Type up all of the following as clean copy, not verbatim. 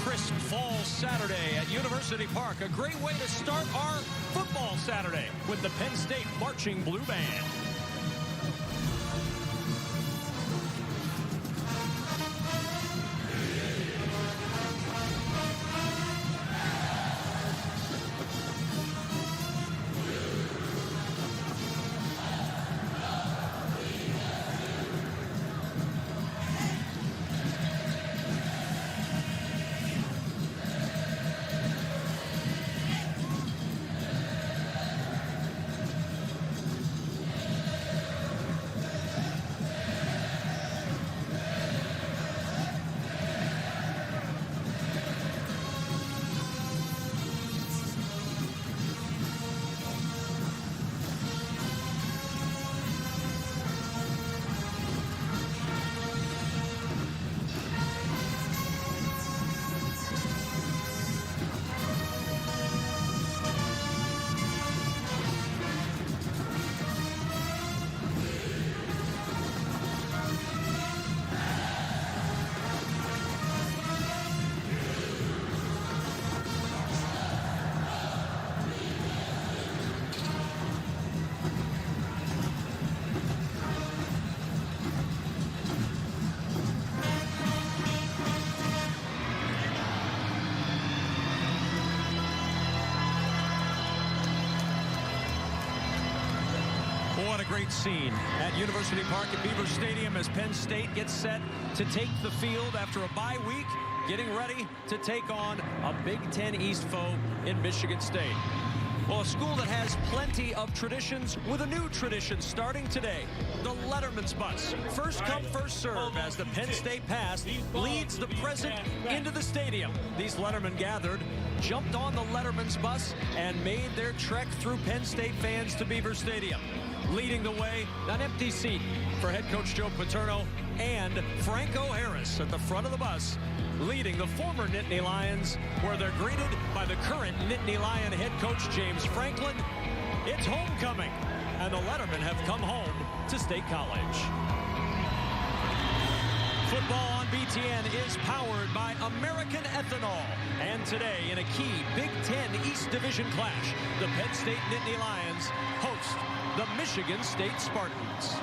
crisp fall Saturday at University Park. A great way to start our football Saturday with the Penn State Marching Blue Band. What a great scene at University Park at Beaver Stadium as Penn State gets set to take the field after a bye week, getting ready to take on a Big Ten East foe in Michigan State. Well, a school that has plenty of traditions with a new tradition starting today. The Letterman's Bus. First come, first serve as the Penn State pass leads the present into the stadium. These Lettermen gathered, jumped on the Letterman's Bus, and made their trek through Penn State fans to Beaver Stadium. Leading the way, an empty seat for head coach Joe Paterno and Franco Harris at the front of the bus, leading the former Nittany Lions, where they're greeted by the current Nittany Lion head coach James Franklin. It's homecoming, and the Lettermen have come home to State College. Football on BTN is powered by American Ethanol. And today, in a key Big Ten East Division clash, the Penn State Nittany Lions host the Michigan State Spartans.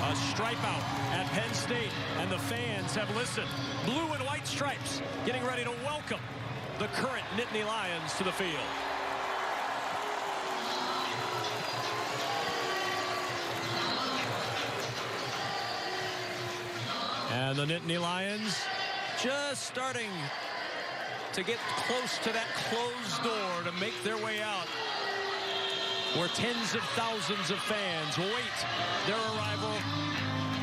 A stripe out at Penn State, and the fans have listened. Blue and white stripes getting ready to welcome the current Nittany Lions to the field. And the Nittany Lions just starting to get close to that closed door to make their way out, where tens of thousands of fans wait their arrival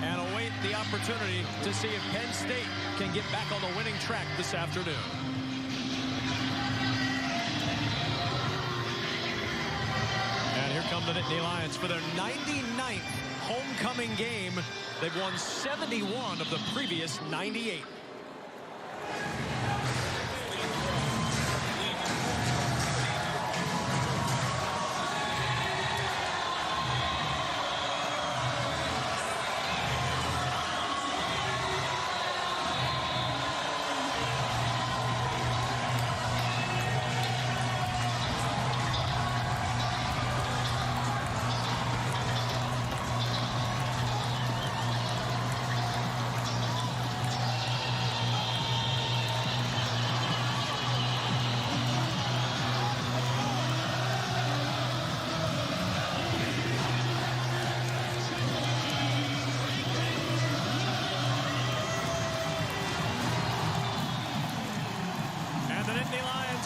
and await the opportunity to see if Penn State can get back on the winning track this afternoon. And here come the Nittany Lions for their 99th homecoming game. They've won 71 of the previous 98.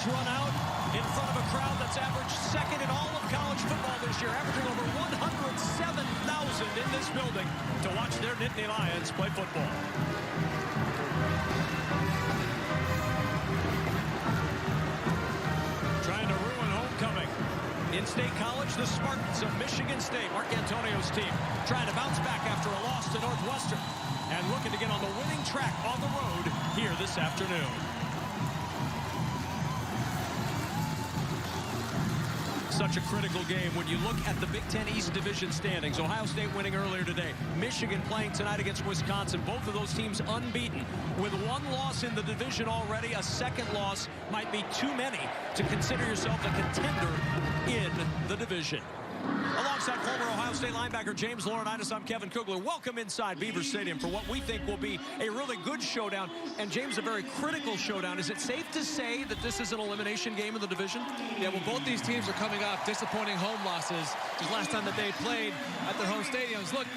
Run out in front of a crowd that's averaged second in all of college football this year, averaging over 107,000 in this building to watch their Nittany Lions play football. Trying to ruin homecoming. In State College, the Spartans of Michigan State, Mark Antonio's team, trying to bounce back after a loss to Northwestern and looking to get on the winning track on the road here this afternoon. Such a critical game when you look at the Big Ten East Division standings. Ohio State winning earlier today. Michigan playing tonight against Wisconsin. Both of those teams unbeaten. With one loss in the division already, a second loss might be too many to consider yourself a contender in the division. Alongside former Ohio State linebacker James Laurinaitis, I'm Kevin Kugler. Welcome inside Beaver Stadium for what we think will be a really good showdown. And James, a very critical showdown. Is it safe to say that this is an elimination game in the division? Yeah, well, both these teams are coming off disappointing home losses. The last time that they played at their home stadiums. Look,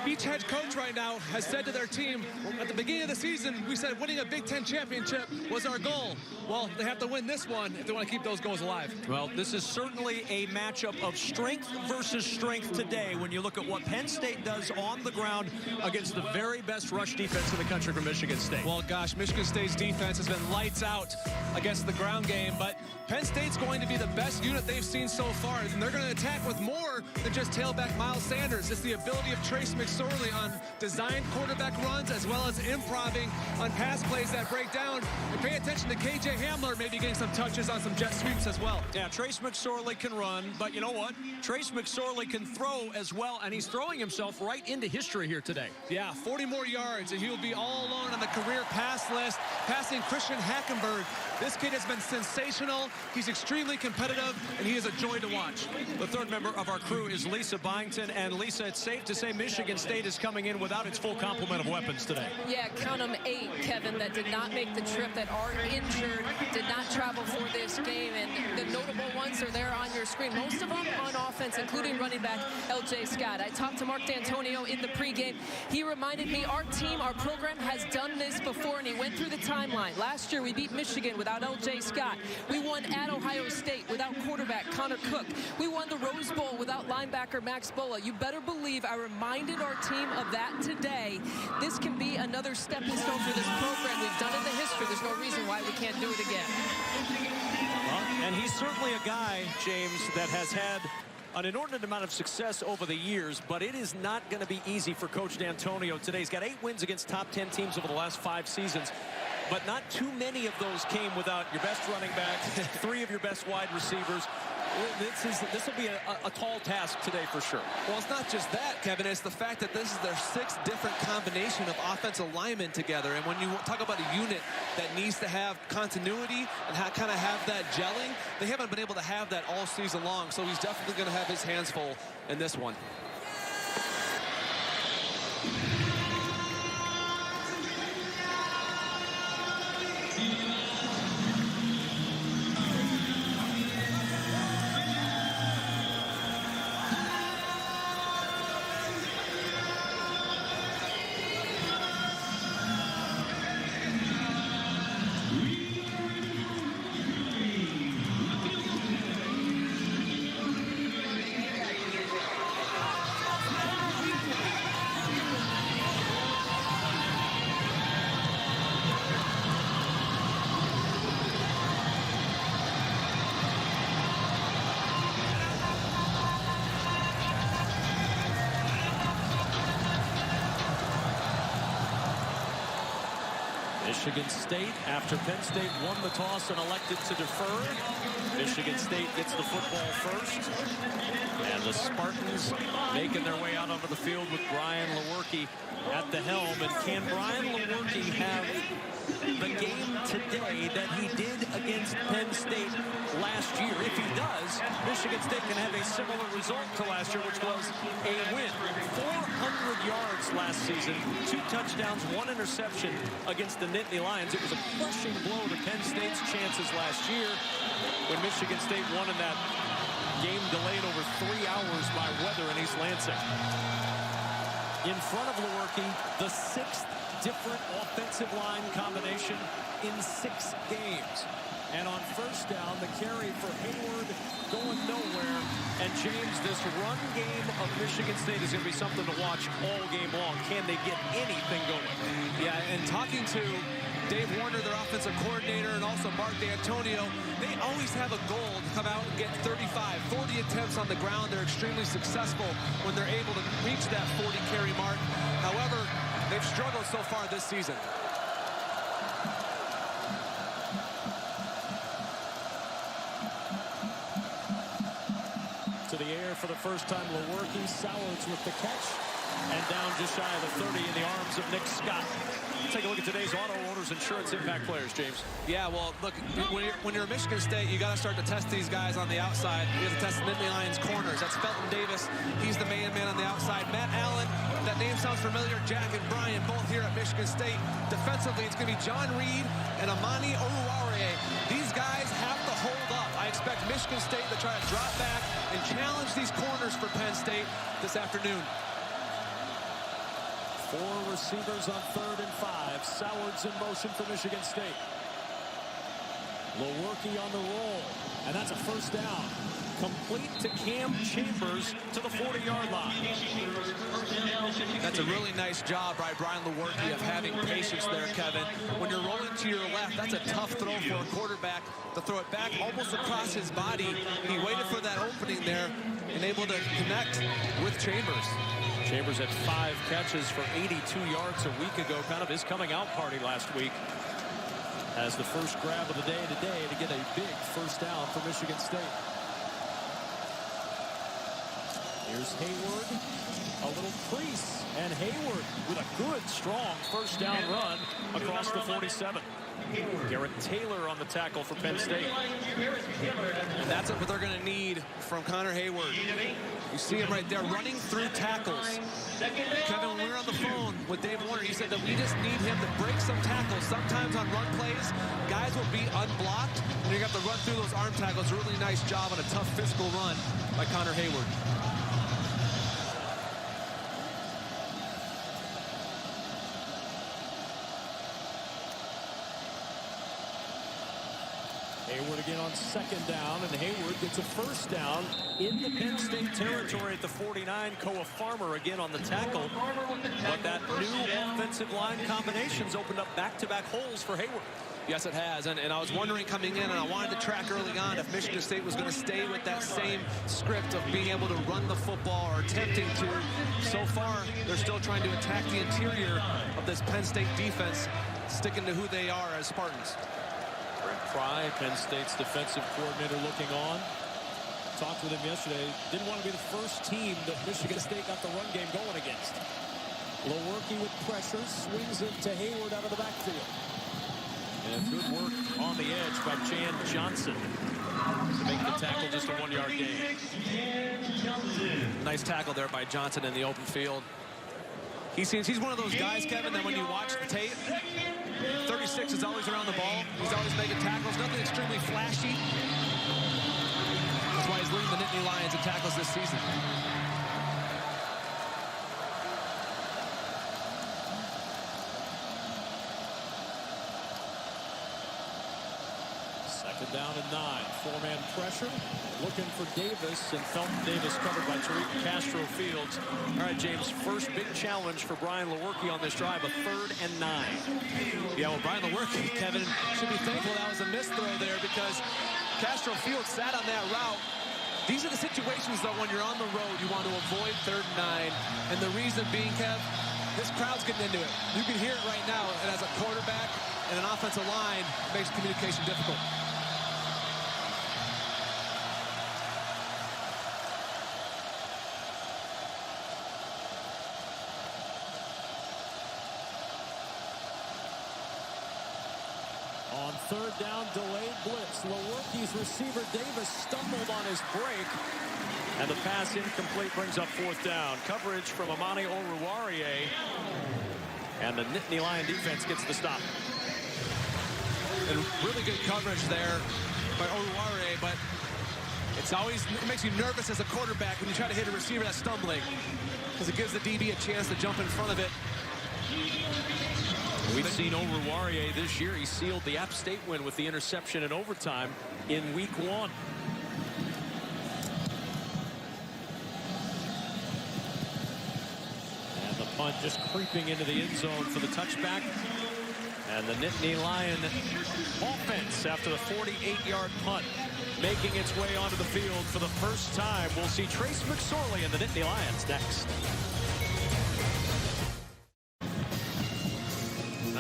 each head coach right now has said to their team, at the beginning of the season, we said winning a Big Ten championship was our goal. Well, they have to win this one if they want to keep those goals alive. Well, this is certainly a matchup of strength versus strength today when you look at what Penn State does on the ground against the very best rush defense in the country from Michigan State. Well, gosh, Michigan State's defense has been lights out against the ground game, but Penn State's going to be the best unit they've seen so far, and they're going to attack with more than just tailback Miles Sanders. It's the ability of Trace McSorley on designed quarterback runs as well as improving on pass plays that break down. And pay attention to KJ Hamler maybe getting some touches on some jet sweeps as well. Yeah, Trace McSorley can run, but you know what? Trace McSorley can throw as well, and he's throwing himself right into history here today. Yeah, 40 more yards, and he'll be all alone on the career pass list, passing Christian Hackenberg. This kid has been sensational. He's extremely competitive, and he is a joy to watch. The third member of our crew is Lisa Byington, and Lisa, it's safe to say Michigan State is coming in without its full complement of weapons today. Yeah, count them 8, Kevin, that did not make the trip, that are injured, did not travel for this game, and the notable ones are there on your screen. Most of them on offense, including running back L.J. Scott. I talked to Mark D'Antonio in the pregame. He reminded me our team, our program has done this before, and he went through the timeline. Last year, we beat Michigan without L.J. Scott. We won at Ohio State without quarterback Connor Cook. We won the Rose Bowl without linebacker Max Bola. You better believe I reminded our team of that today. This can be another stepping stone for this program. We've done it in the history. There's no reason why we can't do it again. Well, and he's certainly a guy, James, that has had an inordinate amount of success over the years, but it is not going to be easy for Coach D'Antonio today. He's got 8 wins against top 10 teams over the last 5 seasons, but not too many of those came without your best running backs, 3 of your best wide receivers. This will be a tall task today for sure. Well, it's not just that, Kevin. It's the fact that this is their 6th different combination of offensive linemen together. And when you talk about a unit that needs to have continuity and kind of have that gelling, they haven't been able to have that all season long. So he's definitely going to have his hands full in this one. Michigan State, after Penn State won the toss and elected to defer, Michigan State gets the football first. And the Spartans making their way out onto the field with Brian Lewerke at the helm. And can Brian Lewerke have the game today that he did against Penn State last year? If he does, Michigan State can have a similar result to last year, which was a win. 400 yards last season, 2 touchdowns, 1 interception against the Nittany Lions. It was a crushing blow to Penn State's chances last year when Michigan State won in that game delayed over 3 hours by weather in East Lansing. In front of Lewerke, the 6th different offensive line combination in 6 games. And on first down, the carry for Hayward going nowhere. And James, this run game of Michigan State is going to be something to watch all game long. Can they get anything going? Yeah, and talking to Dave Warner, their offensive coordinator, and also Mark D'Antonio, they always have a goal to come out and get 35, 40 attempts on the ground. They're extremely successful when they're able to reach that 40 carry mark. However, they've struggled so far this season. there for the first time. Lewerke, Sowards with the catch. And down just shy of the 30 in the arms of Nick Scott. Take a look at today's Auto Owners Insurance Impact players, James. Yeah, well, look, when you're at Michigan State, you got to start to test these guys on the outside. You have to test the Nittany Lions corners. That's Felton Davis. He's the main man on the outside. Matt Allen, that name sounds familiar. Jack and Brian, both here at Michigan State. Defensively, it's going to be John Reed and Amani Oruwariye. These guys have to hold up. I expect Michigan State to try to drop back and challenge these corners for Penn State this afternoon. 4 receivers on 3rd and 5. Sowards in motion for Michigan State. Lewerke on the roll. And that's a first down. Complete to Cam Chambers to the 40-yard line. That's a really nice job by Brian Lewerke of having patience there, Kevin. When you're rolling to your left, that's a tough throw for a quarterback to throw it back almost across his body. He waited for that opening there and able to connect with Chambers. Chambers had 5 catches for 82 yards a week ago, kind of his coming out party last week. As the first grab of the day today to get a big first down for Michigan State. Here's Hayward, a little crease, and Hayward with a good, strong first down run across the 47. Garrett Taylor on the tackle for Penn State. And that's what they're going to need from Connor Hayward. You see him right there running through tackles. Kevin, when we were on the phone with Dave Warner, he said that we just need him to break some tackles. Sometimes on run plays, guys will be unblocked, and you have to run through those arm tackles. Really nice job on a tough physical run by Connor Hayward. Hayward again on 2nd down, and Hayward gets a first down in the Penn State territory at the 49. Koa Farmer again on the tackle. But that new offensive line combination's opened up back-to-back holes for Hayward. Yes, it has. And I was wondering coming in, and I wanted to track early on if Michigan State was going to stay with that same script of being able to run the football or attempting to. So far, they're still trying to attack the interior of this Penn State defense, sticking to who they are as Spartans. Fry, Penn State's defensive coordinator, looking on. Talked with him yesterday. Didn't want to be the first team that Michigan State got the run game going against. Lewerke with pressure, swings it to Hayward out of the backfield. And good work on the edge by Jan Johnson to make the tackle just a 1-yard gain. Nice tackle there by Johnson in the open field. He's one of those guys, Kevin, that when you watch the tape, 36 is always around the ball. He's always making tackles. Nothing extremely flashy. That's why he's leading the Nittany Lions in tackles this season. Second down and 9. 4-man pressure. Looking for Davis, and Felton Davis covered by Tariq Castro-Fields. All right, James, first big challenge for Brian Lewerke on this drive, a 3rd and 9. Yeah, well, Brian Lewerke, Kevin, should be thankful that was a missed throw there because Castro-Fields sat on that route. These are the situations, though, when you're on the road, you want to avoid 3rd and 9. And the reason being, Kev, this crowd's getting into it. You can hear it right now, and as a quarterback and an offensive line, it makes communication difficult. On 3rd down, delayed blitz. Lewerke's receiver Davis stumbled on his break, and the pass incomplete brings up 4th down. Coverage from Amani Oruwariye, and the Nittany Lion defense gets the stop. And really good coverage there by Oruwariye, but it makes you nervous as a quarterback when you try to hit a receiver that's stumbling, because it gives the DB a chance to jump in front of it. We've seen Oruwariye this year. He sealed the App State win with the interception in overtime in week 1. And the punt just creeping into the end zone for the touchback. And the Nittany Lion offense, after the 48-yard punt, making its way onto the field for the first time. We'll see Trace McSorley and the Nittany Lions next.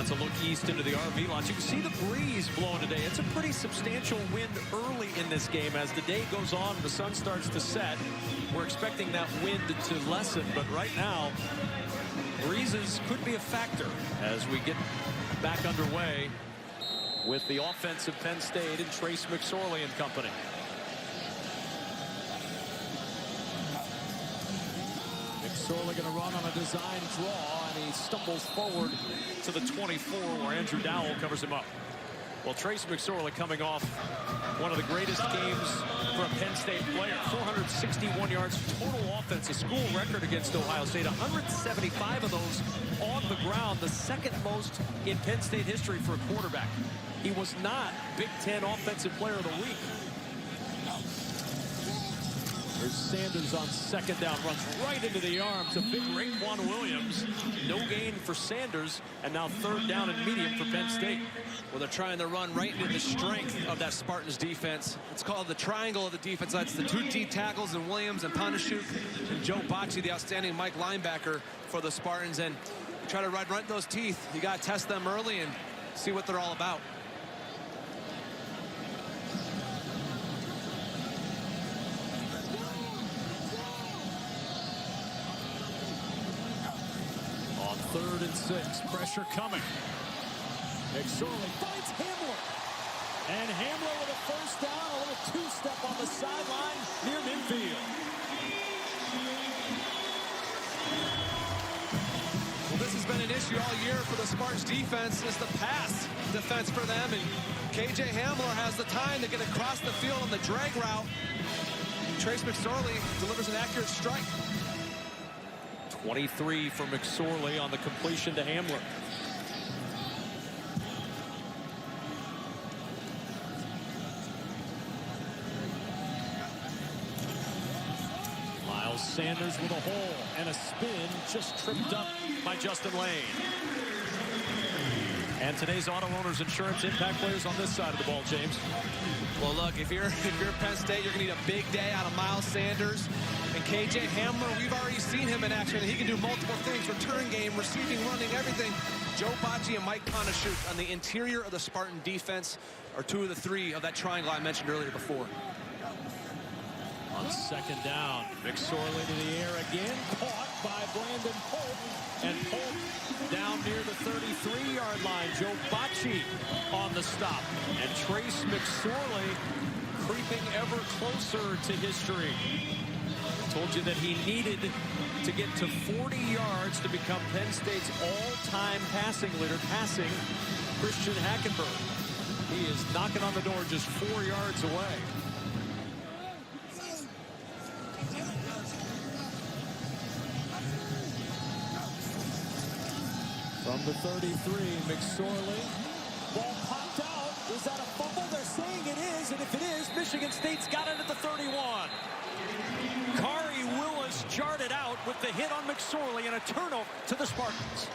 That's a look east into the RV lots. You can see the breeze blowing today. It's a pretty substantial wind early in this game. As the day goes on, the sun starts to set. We're expecting that wind to lessen, but right now, breezes could be a factor as we get back underway with the offense of Penn State and Trace McSorley and company. McSorley going to run on a design draw, and he stumbles forward to the 24 where Andrew Dowell covers him up. Well, Trace McSorley coming off one of the greatest games for a Penn State player. 461 yards total offense, a school record against Ohio State. 175 of those on the ground, the second most in Penn State history for a quarterback. He was not Big Ten Offensive Player of the Week. Here's Sanders on second down, runs right into the arms of big Raekwon Williams. No gain for Sanders, and now third down and medium for Penn State. Well, they're trying to run right into the strength of that Spartans defense. It's called the triangle of the defense. That's the two D tackles and Williams and Panashuk and Joe Bocci, the outstanding Mike linebacker for the Spartans. And try to ride right in those teeth. You got to test them early and see what they're all about. Third and 6, pressure coming. McSorley finds Hamler. And Hamler with a first down, a little two-step on the sideline near midfield. Well, this has been an issue all year for the Spartans defense, is the pass defense for them. And KJ Hamler has the time to get across the field on the drag route. Trace McSorley delivers an accurate strike. 23 for McSorley on the completion to Hamler. Miles Sanders with a hole and a spin, just tripped up by Justin Lane. And today's Auto Owners Insurance impact players on this side of the ball, James. Well, look, if you're Penn State, you're going to need a big day out of Miles Sanders. And KJ Hamler, we've already seen him in action. He can do multiple things: return game, receiving, running, everything. Joe Bocci and Mike Panashuk on the interior of the Spartan defense are two of the three of that triangle I mentioned earlier before. On second down, McSorley to the air again, caught by Brandon Pope, and Pope down near the 33-yard line. Joe Bocci on the stop, and Trace McSorley creeping ever closer to history. Told you that he needed to get to 40 yards to become Penn State's all-time passing leader, passing Christian Hackenberg. He is knocking on the door just 4 yards away. From the 33, McSorley. Ball popped out. Is that a fumble? They're saying it is, and if it is, Michigan State's got it at the 31. Kari Willis jarred out with the hit on McSorley and a turnover to the Spartans.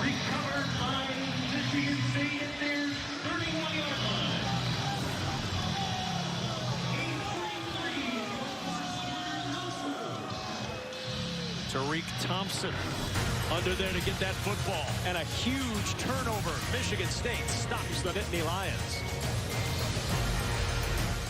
Recovered by Michigan State at their 31-yard line. Tariq Thompson under there to get that football, and a huge turnover. Michigan State stops the Nittany Lions.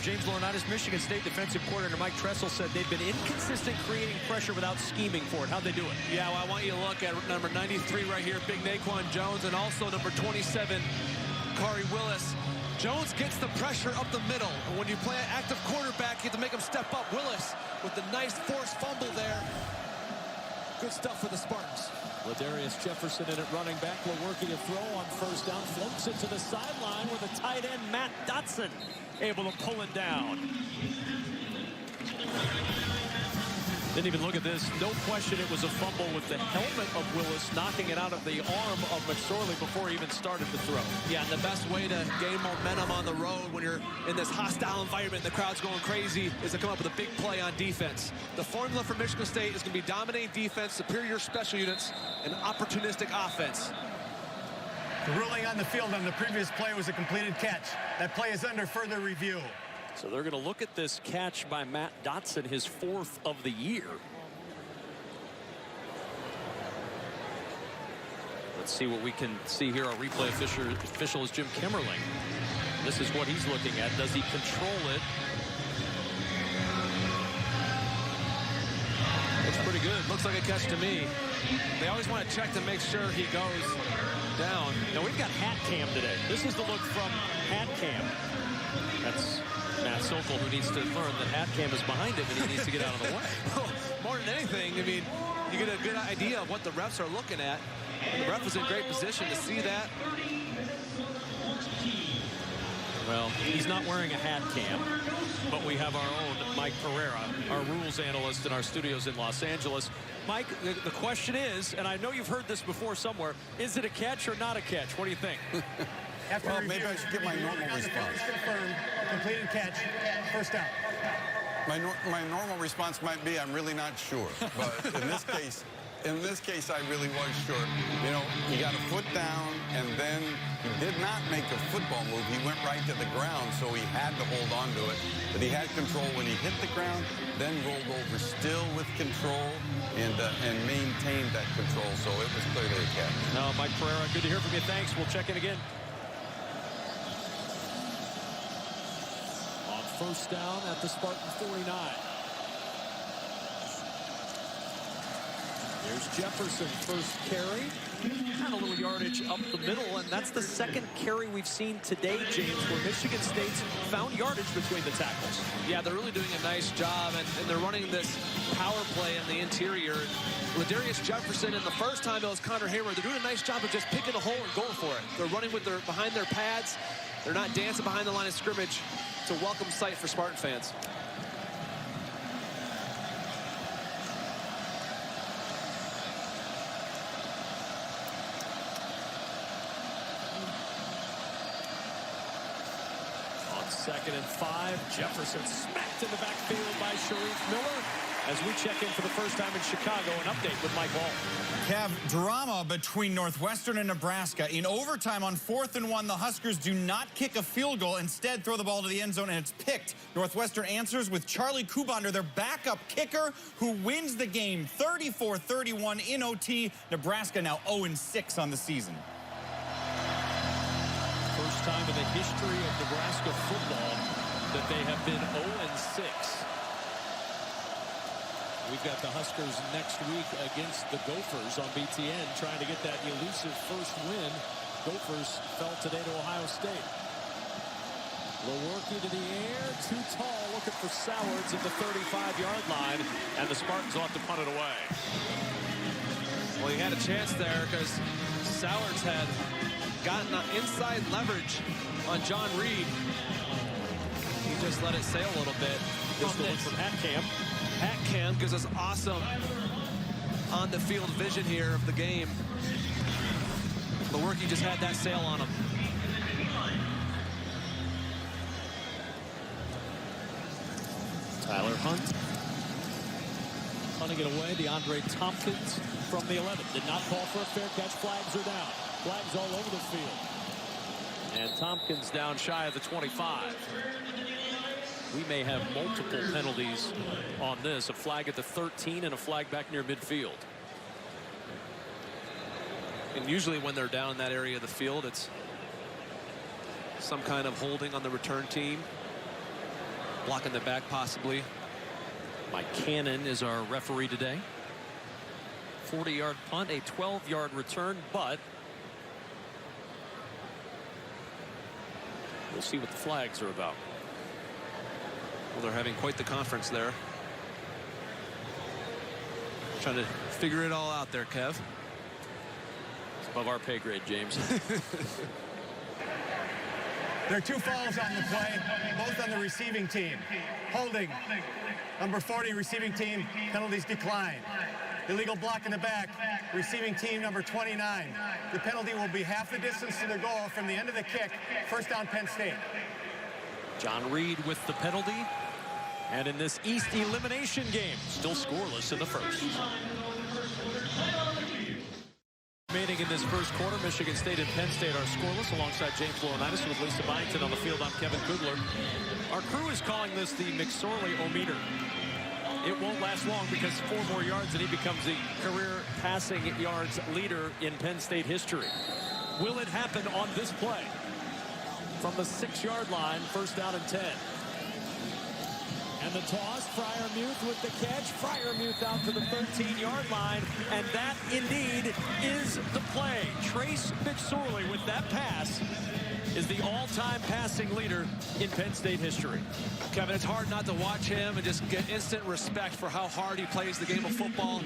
James Laurinaitis, Michigan State defensive coordinator Mike Tressel said they've been inconsistent creating pressure without scheming for it. How'd they do it? Yeah, well, I want you to look at number 93 right here, big Naquan Jones, and also number 27, Kari Willis. Jones gets the pressure up the middle, and when you play an active quarterback, you have to make him step up. Willis with the nice forced fumble there. Good stuff for the Spartans. Ladarius Jefferson in at running back. Lewerke to throw on first down. Floats it to the sideline with a tight end, Matt Dotson, able to pull it down. Didn't even look at this. No question it was a fumble with the helmet of Willis knocking it out of the arm of McSorley before he even started to throw. Yeah, and the best way to gain momentum on the road when you're in this hostile environment, the crowd's going crazy, is to come up with a big play on defense. The formula for Michigan State is going to be dominating defense, superior special units, and opportunistic offense. The ruling on the field on the previous play was a completed catch. That play is under further review. So they're going to look at this catch by Matt Dotson, his 4th of the year. Let's see what we can see here. Our replay official is Jim Kimmerling. This is what he's looking at. Does he control it? Looks pretty good. Looks like a catch to me. They always want to check to make sure he goes down. Now we've got hat cam today. This is the look from hat cam. That's Matt Sokol, who needs to learn that hat cam is behind him and he needs to get out of the way. Well, more than anything, I mean, you get a good idea of what the refs are looking at. And the ref was in great position to see that. Well, he's not wearing a hat cam, but we have our own Mike Pereira, our rules analyst in our studios in Los Angeles. Mike, the question is, and I know you've heard this before somewhere, is it a catch or not a catch? What do you think? Well, maybe I should get my normal response. Confirmed, completed catch, first down. My normal response might be I'm really not sure, but in this case I really was sure. You know, he got a foot down and then he did not make a football move. He went right to the ground, so he had to hold on to it. But he had control when he hit the ground, then rolled over still with control and maintained that control. So it was clearly a catch. No, Mike Pereira, good to hear from you. Thanks. We'll check in again. First down at the Spartan 49. There's Jefferson, first carry. And a little yardage up the middle, and that's the second carry we've seen today, James, where Michigan State's found yardage between the tackles. Yeah, they're really doing a nice job, and they're running this power play in the interior. Ladarius Jefferson, and the first time it was Connor Hayward, they're doing a nice job of just picking a hole and going for it. They're running with their behind their pads. They're not dancing behind the line of scrimmage. It's a welcome sight for Spartan fans. On 2nd and 5, Jefferson smacked in the backfield by Sharif Miller. As we check in for the first time in Chicago, an update with Mike Ball. Kev, drama between Northwestern and Nebraska. In overtime on 4th and 1, the Huskers do not kick a field goal. Instead, throw the ball to the end zone, and it's picked. Northwestern answers with Charlie Kubonder, their backup kicker, who wins the game 34-31 in OT. Nebraska now 0-6 on the season. First time in the history of Nebraska football that they have been 0-6. We've got the Huskers next week against the Gophers on BTN, trying to get that elusive first win. Gophers fell today to Ohio State. Lewerke to the air, too tall, looking for Sowards at the 35-yard line, and the Spartans will have to punt it away. Well, he had a chance there because Sowards had gotten inside leverage on John Reed. He just let it sail a little bit. This one from Hat Cam. Hat cam gives us awesome on-the-field vision here of the game. Lewerke just had that sail on him. Tyler Hunt punting it away. DeAndre Tompkins from the 11 did not call for a fair catch. Flags are down. Flags all over the field. And Tompkins down shy of the 25. We may have multiple penalties on this. A flag at the 13 and a flag back near midfield. And usually when they're down in that area of the field, it's some kind of holding on the return team. Blocking the back possibly. Mike Cannon is our referee today. 40-yard punt, a 12-yard return, but we'll see what the flags are about. Well, they're having quite the conference there. Trying to figure it all out there, Kev. It's above our pay grade, James. There are 2 fouls on the play, both on the receiving team. Holding, number 40, receiving team, penalties decline. Illegal block in the back, receiving team number 29. The penalty will be half the distance to the goal from the end of the kick. First down, Penn State. John Reed with the penalty. And in this East elimination game, still scoreless in the first. Remaining in this first quarter, Michigan State and Penn State are scoreless alongside James Laurinaitis with Lisa Byington on the field. I'm Kevin Kugler. Our crew is calling this the McSorley-o-meter. it won't last long because 4 more yards and he becomes the career passing yards leader in Penn State history. Will it happen on this play? From the 6-yard line, 1st down and 10. And the toss, Freiermuth with the catch. Freiermuth out to the 13-yard line. And that, indeed, is the play. Trace McSorley with that pass is the all-time passing leader in Penn State history. Kevin, it's hard not to watch him and just get instant respect for how hard he plays the game of football.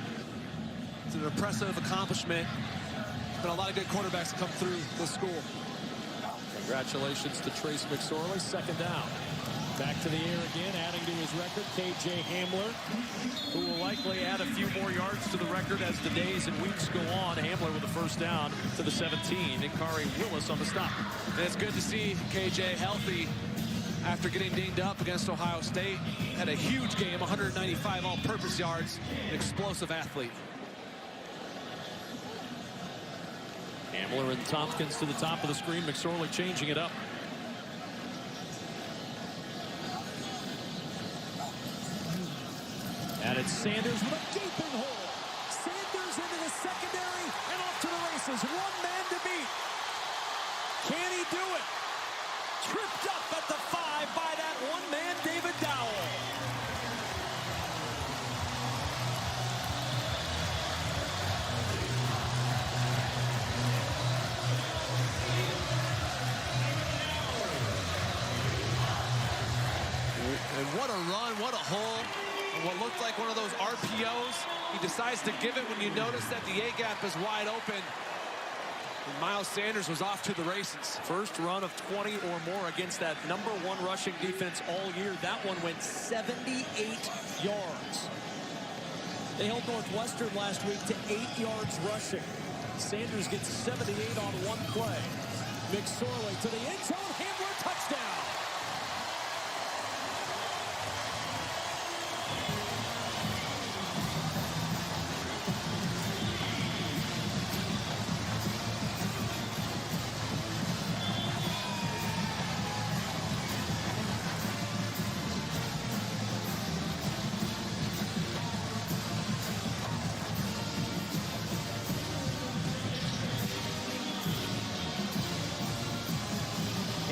It's an impressive accomplishment. There's been a lot of good quarterbacks come through the school. Congratulations to Trace McSorley. 2nd down. Back to the air again, adding to his record, K.J. Hamler, who will likely add a few more yards to the record as the days and weeks go on. Hamler with a 1st down to the 17, and Kari Willis on the stop. And it's good to see K.J. healthy after getting dinged up against Ohio State. Had a huge game, 195 all-purpose yards, an explosive athlete. Hamler and Tompkins to the top of the screen. McSorley changing it up. And it's Sanders with a gaping hole. Sanders into the secondary and off to the races. 1 man to beat. Can he do it? Tripped up at the 5 by that 1 man, David Dowell. And what a run, what a hole. What looked like one of those RPOs. He decides to give it when you notice that the A-gap is wide open. And Miles Sanders was off to the races. First run of 20 or more against that #1 rushing defense all year. That one went 78 yards. They held Northwestern last week to 8 yards rushing. Sanders gets 78 on 1 play. McSorley to the end zone. Hamler touchdown.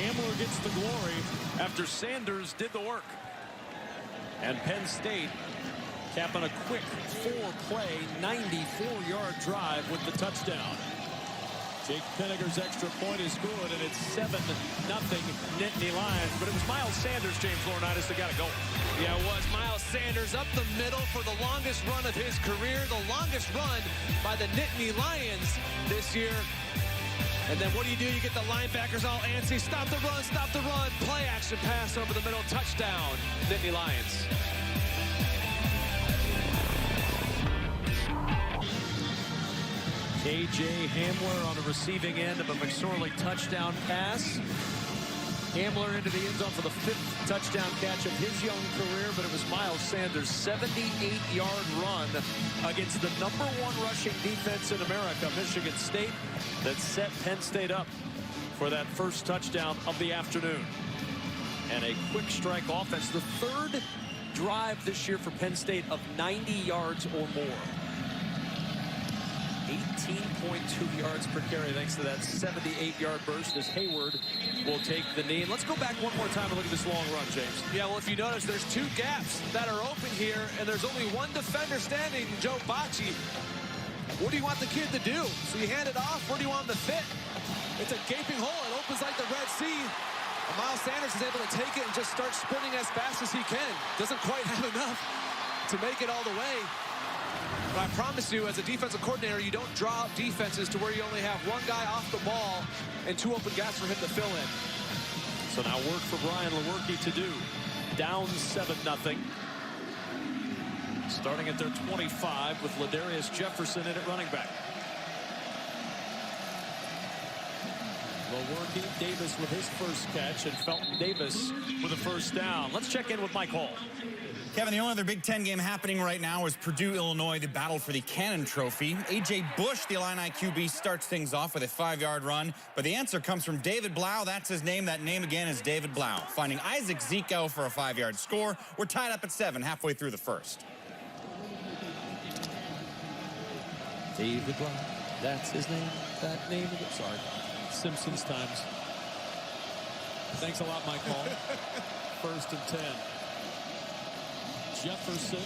Hamler gets the glory after Sanders did the work. And Penn State capping a quick 4-play, 94-yard drive with the touchdown. Jake Penniger's extra point is good, and it's 7-0 Nittany Lions. But it was Miles Sanders, James Laurinaitis, that got a goal. Yeah, it was Miles Sanders up the middle for the longest run of his career, the longest run by the Nittany Lions this year. And then what do? You get the linebackers all antsy. Stop the run, play action pass over the middle, touchdown, Nittany Lions. K.J. Hamler on the receiving end of a McSorley touchdown pass. Hamler into the end zone for the 5th touchdown catch of his young career, but it was Miles Sanders' 78-yard run against the #1 rushing defense in America, Michigan State, that set Penn State up for that first touchdown of the afternoon. And a quick strike offense, the 3rd drive this year for Penn State of 90 yards or more. 18.2 yards per carry thanks to that 78-yard burst as Hayward will take the knee. And let's go back one more time and look at this long run, James. Yeah, well, if you notice, there's 2 gaps that are open here, and there's only 1 defender standing, Joe Bocci. What do you want the kid to do? So you hand it off. Where do you want him to fit? It's a gaping hole. It opens like the Red Sea. And Miles Sanders is able to take it and just start sprinting as fast as he can. Doesn't quite have enough to make it all the way. But I promise you, as a defensive coordinator, you don't draw up defenses to where you only have 1 guy off the ball and 2 open gaps for him to fill in. So now work for Brian Lewerke to do. Down 7-0. Starting at their 25 with Ladarius Jefferson in at running back. Lewerke, Davis with his first catch, and Felton Davis with a 1st down. Let's check in with Mike Hall. Kevin, the only other Big Ten game happening right now is Purdue-Illinois, the battle for the Cannon Trophy. A.J. Bush, the Illini QB, starts things off with a 5-yard run, but the answer comes from David Blau. That's his name. That name again is David Blau. Finding Isaac Zico for a 5-yard score. We're tied up at 7 halfway through the first. David Block, that's his name. That name of it. Sorry. Simpsons times. Thanks a lot, Mike Paul. 1st and 10. Jefferson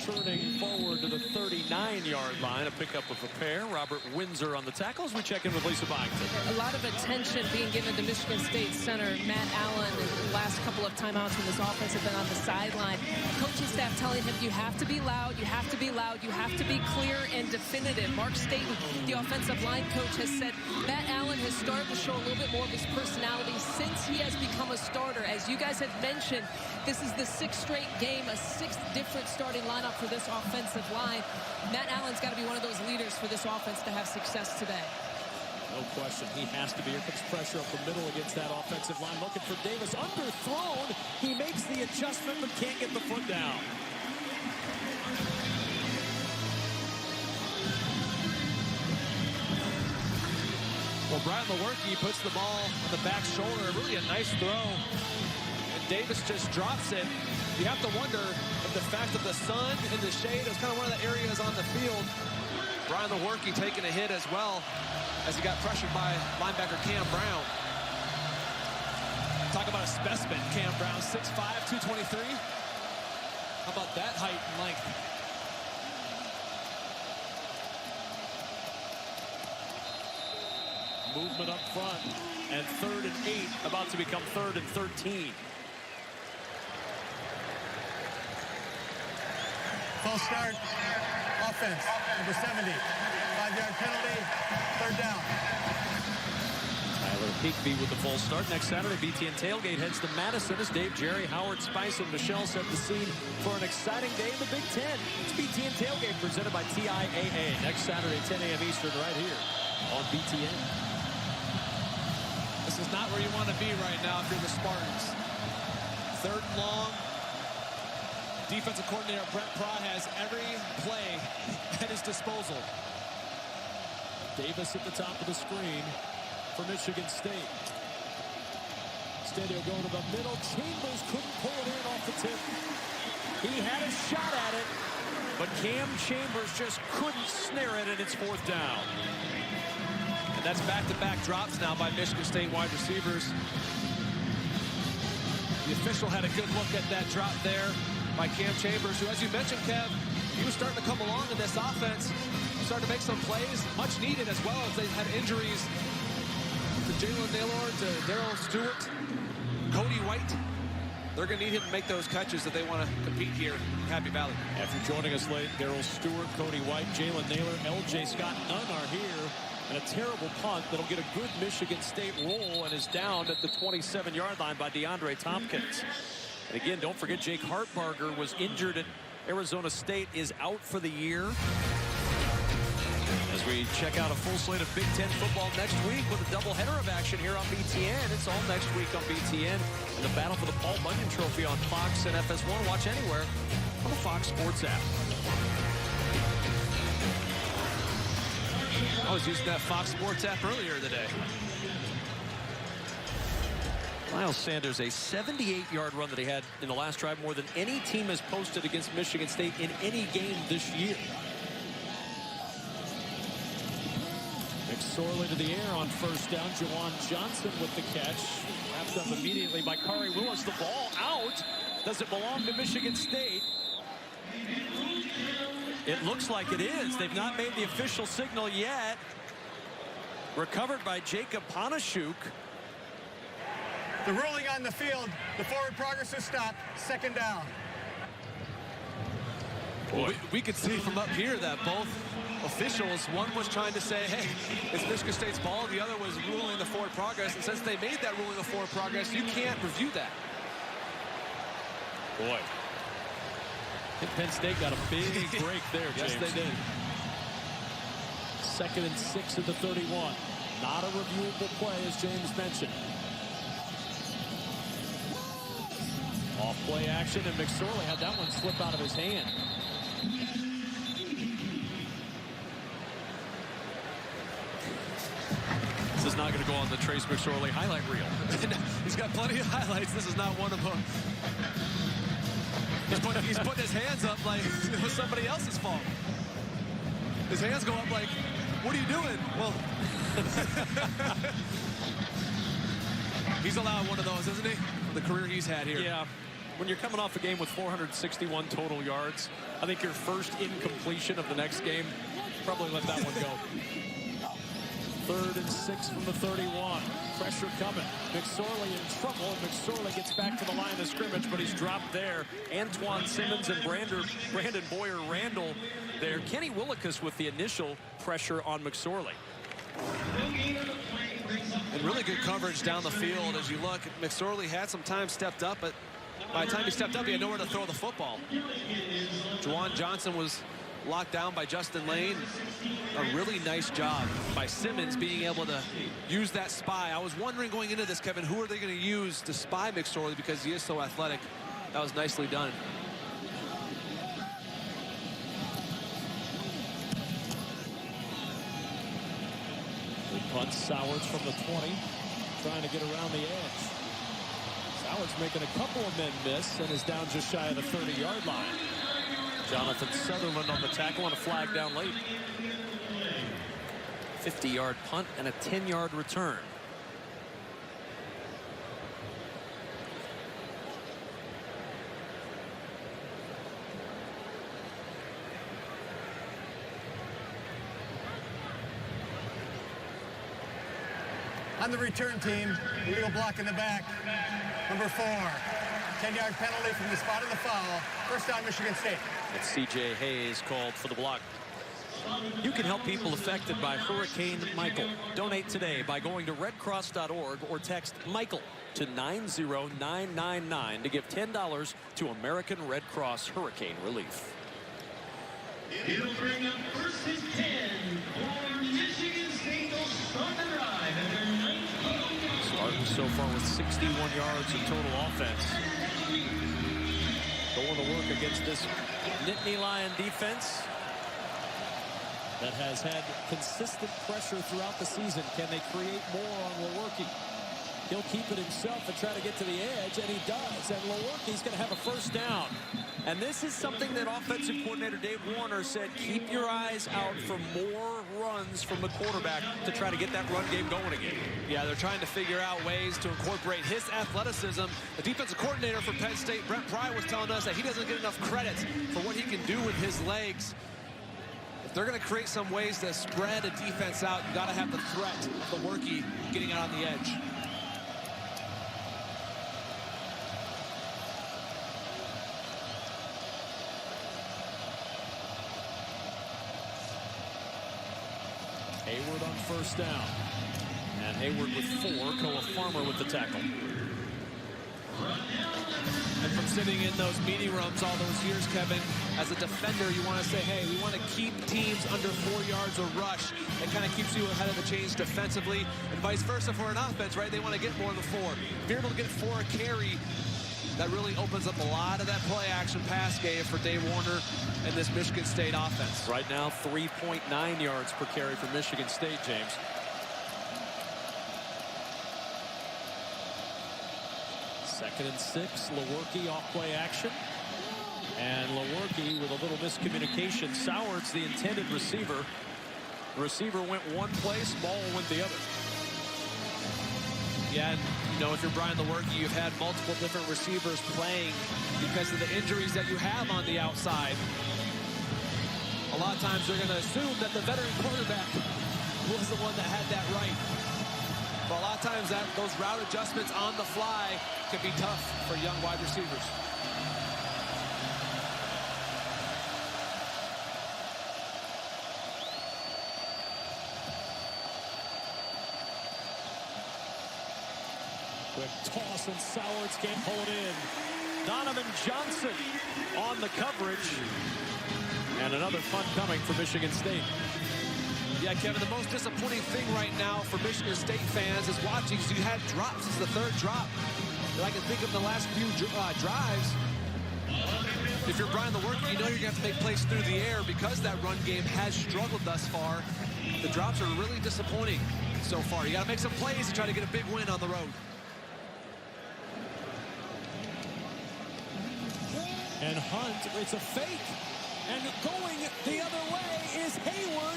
turning forward to the 39-yard line. A pickup of a pair. Robert Windsor on the tackles. We check in with Lisa Byington. A lot of attention being given to Michigan State center Matt Allen. The last couple of timeouts when this offense have been on the sideline. Coaching staff telling him you have to be loud, you have to be loud, you have to be clear and definitive. Mark Staten, the offensive line coach, has said Matt Allen has started to show a little bit more of his personality since he has become a starter. As you guys have mentioned, this is the 6th straight game, a 6th different starting lineup for this offensive line. Matt Allen's got to be one of those leaders for this offense to have success today. No question. He has to be. Here comes pressure up the middle against that offensive line. Looking for Davis. Underthrown. He makes the adjustment but can't get the foot down. Well, Brian Lewerke puts the ball on the back shoulder. Really a nice throw. And Davis just drops it. You have to wonder if the fact of the sun and the shade is kind of one of the areas on the field. Brian Lewerke taking a hit as well as he got pressured by linebacker Cam Brown. Talk about a specimen, Cam Brown, 6'5", 223. How about that height and length? Movement up front, and 3rd and 8, about to become 3rd and 13. False start. Offense. Number 70. 5-yard penalty. 3rd down. Tyler Higbee with the full start. Next Saturday, BTN Tailgate heads to Madison as Dave, Jerry, Howard, Spice, and Michelle set the scene for an exciting day in the Big Ten. It's BTN Tailgate presented by TIAA. Next Saturday, 10 a.m. Eastern, right here on BTN. This is not where you want to be right now if you're the Spartans. 3rd and long. Defensive coordinator Brent Pry has every play at his disposal. Davis at the top of the screen for Michigan State. Instead, he'll go to the middle. Chambers couldn't pull it in off the tip. He had a shot at it, but Cam Chambers just couldn't snare it, and it's 4th down. And that's back-to-back drops now by Michigan State wide receivers. The official had a good look at that drop there by Cam Chambers, who, as you mentioned, Kev, he was starting to come along in this offense, starting to make some plays, much needed as well as they had injuries to Jalen Naylor, to Darrell Stewart, Cody White. They're going to need him to make those catches if they want to compete here in Happy Valley. After joining us late, Darrell Stewart, Cody White, Jalen Naylor, L.J. Scott, none are here. And a terrible punt that'll get a good Michigan State roll and is down at the 27-yard line by DeAndre Tompkins. And again, don't forget Jake Hartbarger was injured at Arizona State, is out for the year. As we check out a full slate of Big Ten football next week with a doubleheader of action here on BTN. It's all next week on BTN. And the battle for the Paul Bunyan Trophy on Fox and FS1. Watch anywhere on the Fox Sports app. I was using that Fox Sports app earlier today. Miles Sanders, a 78-yard run that he had in the last drive, more than any team has posted against Michigan State in any game this year. McSorley to the air on 1st down. Jawan Johnson with the catch. Wrapped up immediately by Kari Willis. The ball out. Does it belong to Michigan State? It looks like it is. They've not made the official signal yet. Recovered by Jacob Panashuk. The ruling on the field, the forward progress is stopped. 2nd down. Well, we could see from up here that both officials, one was trying to say, hey, it's Michigan State's ball. The other was ruling the forward progress. And since they made that ruling of forward progress, you can't review that. Boy. I think Penn State got a big break there, James. Yes, they did. 2nd and 6 at the 31. Not a reviewable play, as James mentioned. Off play action, and McSorley had that one slip out of his hand. This is not going to go on the Trace McSorley highlight reel. He's got plenty of highlights. This is not one of them. He's putting his hands up like it was somebody else's fault. His hands go up like, what are you doing? Well, he's allowed one of those, isn't he? The career he's had here. Yeah. When you're coming off a game with 461 total yards, I think your first incompletion of the next game, probably let that one go. 3rd and 6 from the 31. Pressure coming. McSorley in trouble, and McSorley gets back to the line of scrimmage, but he's dropped there. Antoine Simmons and Brandon Boyer-Randall there. Kenny Willekes with the initial pressure on McSorley. And really good coverage down the field as you look. McSorley had some time stepped up, but by the time he stepped up, he had nowhere to throw the football. Juwan Johnson was locked down by Justin Lane. A really nice job by Simmons being able to use that spy. I was wondering going into this, Kevin, who are they going to use to spy McSorley because he is so athletic. That was nicely done. Punt Sowards from the 20, trying to get around the edge. Sowards making a couple of men miss and is down just shy of the 30-yard line. Jonathan Sutherland on the tackle and a flag down late. 50-yard punt and a 10-yard return. On the return team, illegal block in the back. Number 4, 10-yard penalty from the spot of the foul. First down, Michigan State. And C.J. Hayes called for the block. You can help people affected by Hurricane Michael. Donate today by going to redcross.org or text Michael to 90999 to give $10 to American Red Cross Hurricane Relief. It'll bring up 1st and 10 for Michigan State. They'll start the drive at their 19. Starting so far with 61 yards of total offense. Going to work against this Nittany Lion defense that has had consistent pressure throughout the season. Can they create more on Lewerke? He'll keep it himself and try to get to the edge, and he does. And Lewerke's going to have a first down. And this is something that offensive coordinator Dave Warner said, keep your eyes out for more runs from the quarterback to try to get that run game going again. Yeah, they're trying to figure out ways to incorporate his athleticism. The defensive coordinator for Penn State, Brent Pry, was telling us that he doesn't get enough credit for what he can do with his legs. If they're going to create some ways to spread a defense out, you got to have the threat of Lewerke getting out on the edge. Hayward on first down. And Hayward with 4, Koa Farmer with the tackle. And from sitting in those meeting rooms all those years, Kevin, as a defender, you want to say, hey, we want to keep teams under 4 yards of rush. It kind of keeps you ahead of the chains defensively, and vice versa for an offense, right? They want to get more than 4. If you're able to get 4 a carry, that really opens up a lot of that play action pass game for Dave Warner and this Michigan State offense. Right now, 3.9 yards per carry for Michigan State, James. Second and 6, Lewerke off play action. And Lewerke with a little miscommunication. Sowards, the intended receiver. The receiver went one place, ball went the other. Yeah, and, you know, if you're Brian Lewerke, you've had multiple different receivers playing because of the injuries that you have on the outside. A lot of times they're going to assume that the veteran quarterback was the one that had that right. But a lot of times those route adjustments on the fly can be tough for young wide receivers. Quick toss and Sowards can't hold in. Donovan Johnson on the coverage. And another punt coming for Michigan State. Yeah, Kevin, the most disappointing thing right now for Michigan State fans is watching. So you had drops. It's the 3rd drop that I can think of the last few drives. If you're Brian Lewerke, you know you're going to have to make plays through the air because that run game has struggled thus far. The drops are really disappointing so far. You got to make some plays to try to get a big win on the road. And Hunt, it's a fake. And going the other way is Hayward.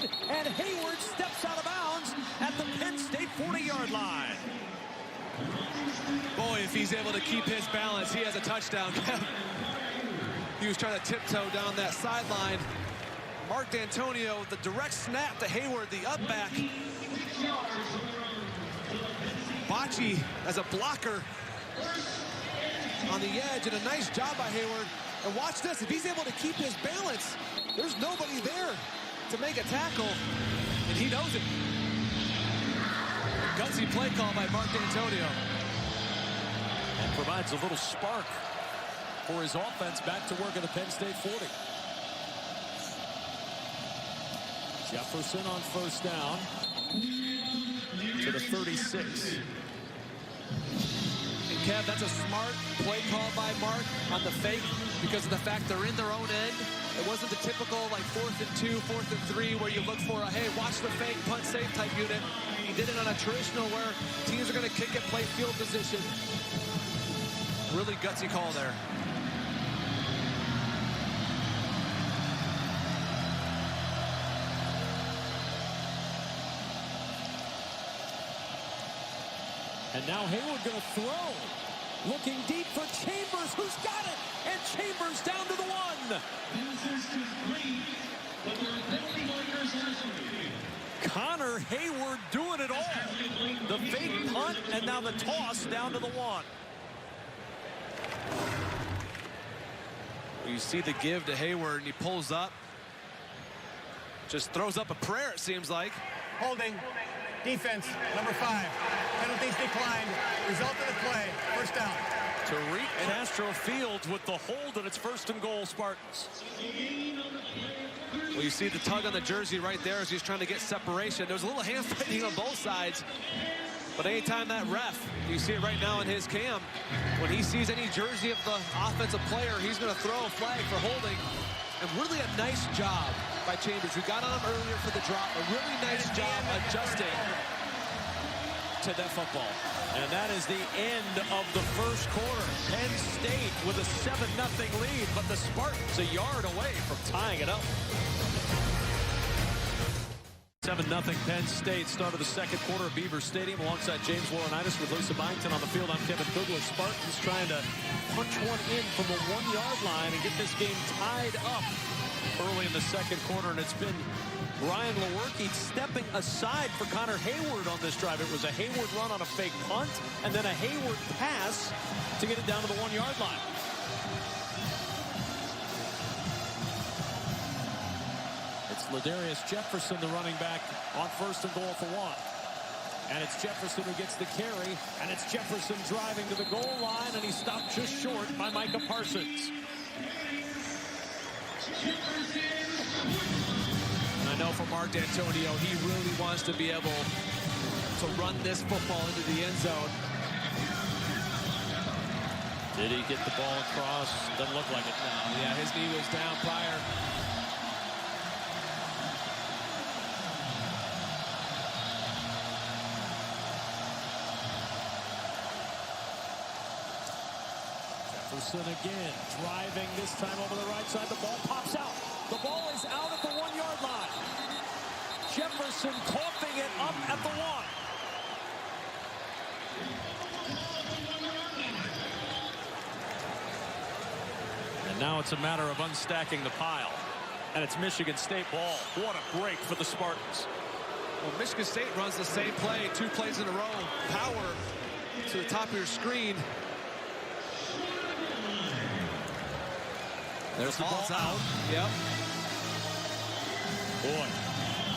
Boy, if he's able to keep his balance, he has a touchdown. He was trying to tiptoe down that sideline. Mark D'Antonio with the direct snap to Hayward, the up back. Bocce as a blocker on the edge, and a nice job by Hayward. And watch this, if he's able to keep his balance, there's nobody there to make a tackle, and he knows it. Gutsy play call by Mark D'Antonio. And provides a little spark for his offense back to work at the Penn State 40. Jefferson on first down to the 36. And Kev, that's a smart play call by Mark on the fake because of the fact they're in their own end. It wasn't the typical like 4th and 2, 4th and 3 where you look for a, hey, watch the fake, punt safe type unit. He did it on a traditional where teams are going to kick it, play field position. Really gutsy call there. And now Hayward going to throw. Looking deep for Chambers, who's got it. And Chambers down to the 1. Connor Hayward doing it all. The fake punt and now the toss down to the 1. You see the give to Hayward, and he pulls up. Just throws up a prayer, it seems like. Holding. Defense, number 5. Penalties declined. Result of the play, first down. Tariq Castro Fields with the hold, and it's 1st and goal, Spartans. Well, you see the tug on the jersey right there as he's trying to get separation. There's a little hand fighting on both sides. But anytime that ref, you see it right now in his cam, when he sees any jersey of the offensive player, he's going to throw a flag for holding. And really a nice job by Chambers, who got on him earlier for the drop. A really nice job adjusting to that football. And that is the end of the first quarter. Penn State with a 7-0 lead, but the Spartans a yard away from tying it up. 7-0 Penn State, start of the second quarter at Beaver Stadium alongside James Laurinaitis with Lisa Byington on the field. I'm Kevin Kugler. Spartans trying to punch one in from the 1-yard line and get this game tied up early in the second quarter. And it's been Brian Lewerke stepping aside for Connor Hayward on this drive. It was a Hayward run on a fake punt and then a Hayward pass to get it down to the 1-yard line. It's Ladarius Jefferson, the running back, on 1st and goal for 1. And it's Jefferson who gets the carry, and it's Jefferson driving to the goal line, and he's stopped just short by Micah Parsons. And I know for Mark D'Antonio, he really wants to be able to run this football into the end zone. Did he get the ball across? Doesn't look like it now. Yeah, his knee was down prior. Jefferson again, driving this time over the right side. The ball pops out. The ball is out at the 1-yard line. Jefferson coughing it up at the 1. And now it's a matter of unstacking the pile. And it's Michigan State ball. What a break for the Spartans. Well, Michigan State runs the same play, 2 plays in a row. Power to the top of your screen. There's the ball out. Yep. Boy.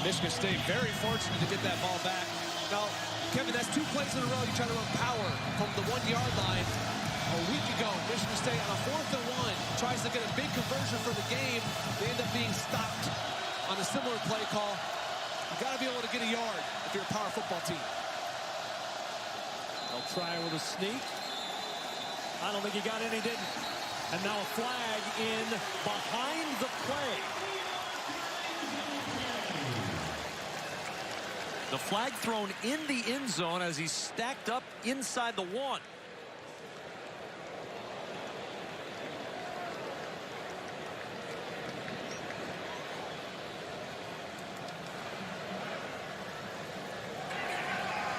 Michigan State very fortunate to get that ball back. Now, Kevin, that's 2 plays in a row. You try to run power from the 1-yard line. A week ago, Michigan State on a 4th and 1 tries to get a big conversion for the game. They end up being stopped on a similar play call. You got to be able to get a yard if you're a power football team. They'll try with a sneak. I don't think he got any, didn't. And now a flag in behind the play. The flag thrown in the end zone as he's stacked up inside the 1.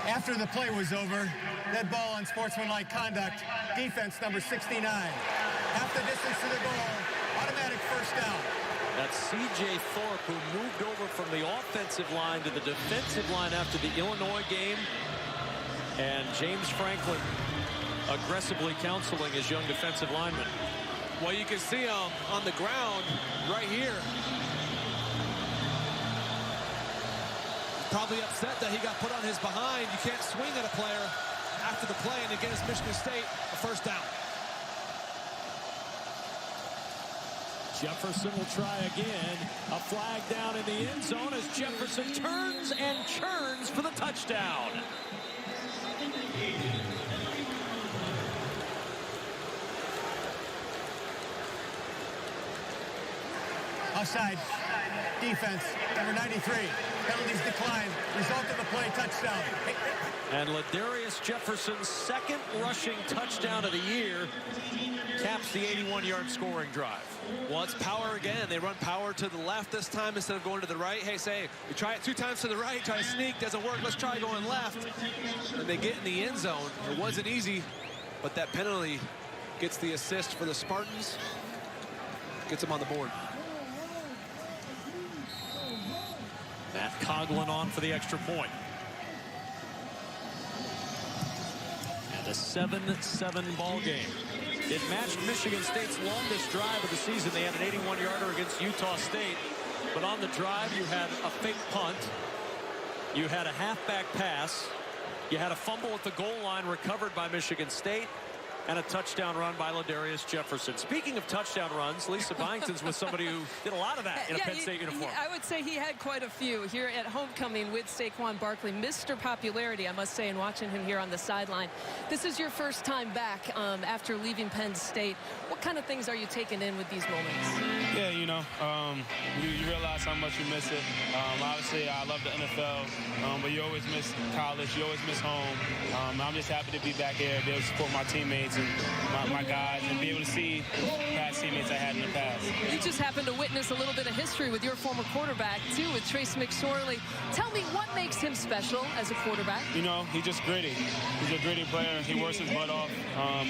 After the play was over, dead ball on sportsmanlike conduct, defense number 69. Half the distance to the goal, automatic first down. That's C.J. Thorpe, who moved over from the offensive line to the defensive line after the Illinois game. And James Franklin aggressively counseling his young defensive lineman. Well, you can see him on the ground right here. Probably upset that he got put on his behind. You can't swing at a player after the play, and against Michigan State, a first down. Jefferson will try again. A flag down in the end zone as Jefferson turns and churns for the touchdown. Offside. Defense, number 93. Penalties declined. Result of the play, touchdown. And Ladarius Jefferson's second rushing touchdown of the year caps the 81-yard scoring drive. Well, it's power again. They run power to the left this time instead of going to the right. Hey, say, we try it 2 times to the right, try to sneak, doesn't work. Let's try going left. And they get in the end zone. It wasn't easy, but that penalty gets the assist for the Spartans. Gets them on the board. Matt Coughlin on for the extra point. And a 7-7 ball game. It matched Michigan State's longest drive of the season. They had an 81-yarder against Utah State. But on the drive, you had a fake punt. You had a halfback pass. You had a fumble at the goal line recovered by Michigan State. And a touchdown run by Ladarius Jefferson. Speaking of touchdown runs, Lisa Byington's with somebody who did a lot of that in a Penn State uniform. I would say he had quite a few here at homecoming with Saquon Barkley. Mr. Popularity, I must say, in watching him here on the sideline. This is your first time back after leaving Penn State. What kind of things are you taking in with these moments? Yeah, you know, you realize how much you miss it. Obviously, I love the NFL, but you always miss college. You always miss home. I'm just happy to be back here, be able to support my teammates and my guys, and be able to see past teammates I had in the past. You just happened to witness a little bit of history with your former quarterback, too, with Trace McSorley. Tell me, what makes him special as a quarterback? You know, he's just gritty. He's a gritty player. He works his butt off.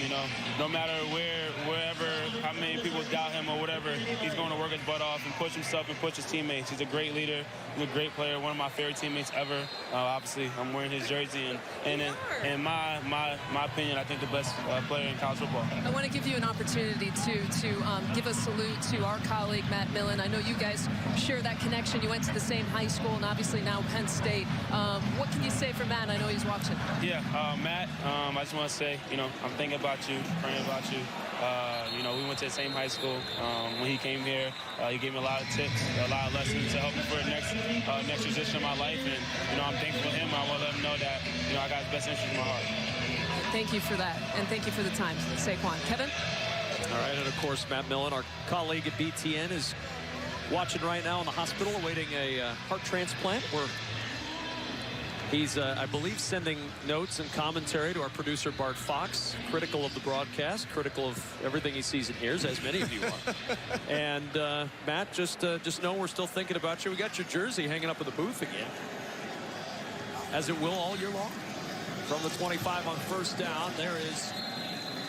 You know, no matter wherever, how many people doubt him or whatever, he's going to work his butt off and push himself and push his teammates. He's a great leader. He's a great player. One of my favorite teammates ever. Obviously, I'm wearing his jersey, and in my opinion, I think the best player in college football. I want to give you an opportunity to give a salute to our colleague Matt Millen. I know you guys share that connection. You went to the same high school, and obviously now Penn State. What can you say for Matt? I know he's watching. Yeah, Matt, I just want to say, you know, I'm thinking about you, praying about you. You know, we went to the same high school. When he came here, he gave me a lot of tips, a lot of lessons to help me for the next transition of my life. And, you know, I'm thankful for him. I want to let him know that, you know, I got his best interest in my heart. Thank you for that, and thank you for the time, Saquon. Kevin? All right, and of course, Matt Millen, our colleague at BTN, is watching right now in the hospital awaiting a heart transplant, where he's, I believe, sending notes and commentary to our producer, Bart Fox, critical of the broadcast, critical of everything he sees and hears, as many of you are. And, Matt, just know we're still thinking about you. We got your jersey hanging up in the booth again, as it will all year long. From the 25 on first down, there is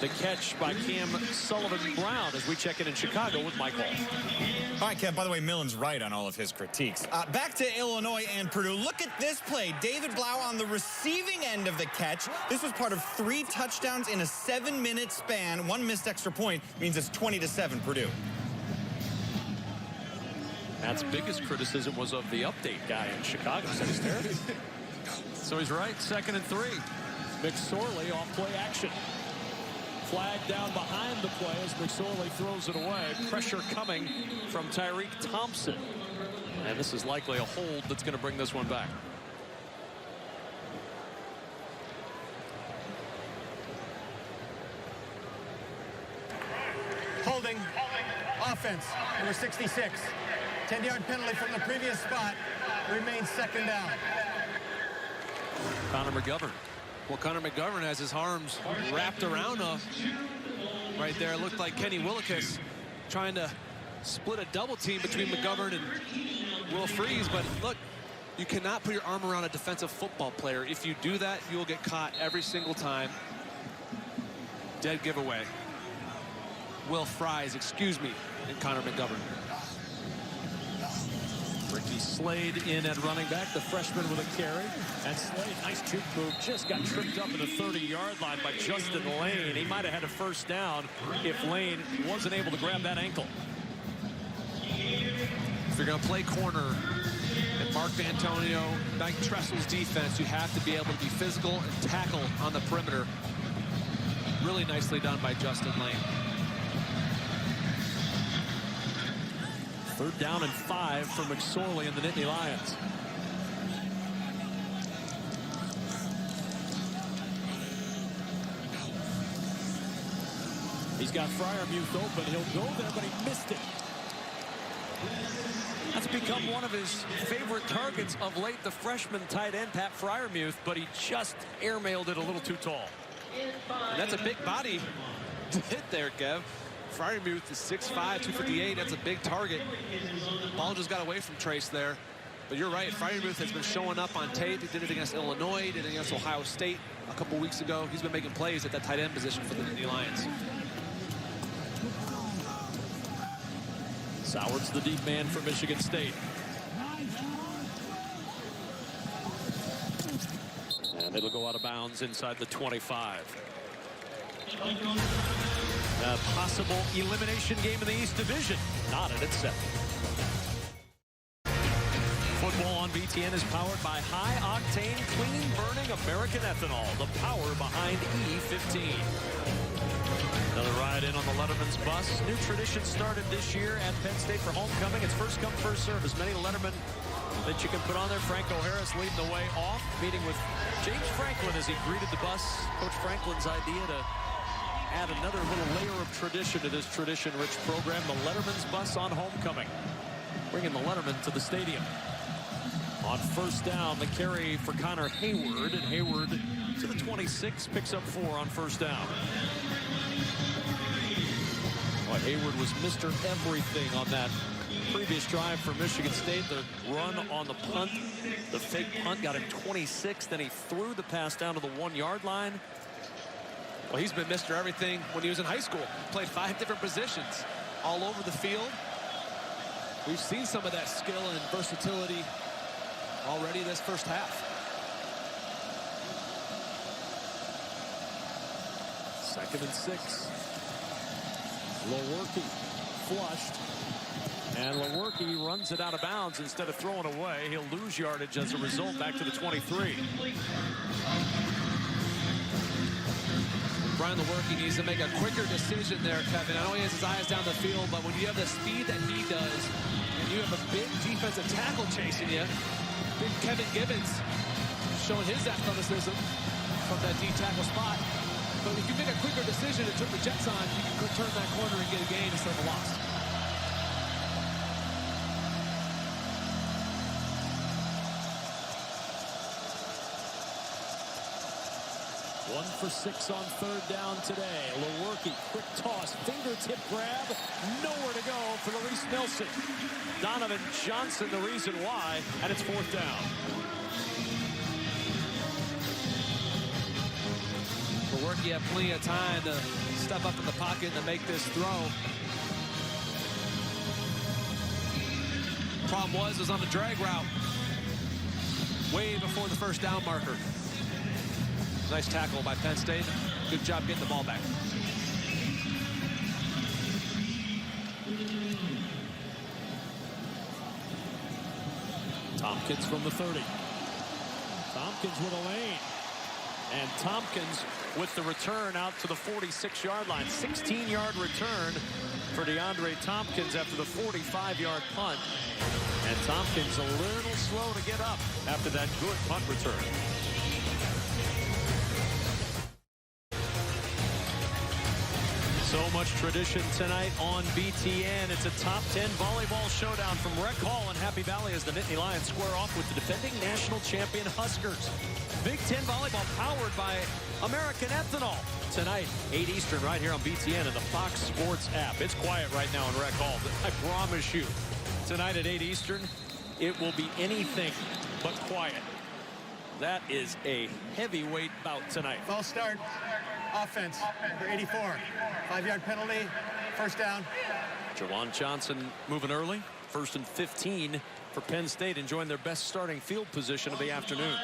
the catch by Cam Sullivan-Brown as we check in Chicago with Mike Hall. All right, Kev, by the way, Millen's right on all of his critiques. Back to Illinois and Purdue. Look at this play. David Blau on the receiving end of the catch. This was part of 3 touchdowns in a 7-minute span. 1 missed extra point means it's 20-7 Purdue. Matt's biggest criticism was of the update guy in Chicago. So he's right, 2nd and 3. McSorley off play action. Flag down behind the play as McSorley throws it away. Pressure coming from Tyreek Thompson. And this is likely a hold that's going to bring this one back. Holding. Offense, number 66. 10-yard penalty from the previous spot. Remains 2nd down. Connor McGovern. Well, Connor McGovern has his arms wrapped around him. Right there, it looked like Kenny Willekes trying to split a double team between McGovern and Will Freeze. But look, You cannot put your arm around a defensive football player. If you do that, you will get caught every single time. Dead giveaway. Will Fries, excuse me, and Connor McGovern. Ricky Slade in at running back, the freshman with a carry. And Slade, nice juke move, just got tripped up at the 30-yard line by Justin Lane. He might have had a first down if Lane wasn't able to grab that ankle. If you're going to play corner and Mark D'Antonio, Mike Tressel's defense, you have to be able to be physical and tackle on the perimeter. Really nicely done by Justin Lane. 3rd down and 5 for McSorley and the Nittany Lions. He's got Freiermuth open. He'll go there, but he missed it. That's become one of his favorite targets of late, the freshman tight end, Pat Freiermuth, but he just airmailed it a little too tall. And that's a big body to hit there, Kev. Freiermuth is 6'5", 258. That's a big target. Ball just got away from Trace there. But you're right, Freiermuth has been showing up on tape. He did it against Illinois, did it against Ohio State a couple weeks ago. He's been making plays at that tight end position for the Nittany Lions. Soward's the deep man for Michigan State. And it'll go out of bounds inside the 25. A possible elimination game in the East Division. Not at its set. Football on BTN is powered by high-octane, clean-burning American ethanol, the power behind E15. Another ride in on the Letterman's bus. New tradition started this year at Penn State for homecoming. It's first come, first serve. As many Letterman that you can put on there. Franco Harris leading the way off, meeting with James Franklin as he greeted the bus. Coach Franklin's idea to add another little layer of tradition to this tradition-rich program. The Letterman's bus on homecoming, bringing the Letterman to the stadium. On 1st down, the carry for Connor Hayward, and Hayward to the 26, picks up 4 on 1st down. Well, Hayward was Mr. Everything on that previous drive for Michigan State. The run on the punt, the fake punt got him 26. Then he threw the pass down to the 1-yard line. Well, he's been Mr. Everything when he was in high school. He played 5 different positions all over the field. We've seen some of that skill and versatility already this first half. 2nd and 6. Lewerke flushed. And Lewerke runs it out of bounds instead of throwing away. He'll lose yardage as a result, back to the 23. Brian Lewerke needs to make a quicker decision there, Kevin. I know he has his eyes down the field, but when you have the speed that he does, and you have a big defensive tackle chasing you, big Kevin Gibbons showing his athleticism from that D-tackle spot. But if you make a quicker decision to turn the Jets on, you can turn that corner and get a gain instead of a loss. One for 6 on 3rd down today. Lewerke, quick toss, fingertip grab, nowhere to go for Reese Nelson. Donovan Johnson the reason why, and it's 4th down. Lewerke had plenty of time to step up in the pocket and to make this throw. Problem was on the drag route way before the 1st down marker. Nice tackle by Penn State. Good job getting the ball back. Tompkins from the 30. Tompkins with a lane. And Tompkins with the return out to the 46-yard line. 16-yard return for DeAndre Tompkins after the 45-yard punt. And Tompkins a little slow to get up after that good punt return. So much tradition tonight on BTN. It's a top 10 volleyball showdown from Rec Hall in Happy Valley as the Nittany Lions square off with the defending national champion Huskers. Big Ten volleyball powered by American Ethanol. Tonight, 8 Eastern, right here on BTN and the Fox Sports app. It's quiet right now in Rec Hall, but I promise you, tonight at 8 Eastern, it will be anything but quiet. That is a heavyweight bout tonight. False start. Offense for 84. 5-yard penalty. First down. Jawan Johnson moving early. 1st and 15 for Penn State, enjoying their best starting field position of the afternoon.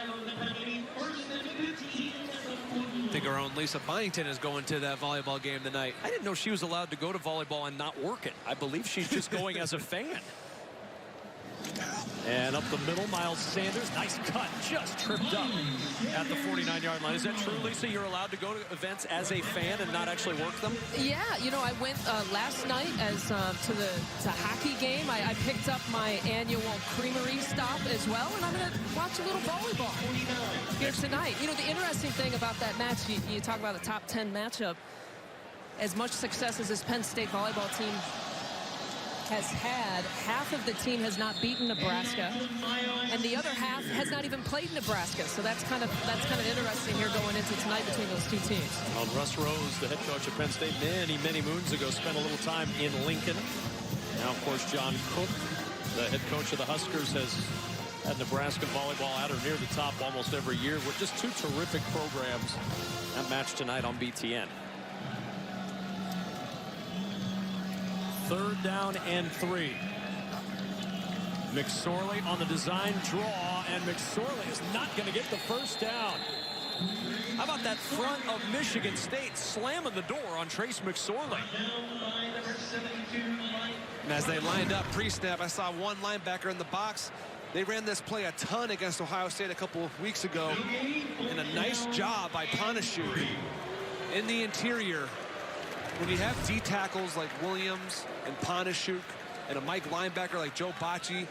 I think our own Lisa Byington is going to that volleyball game tonight. I didn't know she was allowed to go to volleyball and not work it. I believe she's just going as a fan. And up the middle, Miles Sanders. Nice cut, just tripped up at the 49-yard line. Is that true, Lisa? You're allowed to go to events as a fan and not actually work them? Yeah, you know, I went last night as to the hockey game. I picked up my annual creamery stop as well, and I'm going to watch a little volleyball here tonight. You know, the interesting thing about that match, you talk about the top 10 matchup, as much success as this Penn State volleyball team has had, half of the team has not beaten Nebraska, and the other half has not even played Nebraska. So that's kind of interesting here going into tonight between those two teams. Well, Russ Rose, the head coach of Penn State, many moons ago, spent a little time in Lincoln. Now, of course, John Cook, the head coach of the Huskers, has had Nebraska volleyball at or near the top almost every year with just two terrific programs. That match tonight on BTN. 3rd down and 3. McSorley on the design draw, and McSorley is not going to get the first down. How about that front of Michigan State slamming the door on Trace McSorley? And as they lined up pre-snap, I saw one linebacker in the box. They ran this play a ton against Ohio State a couple of weeks ago, and a nice job by Panashuk in the interior. When you have D tackles like Williams and Panashuk and a Mike linebacker like Joe Bocci,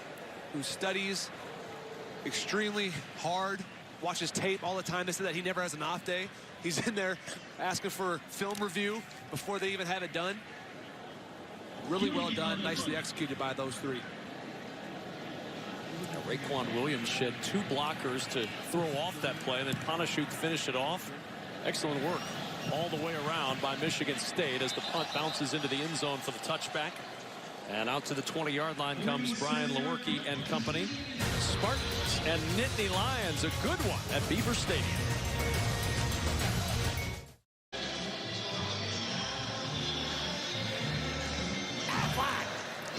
who studies extremely hard, watches tape all the time. They said that he never has an off day. He's in there asking for film review before they even have it done. Really well done, nicely executed by those three. Raekwon Williams shed 2 blockers to throw off that play, and then Panashuk finished it off. Excellent work all the way around by Michigan State as the punt bounces into the end zone for the touchback. And out to the 20-yard line comes Brian Lewerke and company. Spartans and Nittany Lions, a good one at Beaver Stadium.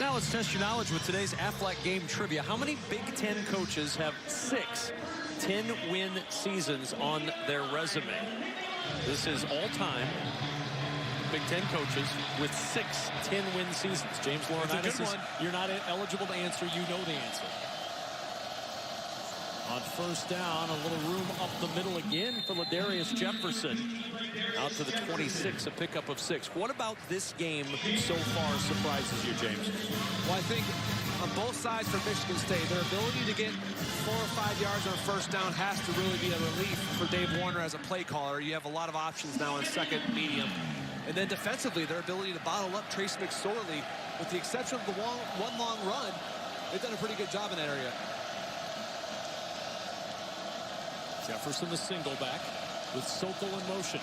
Now let's test your knowledge with today's Aflac game trivia. How many Big Ten coaches have 6 10-win seasons on their resume? This is all-time Big Ten coaches with 6 10-win seasons. James Laurinaitis, you're not eligible to answer. You know the answer. On 1st down, a little room up the middle again for Ladarius Jefferson. Out to the 26, a pickup of 6. What about this game so far surprises you, James? Well, I think on both sides for Michigan State, their ability to get 4 or 5 yards on 1st down has to really be a relief for Dave Warner as a play caller. You have a lot of options now on 2nd medium. And then defensively, their ability to bottle up Trace McSorley, with the exception of the one long run, they've done a pretty good job in that area. Jefferson the single back with Sokol in motion.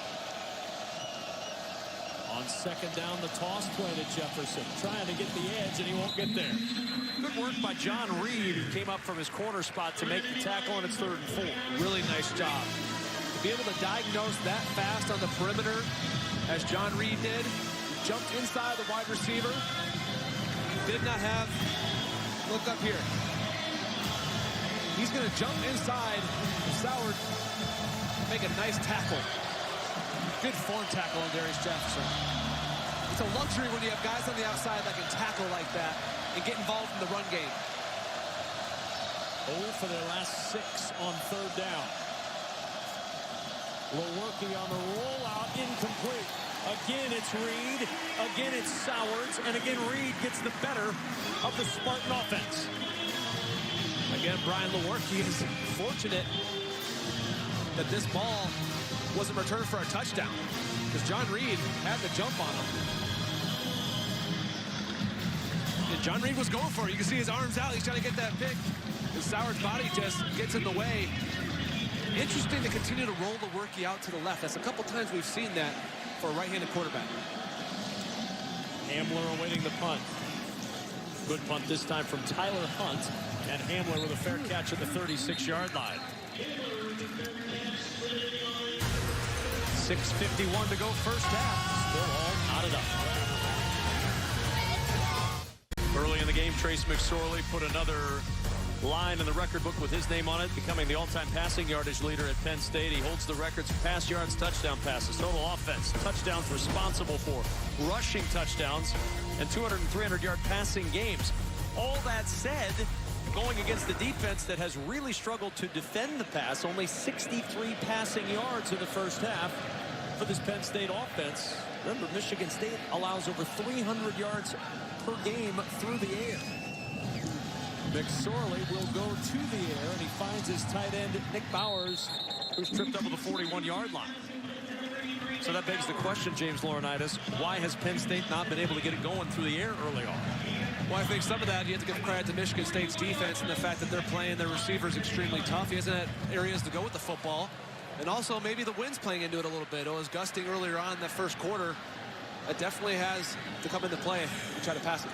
On 2nd down, the toss play to Jefferson, trying to get the edge, and he won't get there. Good work by John Reed, who came up from his corner spot to make the tackle, and it's 3rd and 4. Really nice job. To be able to diagnose that fast on the perimeter, as John Reed did, jumped inside the wide receiver, did not have, look up here. He's going to jump inside, and Soward make a nice tackle. Good form tackle on Darius Jefferson. It's a luxury when you have guys on the outside that can tackle like that and get involved in the run game. 0 for their last 6 on 3rd down. Lewerke on the rollout, incomplete. Again, it's Reed. Again, it's Sowards. And again, Reed gets the better of the Spartan offense. Again, Brian Lewerke is fortunate that this ball wasn't returned for a touchdown, because John Reed had the jump on him. And John Reed was going for it. You can see his arms out. He's trying to get that pick. And Soward's body just gets in the way. Interesting to continue to roll Lewerke out to the left. That's a couple times we've seen that for a right-handed quarterback. Hamler awaiting the punt. Good punt this time from Tyler Hunt. And Hamler with a fair catch at the 36-yard line. 6:51 to go first half. Still all knotted up. Early in the game, Trace McSorley put another line in the record book with his name on it, becoming the all-time passing yardage leader at Penn State. He holds the records for pass yards, touchdown passes, total offense, touchdowns responsible for, rushing touchdowns, and 200 and 300-yard passing games. All that said, going against the defense that has really struggled to defend the pass, only 63 passing yards in the first half for this Penn State offense. Remember, Michigan State allows over 300 yards per game through the air. McSorley will go to the air, and he finds his tight end, Nick Bowers, who's tripped up at the 41-yard line. So that begs the question, James Laurinaitis, why has Penn State not been able to get it going through the air early on? Well, I think some of that you have to give credit to Michigan State's defense and the fact that they're playing their receivers extremely tough. He hasn't had areas to go with the football. And also maybe the wind's playing into it a little bit. It was gusting earlier on in the first quarter. That definitely has to come into play and try to pass it.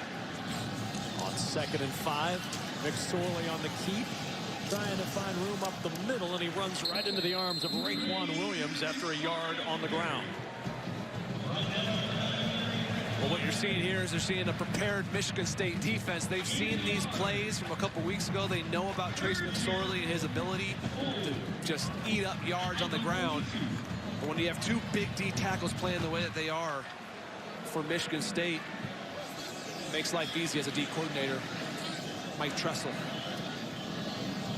On 2nd and 5, McSorley on the keep, trying to find room up the middle, and he runs right into the arms of Raekwon Williams after a yard on the ground. Well, what you're seeing here is they're seeing a prepared Michigan State defense. They've seen these plays from a couple weeks ago. They know about Trace McSorley and his ability to just eat up yards on the ground. But when you have two big D tackles playing the way that they are for Michigan State, it makes life easy as a D coordinator. Mike Tressel.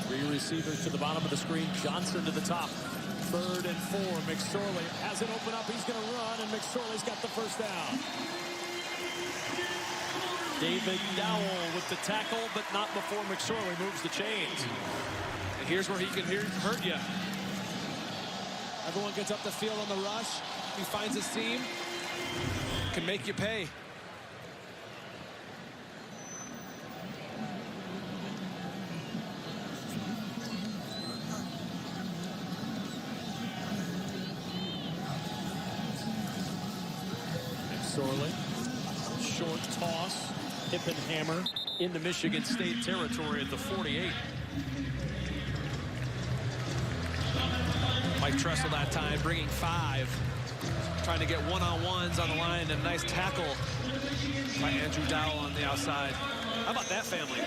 3 receivers to the bottom of the screen. Johnson to the top. 3rd and 4. McSorley has it open up. He's going to run, and McSorley's got the first down. David Dowell with the tackle, but not before McSorley moves the chains. And here's where he can hurt you. Everyone gets up the field on the rush. He finds his seam. Can make you pay. McSorley, short toss, hip and hammer into Michigan State territory at the 48. Mike Tressel that time bringing 5, trying to get one-on-ones on the line, and a nice tackle by Andrew Dowell on the outside. How about that family?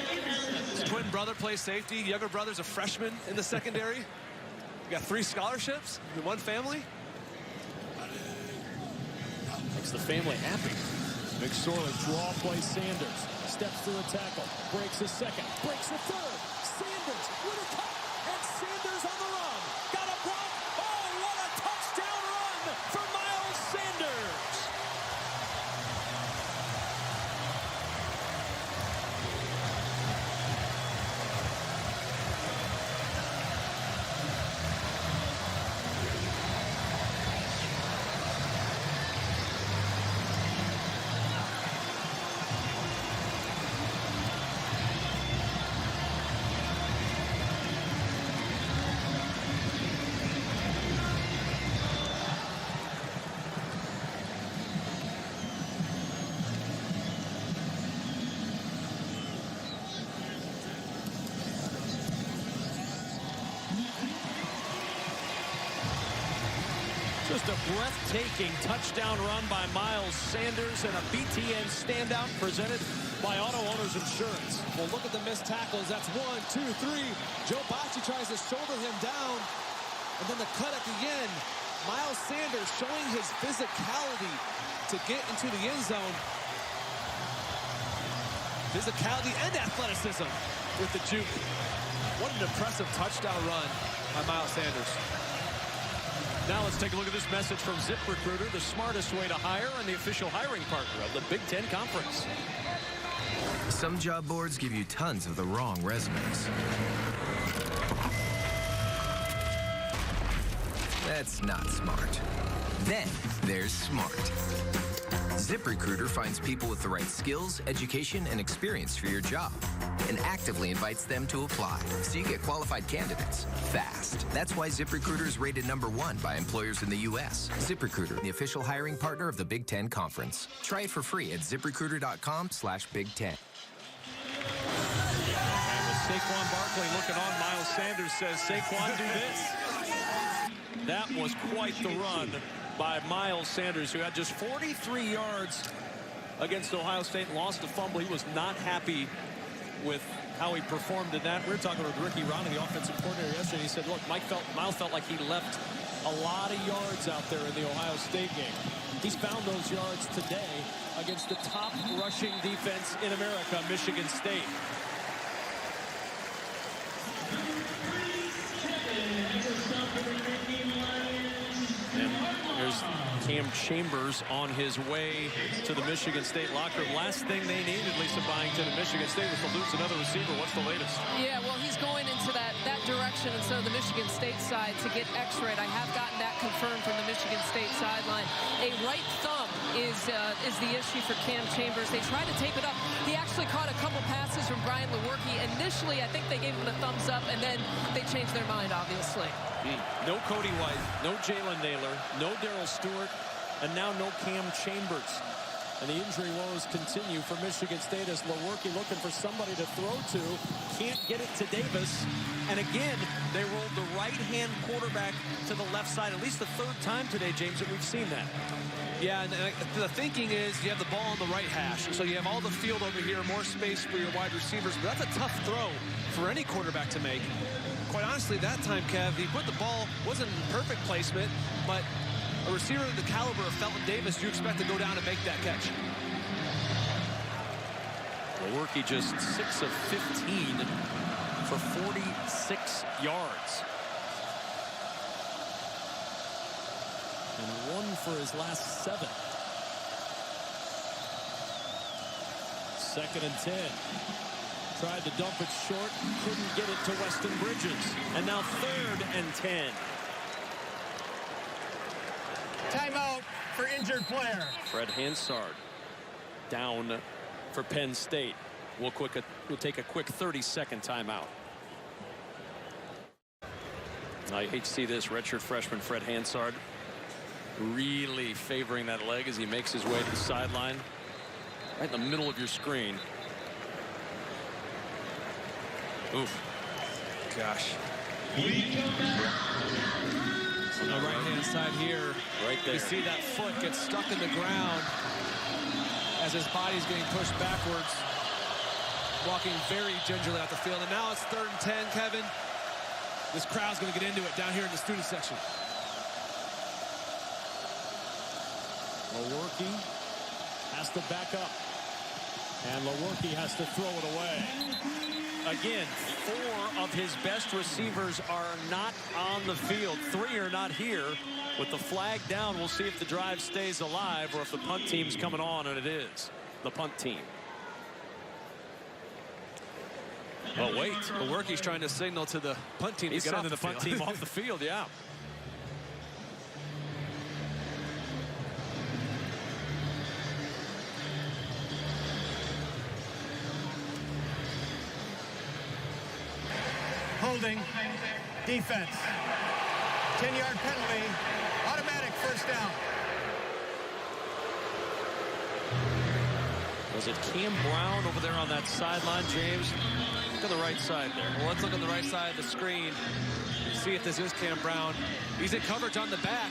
His twin brother plays safety. Younger brother's a freshman in the secondary. You got 3 scholarships in one family. Makes the family happy. McSorley draw play Sanders. Steps through a tackle. Breaks a second. Breaks a third. Sanders with a cut. And Sanders on the run. Got a block. Oh, what a touchdown run for Miles Sanders. Just a breathtaking touchdown run by Miles Sanders and a BTN standout presented by Auto Owners Insurance. Well, look at the missed tackles. That's 1, 2, 3. Joe Bacci tries to shoulder him down. And then the cut at the end. Miles Sanders showing his physicality to get into the end zone. Physicality and athleticism with the juke. What an impressive touchdown run by Miles Sanders. Now let's take a look at this message from ZipRecruiter, the smartest way to hire and the official hiring partner of the Big Ten Conference. Some job boards give you tons of the wrong resumes. That's not smart. Then there's smart. ZipRecruiter finds people with the right skills, education, and experience for your job and actively invites them to apply, so you get qualified candidates fast. That's why ZipRecruiter is rated #1 by employers in the U.S. ZipRecruiter, the official hiring partner of the Big Ten Conference. Try it for free at ZipRecruiter.com/Big Ten. Saquon Barkley looking on. Miles Sanders says, Saquon, do this. That was quite the run by Miles Sanders, who had just 43 yards against Ohio State and lost a fumble. He was not happy with how he performed in that. We were talking with Ricky Ronnie, the offensive coordinator, yesterday. He said, look, Miles felt like he left a lot of yards out there in the Ohio State game. He's found those yards today against the top rushing defense in America, Michigan State. And here's Cam Chambers on his way to the Michigan State locker room. Last thing they needed, Lisa Byington, at Michigan State was to lose another receiver. What's the latest? Yeah, well, he's going into that direction instead of the Michigan State side to get X-rayed. I have gotten that confirmed from the Michigan State sideline. A right thumb is the issue for Cam Chambers. They tried to tape it up. He actually caught a couple passes from Brian Lewerke. Initially, I think they gave him a thumbs up, and then they changed their mind, obviously. No Cody White, no Jalen Naylor, no Darrell Stewart, and now no Cam Chambers. And the injury woes continue for Michigan State as Lewerke looking for somebody to throw to. Can't get it to Davis. And again, they rolled the right-hand quarterback to the left side, at least the third time today, James, that we've seen that. Yeah, and the thinking is you have the ball on the right hash. So you have all the field over here, more space for your wide receivers. But that's a tough throw for any quarterback to make. Quite honestly, that time, Kev, he put the ball, wasn't in perfect placement, but a receiver of the caliber of Felton Davis, you expect to go down and make that catch. Lewerke just 6 of 15 for 46 yards. And 1 for his last 7. 2nd and 10. Tried to dump it short, couldn't get it to Weston Bridges. And now 3rd and 10. Timeout for injured player. Fred Hansard down for Penn State. We'll take a quick 30-second timeout. I hate to see this. Redshirt freshman Fred Hansard really favoring that leg as he makes his way to the sideline. Right in the middle of your screen. Oof. Gosh. On the right-hand side here, right there. You see that foot get stuck in the ground as his body's getting pushed backwards, walking very gingerly out the field. And now it's 3rd and 10, Kevin. This crowd's going to get into it down here in the student section. Lewerke has to back up. And Lewerke has to throw it away. Again, 4 of his best receivers are not on the field. 3 are not here. With the flag down, we'll see if the drive stays alive or if the punt team's coming on, and it is the punt team. But wait, Lewerke's trying to signal to the punt team he's to get off sending the punt team off the field, yeah. Holding, defense, 10-yard penalty, automatic 1st down. Was it Cam Brown over there on that sideline, James? Look on the right side there. Well, let's look on the right side of the screen. See if this is Cam Brown. He's in coverage on the back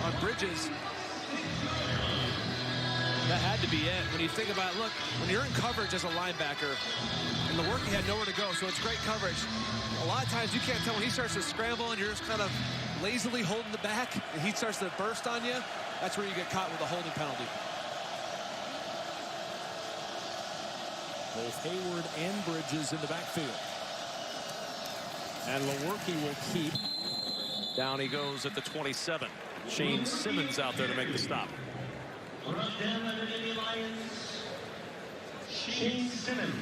on Bridges. That had to be it. When you think about it, look, when you're in coverage as a linebacker, and Lewerke had nowhere to go, so it's great coverage. A lot of times you can't tell when he starts to scramble and you're just kind of lazily holding the back and he starts to burst on you. That's where you get caught with a holding penalty. Both Hayward and Bridges in the backfield. And Lewerke will keep. Down he goes at the 27. Shane Simmons out there to make the stop. Shane Simmons.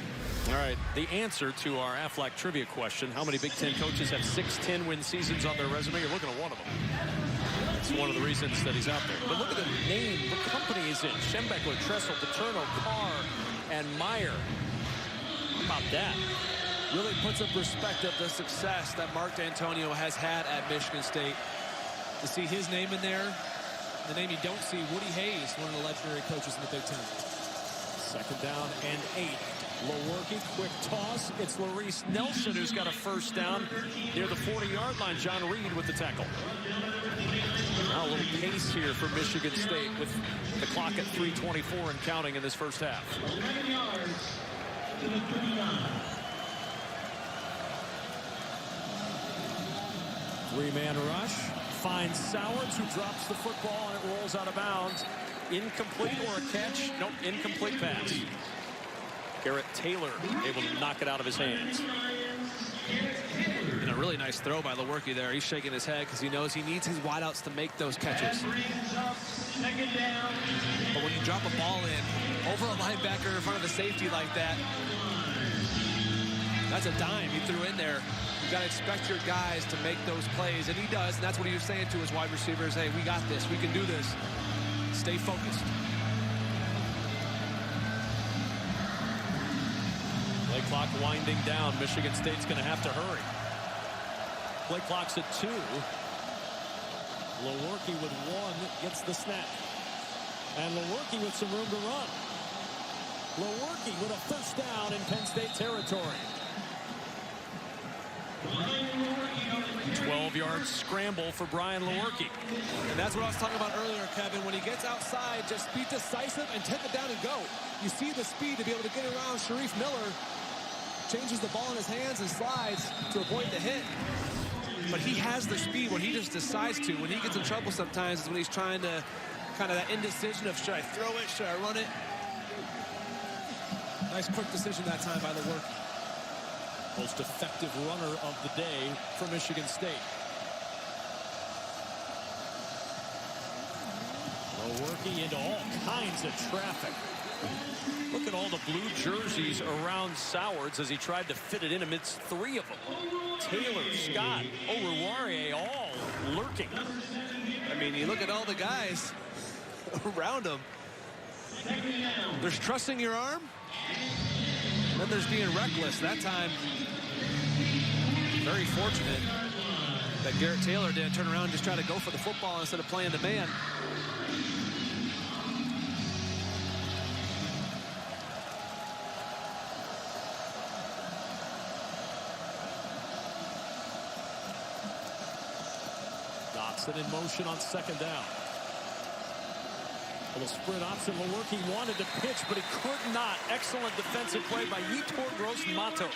All right, the answer to our Aflac trivia question, how many Big Ten coaches have 6 10-win seasons on their resume? You're looking at one of them. It's one of the reasons that he's out there. But look at the name, the company he's in. Schembechler, Tressel, Paterno, Carr, and Meyer. How about that? Really puts in perspective the success that Mark D'Antonio has had at Michigan State. To see his name in there, the name you don't see, Woody Hayes, one of the legendary coaches in the Big Ten. 2nd down and 8. Lewerke, quick toss. It's Larice Nelson who's got a first down near the 40-yard line. John Reed with the tackle. Now a little pace here for Michigan State with the clock at 3:24 and counting in this first half. 11 yards to the 39. Three-man rush. Finds Sowards, who drops the football, and it rolls out of bounds. Incomplete or a catch? Nope, incomplete pass. Garrett Taylor able to knock it out of his hands. And a really nice throw by Lewerke there. He's shaking his head because he knows he needs his wideouts to make those catches. Second down. But when you drop a ball in over a linebacker in front of a safety like that, that's a dime he threw in there. You got to expect your guys to make those plays, and he does, and that's what he was saying to his wide receivers. Hey, we got this. We can do this. Stay focused. Play clock winding down. Michigan State's going to have to hurry. Play clock's at 2. Lewerke with 1 gets the snap. And Lewerke with some room to run. Lewerke with a first down in Penn State territory. 12-yard scramble for Brian Lewerke. And that's what I was talking about earlier, Kevin. When he gets outside, just be decisive and take it down and go. You see the speed to be able to get around Sharif Miller. Changes the ball in his hands and slides to avoid the hit. But he has the speed when he just decides to. When he gets in trouble sometimes is when he's trying to kind of that indecision of should I throw it, should I run it? Nice quick decision that time by Lewerke. Most effective runner of the day for Michigan State. Lewerke into all kinds of traffic. Look at all the blue jerseys around Sowards as he tried to fit it in amidst 3 of them. Taylor, Scott, Lewerke, all lurking. I mean, you look at all the guys around him. There's trusting your arm. Then there's being reckless. That time, very fortunate that Garrett Taylor didn't turn around and just try to go for the football instead of playing the man. Dotson in motion on second down. A little sprint option. Lewerke wanted to pitch, but he could not. Excellent defensive play by Yetur Gross-Matos.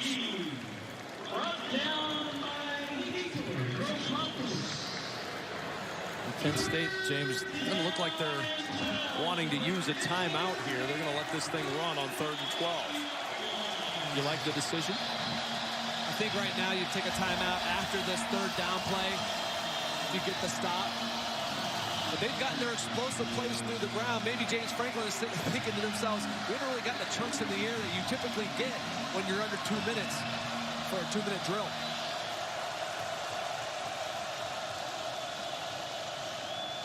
Penn State, James, doesn't look like they're wanting to use a timeout here. They're going to let this thing run on 3rd and 12. You like the decision? I think right now you take a timeout after this 3rd down play. You get the stop. But they've gotten their explosive plays through the ground. Maybe James Franklin is thinking to themselves, we haven't really gotten the chunks in the air that you typically get when you're under 2 minutes for a 2-minute drill.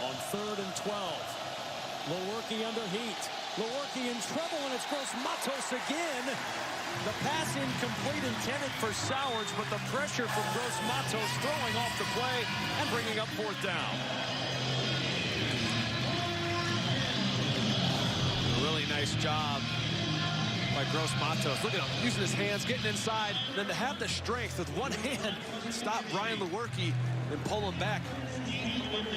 On 3rd and 12. Lewerke under heat. Lewerke in trouble, and it's Gross-Matos again. The pass incomplete, intended for Sowards, but the pressure from Gross-Matos throwing off the play and bringing up 4th down. Really nice job by Gross-Matos. Look at him using his hands, getting inside, then to have the strength with one hand stop Brian Lewerke and pull him back.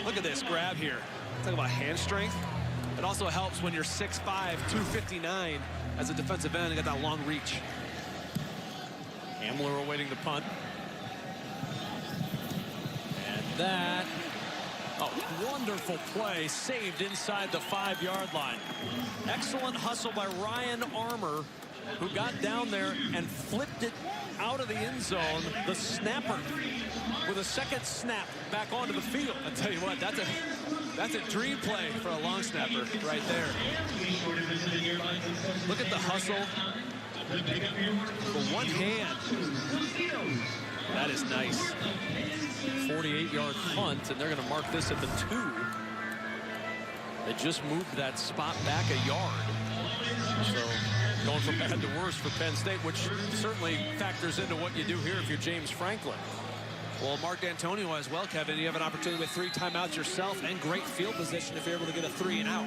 Look at this grab here. Talk about hand strength. It also helps when you're 6'5", 259 as a defensive end and got that long reach. Hamler awaiting the punt. And that, a wonderful play, saved inside the 5-yard line. Excellent hustle by Ryan Armour, who got down there and flipped it out of the end zone. The snapper with a second snap back onto the field. I'll tell you what, that's a dream play for a long snapper right there. Look at the hustle. With one hand. That is nice. 48-yard punt, and they're going to mark this at the 2. They just moved that spot back a yard. So going from bad to worse for Penn State, which certainly factors into what you do here if you're James Franklin. Well, Mark D'Antonio as well, Kevin. You have an opportunity with 3 timeouts yourself and great field position if you're able to get a 3 and out.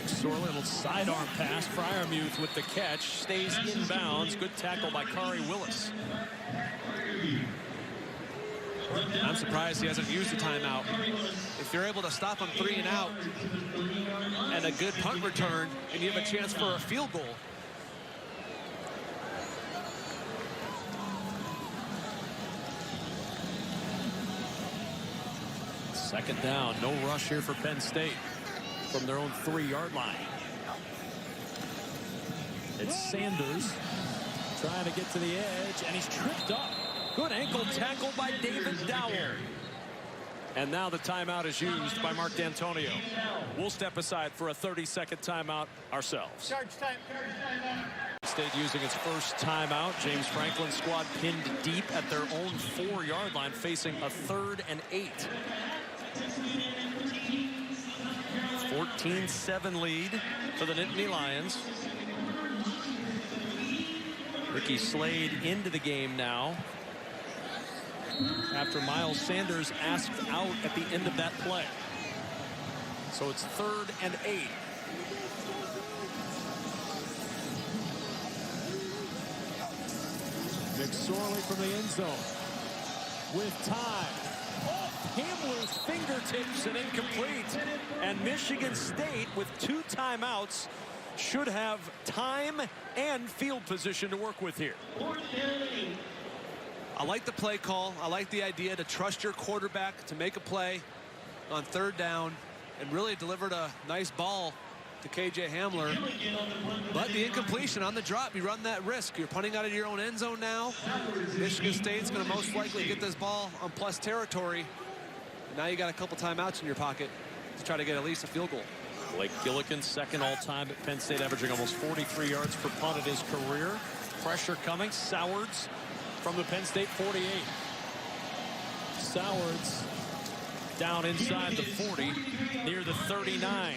McSorley, a little sidearm pass. Fryermuth with the catch, stays inbounds. Good tackle by Kari Willis. I'm surprised he hasn't used the timeout. If you're able to stop him 3 and out and a good punt return and you have a chance for a field goal. Second down, no rush here for Penn State from their own 3-yard line. It's Sanders trying to get to the edge, and he's tripped up. Good ankle tackle by David Dowell. And now the timeout is used by Mark D'Antonio. We'll step aside for a 30-second timeout ourselves. State using its first timeout. James Franklin's squad pinned deep at their own 4-yard line, facing a 3rd and 8. 14-7 lead for the Nittany Lions. Ricky Slade into the game now, after Miles Sanders asked out at the end of that play. So it's 3rd and 8. McSorley from the end zone with time. Off Hamler's fingertips and incomplete. And Michigan State, with 2 timeouts, should have time and field position to work with here. I like the play call. I like the idea to trust your quarterback to make a play on 3rd down and really delivered a nice ball to KJ Hamler. But the incompletion on the drop, you run that risk. You're punting out of your own end zone now. Michigan State's going to most likely get this ball on plus territory. Now you got a couple timeouts in your pocket to try to get at least a field goal. Blake Gillikin, second all-time at Penn State, averaging almost 43 yards per punt in his career. Pressure coming. Sowards from the Penn State 48. Sowards down inside the 40, near the 39.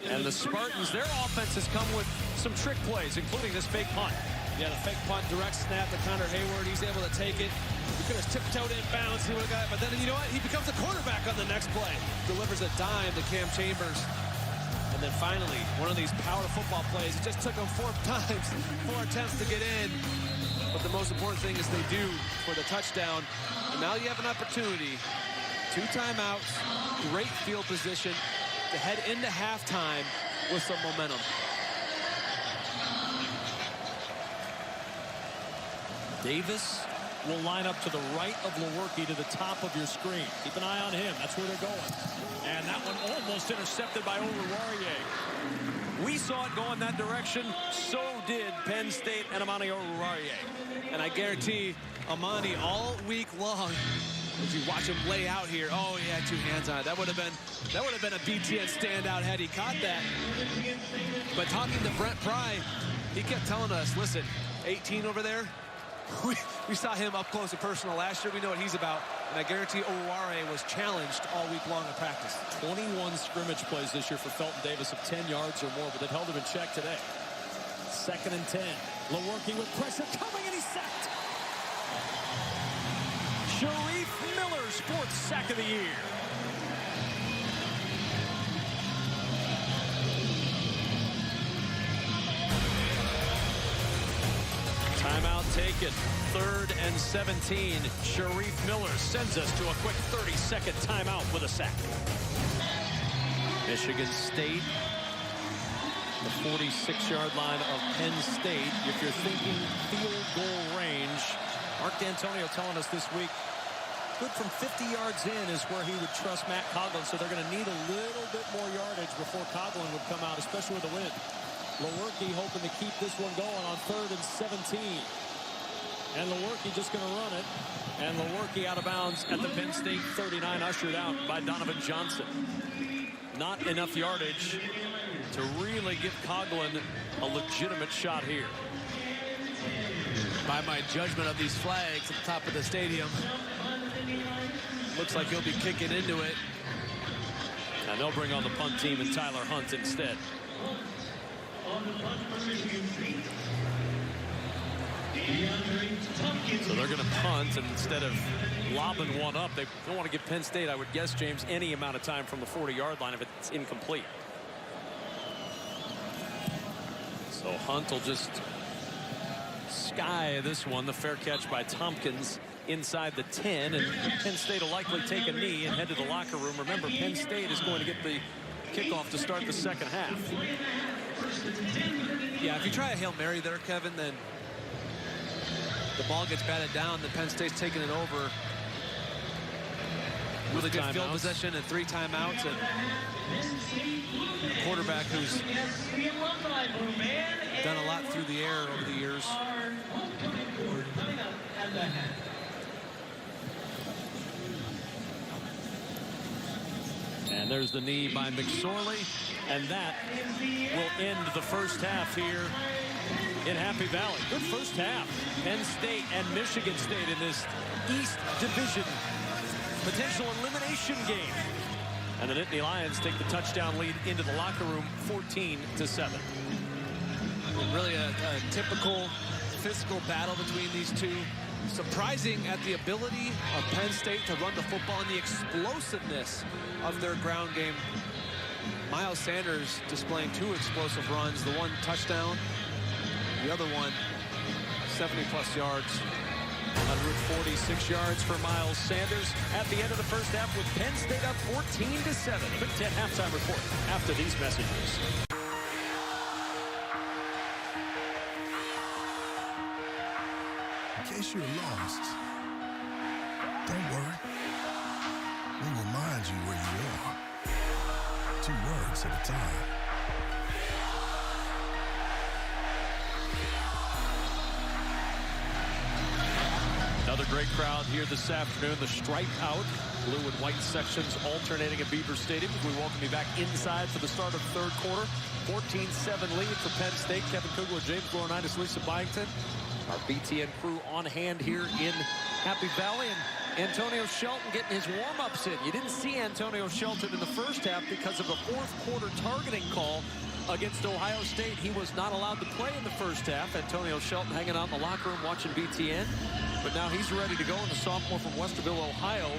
And the Spartans, their offense has come with some trick plays, including this fake punt. Yeah, the fake punt, direct snap to Connor Hayward. He's able to take it. He could have tiptoed in bounds. He would have got it. But then, you know what? He becomes the quarterback on the next play. Delivers a dime to Cam Chambers. And then finally, one of these power football plays. It just took him 4 times, 4 attempts to get in. But the most important thing is they do for the touchdown. And now you have an opportunity. 2 timeouts, great field position to head into halftime with some momentum. Davis will line up to the right of Lewerke to the top of your screen. Keep an eye on him. That's where they're going. And that one almost intercepted by Oruwariye. We saw it going that direction. So did Penn State and Amani Oruwariye. And I guarantee Amani all week long, as you watch him lay out here, oh, he had 2 hands on it. That would have been a BTN standout had he caught that. But talking to Brent Pry, he kept telling us, listen, 18 over there, we saw him up close and personal last year. We know what he's about. And I guarantee Oruwariye was challenged all week long in practice. 21 scrimmage plays this year for Felton Davis of 10 yards or more, but they've held him in check today. 2nd and 10. Lewerke with pressure coming, and he's sacked. Sharif Miller's 4th sack of the year. Timeout taken. 3rd and 17. Sharif Miller sends us to a quick 30-second timeout with a sack. Michigan State, the 46-yard line of Penn State. If you're thinking field goal range, Mark D'Antonio telling us this week, good from 50 yards in is where he would trust Matt Coughlin, so they're going to need a little bit more yardage before Coughlin would come out, especially with the wind. Lewerke hoping to keep this one going on 3rd and 17. And Lewerke just going to run it. And Lewerke out of bounds at the Penn State 39, ushered out by Donovan Johnson. Not enough yardage to really give Coughlin a legitimate shot here. By my judgment of these flags at the top of the stadium, looks like he'll be kicking into it. And they'll bring on the punt team and Tyler Hunt instead. So they're going to punt, and instead of lobbing one up, they don't want to give Penn State, I would guess, James, any amount of time from the 40-yard line if it's incomplete. Hunt will just sky this one. The fair catch by Tompkins inside the 10, and Penn State will likely take a knee and head to the locker room. Remember, Penn State is going to get the kickoff to start the second half. Yeah, if you try a Hail Mary there, Kevin, then the ball gets batted down. The Penn State's taking it over. Really good field possession and 3 timeouts. And a quarterback who's done a lot through the air over the years. And there's the knee by McSorley, and that will end the first half here in Happy Valley. Good first half. Penn State and Michigan State in this East Division potential elimination game. And the Nittany Lions take the touchdown lead into the locker room, 14-7. Really a typical physical battle between these two. Surprising at the ability of Penn State to run the football and the explosiveness of their ground game. Miles Sanders displaying 2 explosive runs, the one touchdown, the other one 70-plus yards. 146 yards for Miles Sanders at the end of the first half, with Penn State up 14-7. Big Ten halftime report after these messages. In case you're lost, don't worry. We'll remind you where you are. 2 words at a time. Another great crowd here this afternoon. The stripe out, blue and white sections alternating at Beaver Stadium. We welcome you back inside for the start of third quarter. 14-7 lead for Penn State. Kevin Kugler, James Laurinaitis, Lisa Byington. Our BTN crew on hand here in Happy Valley. And Antonio Shelton getting his warm-ups in. You didn't see Antonio Shelton in the first half because of a fourth quarter targeting call against Ohio State. He was not allowed to play in the first half. Antonio Shelton hanging out in the locker room watching BTN. But now he's ready to go, and the sophomore from Westerville, Ohio,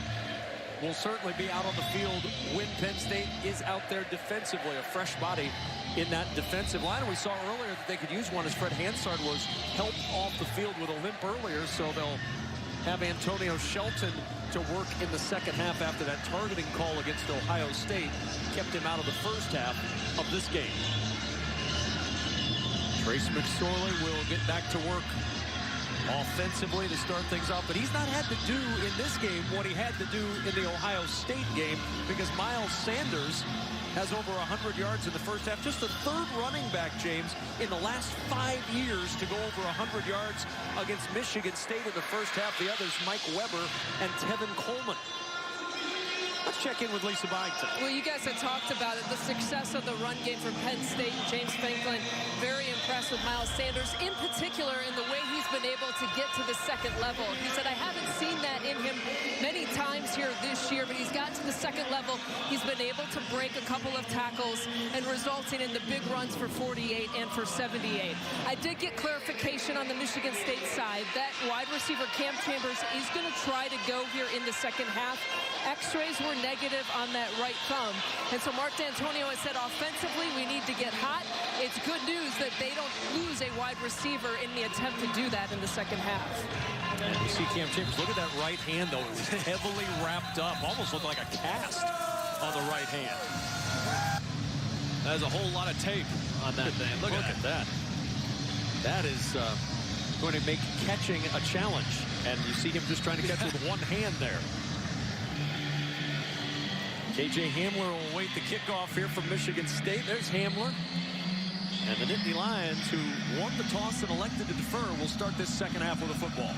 will certainly be out on the field when Penn State is out there defensively. A fresh body in that defensive line. And we saw earlier that they could use one as Fred Hansard was helped off the field with a limp earlier, so they'll have Antonio Shelton to work in the second half after that targeting call against Ohio State kept him out of the first half of this game. Trace McSorley will get back to work offensively to start things off, but he's not had to do in this game what he had to do in the Ohio State game, because Miles Sanders has over 100 yards in the first half. Just the 3rd running back, James, in the last 5 years to go over 100 yards against Michigan State in the first half. The others, Mike Weber and Tevin Coleman. Let's check in with Lisa Byington. Well, you guys have talked about it, the success of the run game for Penn State. James Franklin very impressed with Miles Sanders, in particular in the way he's been able to get to the second level. He said, I haven't seen that in him many times here this year, but he's got to the second level. He's been able to break a couple of tackles and resulting in the big runs for 48 and for 78. I did get clarification on the Michigan State side that wide receiver Cam Chambers is going to try to go here in the second half. X-rays were negative on that right thumb. And so Mark D'Antonio has said, offensively, we need to get hot. It's good news that they don't lose a wide receiver in the attempt to do that in the second half. And you see Cam Chambers, look at that right hand, though. It was heavily wrapped up, almost looked like a cast on the right hand. There's a whole lot of tape on that thing. Look at that. That is going to make catching a challenge. And you see him just trying to catch with one hand there. KJ Hamler will await the kickoff here from Michigan State. There's Hamler. And the Nittany Lions, who won the toss and elected to defer, will start this second half with the football.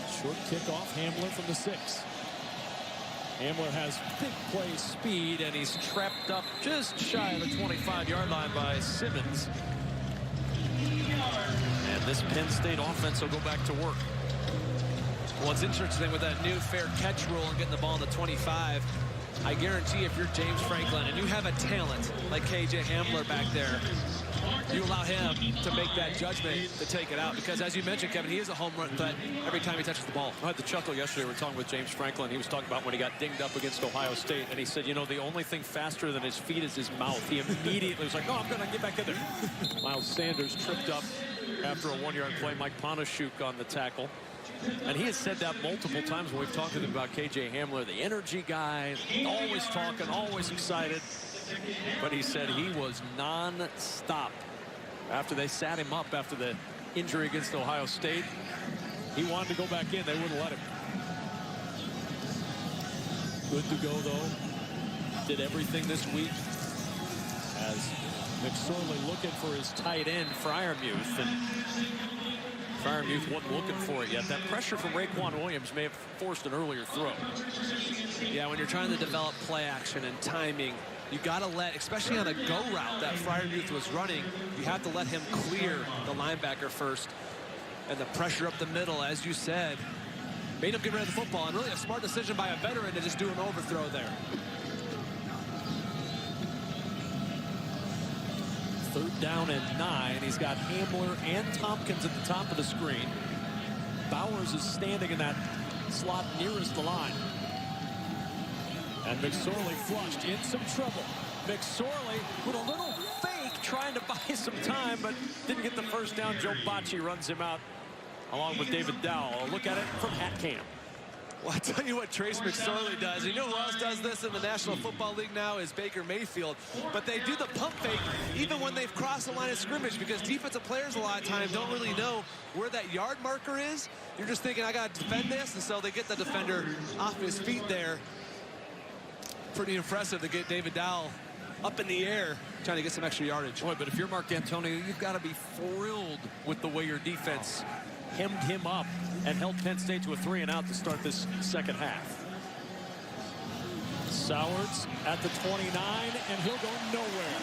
Short kickoff, Hamler from the 6. Hamler has big play speed, and he's trapped up just shy of the 25-yard line by Simmons. And this Penn State offense will go back to work. Well, it's interesting with that new fair catch rule and getting the ball in the 25. I guarantee if you're James Franklin and you have a talent like KJ Hamler back there, you allow him to make that judgment to take it out. Because as you mentioned, Kevin, he is a home run threat every time he touches the ball. I had the chuckle yesterday. We were talking with James Franklin. He was talking about when he got dinged up against Ohio State. And he said, you know, the only thing faster than his feet is his mouth. He immediately was like, no, I'm going to get back in there. Miles Sanders tripped up after a 1-yard play. Mike Ponashuk on the tackle. And he has said that multiple times when we've talked to him about KJ Hamler, the energy guy, always talking, always excited. But he said he was non-stop after they sat him up after the injury against Ohio State. He wanted to go back in. They wouldn't let him. Good to go, though. Did everything this week as McSorley looking for his tight end, Freiermuth. And Freiermuth wasn't looking for it yet. That pressure from Raekwon Williams may have forced an earlier throw. Yeah, when you're trying to develop play action and timing, you got to let, especially on a go route that Freiermuth was running, you have to let him clear the linebacker first. And the pressure up the middle, as you said, made him get rid of the football. And really a smart decision by a veteran to just do an overthrow there. 3rd down and 9. He's got Hamler and Tompkins at the top of the screen. Bowers is standing in that slot nearest the line. And McSorley flushed in some trouble. McSorley with a little fake trying to buy some time, but didn't get the first down. Joe Bocci runs him out along with David Dowell. A look at it from Hat Cam. Well, I tell you what Trace McSorley does. You know who else does this in the National Football League now is Baker Mayfield. But they do the pump fake even when they've crossed the line of scrimmage, because defensive players a lot of times don't really know where that yard marker is. You're just thinking, I got to defend this, and so they get the defender off his feet there. Pretty impressive to get David Dowell up in the air trying to get some extra yardage. Boy, but if you're Mark Antonio, you've got to be thrilled with the way your defense hemmed him up and held Penn State to a 3-and-out to start this second half. Sowards at the 29, and he'll go nowhere.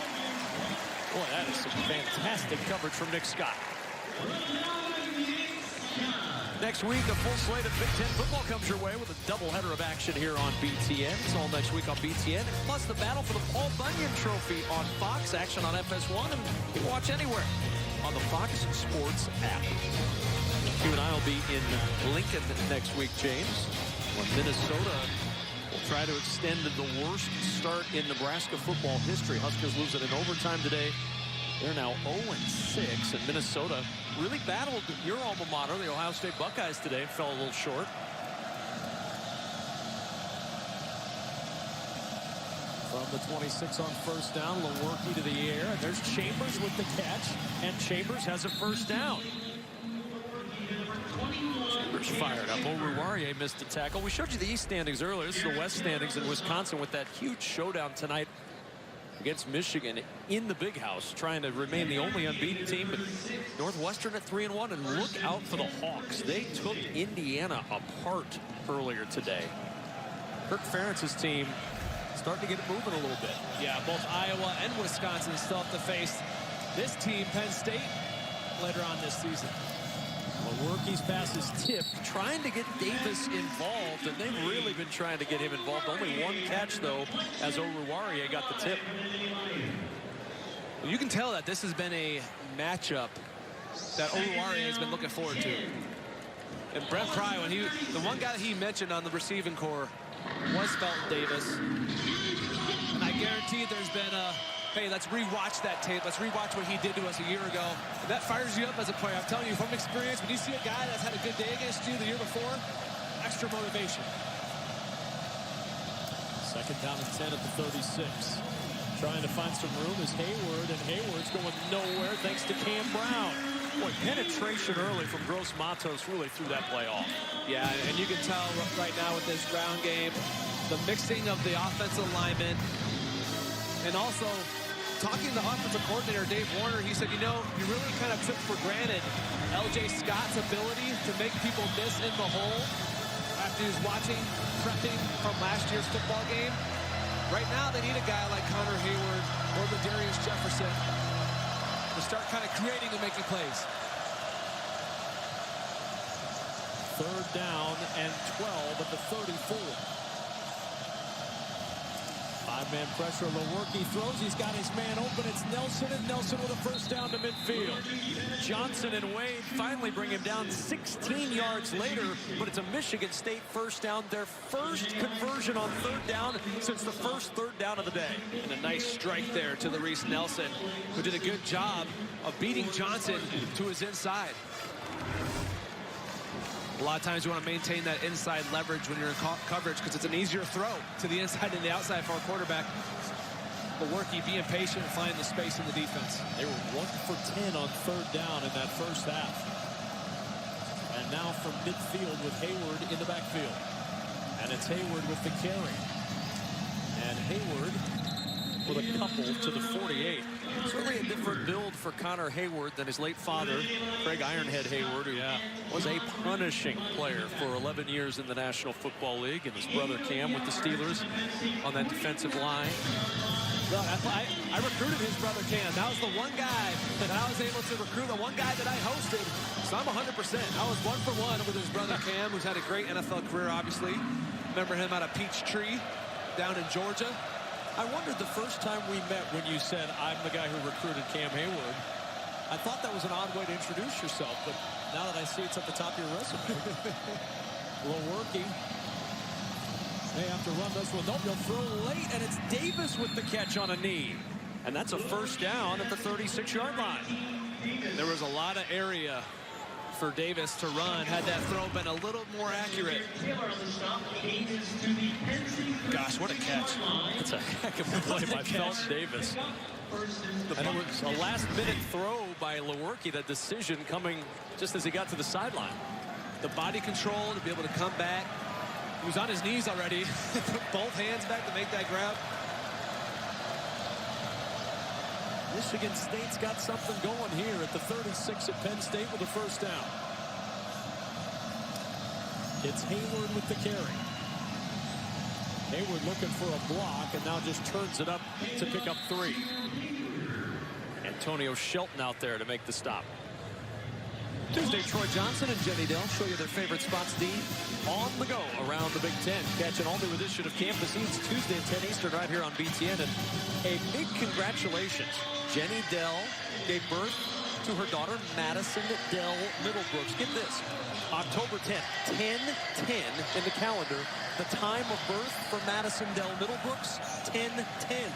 Boy, that is some fantastic coverage from Nick Scott. Next week, a full slate of Big Ten football comes your way with a doubleheader of action here on BTN. It's all next week on BTN, plus the battle for the Paul Bunyan Trophy on Fox. Action on FS1, and you can watch anywhere on the Fox Sports app. You and I will be in Lincoln next week, James, when Minnesota will try to extend the worst start in Nebraska football history. Huskers lose it in overtime today. They're now 0-6, and Minnesota really battled your alma mater, the Ohio State Buckeyes, today. Fell a little short. From the 26 on first down, Lewerke to the air, and there's Chambers with the catch, and Chambers has a first down. Chambers fired up. Oruwariye missed the tackle. We showed you the East standings earlier. This is the West standings in Wisconsin with that huge showdown tonight against Michigan in the Big House, trying to remain the only unbeaten team. But Northwestern at 3-1, and look out for the Hawks. They took Indiana apart earlier today. Kirk Ferentz's team starting to get it moving a little bit. Yeah, both Iowa and Wisconsin still have to face this team, Penn State, later on this season. Lewerke's pass is tipped, trying to get Davis involved, and they've really been trying to get him involved. Only one catch, though, as Oruwariye got the tip. Well, you can tell that this has been a matchup that Oruwariye has been looking forward to. And Brent Pry, the one guy that he mentioned on the receiving corps was Felton Davis. And I guarantee there's been a, hey, let's rewatch that tape. Let's rewatch what he did to us a year ago. And that fires you up as a player. I'm telling you from experience, when you see a guy that's had a good day against you the year before, extra motivation. 2nd down and 10 at the 36. Trying to find some room is Hayward, and Hayward's going nowhere thanks to Cam Brown. Boy, penetration early from Gross Matos really threw that play off. Yeah, and you can tell right now with this ground game, the mixing of the offensive linemen, and also talking to offensive coordinator Dave Warner, he said, you know, you really kind of took for granted L.J. Scott's ability to make people miss in the hole after he was watching, prepping from last year's football game. Right now, they need a guy like Connor Hayward or Ladarius Jefferson to start kind of creating and making plays. 3rd down and 12 at the 34. Five-man pressure. Lewerke throws. He's got his man open. It's Nelson, and Nelson with a first down to midfield. Johnson and Wade finally bring him down 16 yards later, but it's a Michigan State first down. Their first conversion on third down since the first third down of the day. And a nice strike there to Reese Nelson, who did a good job of beating Johnson to his inside. A lot of times you want to maintain that inside leverage when you're in coverage because it's an easier throw to the inside than the outside for a quarterback. Lewerke being patient and finding the space in the defense. They were 1 for 10 on third down in that first half. And now from midfield with Hayward in the backfield. And it's Hayward with the carry. And Hayward with a couple to the 48. Certainly a different build for Connor Hayward than his late father, Craig Ironhead Hayward, who was a punishing player for 11 years in the National Football League, and his brother Cam with the Steelers on that defensive line. Look, I recruited his brother Cam. That was the one guy that I was able to recruit, the one guy that I hosted. So I'm 100%. I was 1 for 1 with his brother Cam, who's had a great NFL career, obviously. Remember him out of Peachtree down in Georgia. I wondered the first time we met when you said, I'm the guy who recruited Cam Hayward. I thought that was an odd way to introduce yourself, but now that I see it's at the top of your resume. Lewerke may have to run this one. Nope, he'll throw late, and it's Davis with the catch on a knee. And that's a first down at the 36-yard line. There was a lot of area for Davis to run. Had that throw been a little more accurate. Gosh, what a catch. It's a heck of a play by Felton Davis. And it was a last-minute throw by Lewerke, that decision coming just as he got to the sideline. The body control to be able to come back. He was on his knees already. Put both hands back to make that grab. Michigan State's got something going here at the 36 at Penn State with a first down. It's Hayward with the carry. Hayward looking for a block and now just turns it up to pick up 3. Antonio Shelton out there to make the stop. Tuesday, Troy Johnson and Jenny Dell show you their favorite spots, D, on the go around the Big Ten. Catch an all-new edition of Campus Eats Tuesday at 10 Eastern right here on BTN. And a big congratulations. Jenny Dell gave birth to her daughter, Madison Dell Middlebrooks. Get this, October 10th, 10/10 in the calendar. The time of birth for Madison Dell Middlebrooks, 10/10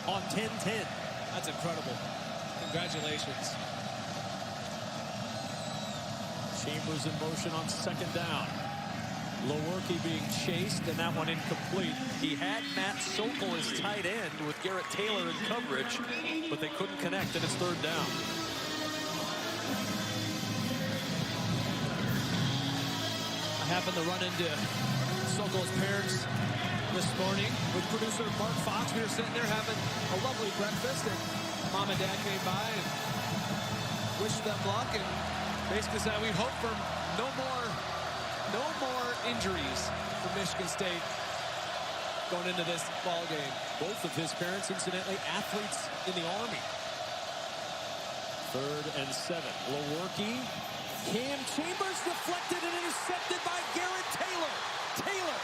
on 10/10. That's incredible. Congratulations. Chambers in motion on second down. Lewerke being chased, and that one incomplete. He had Matt Sokol as tight end with Garrett Taylor in coverage, but they couldn't connect, and it's third down. I happened to run into Sokol's parents this morning with producer Mark Fox. We were sitting there having a lovely breakfast, and Mom and Dad came by and wished them luck, and basically said we hope for no more injuries for Michigan State going into this ball game. Both of his parents, incidentally, athletes in the Army. 3rd and 7. Lewerke. Cam Chambers deflected and intercepted by Garrett Taylor. Taylor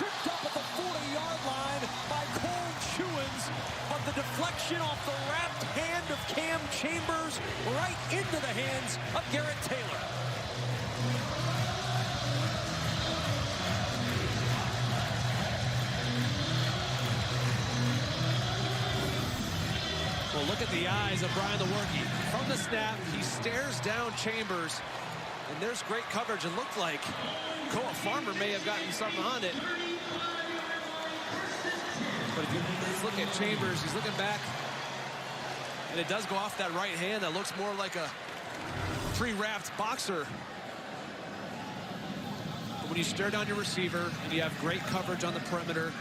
tripped up at the 40-yard line by Cole Chewins, but the deflection off the wrapped hand of Cam Chambers right into the hands of Garrett Taylor. Well, look at the eyes of Brian Lewerke. From the snap, he stares down Chambers, and there's great coverage. It looked like Koa Farmer may have gotten something on it. But if you look at Chambers, he's looking back, and it does go off that right hand that looks more like a pre-wrapped boxer. But when you stare down your receiver and you have great coverage on the perimeter,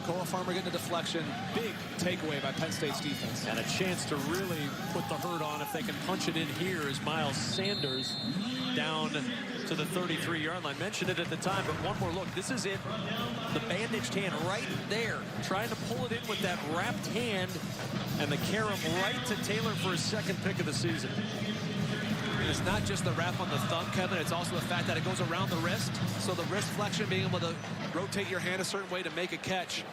Koa Farmer getting a deflection. Big takeaway by Penn State's defense. And a chance to really put the hurt on if they can punch it in here as Miles Sanders down to the 33-yard line. Mentioned it at the time, but one more look. This is it. The bandaged hand right there. Trying to pull it in with that wrapped hand. And the carom right to Taylor for his second pick of the season. And it's not just the wrap on the thumb, Kevin. It's also the fact that it goes around the wrist. So the wrist flexion, being able to rotate your hand a certain way to make a catch.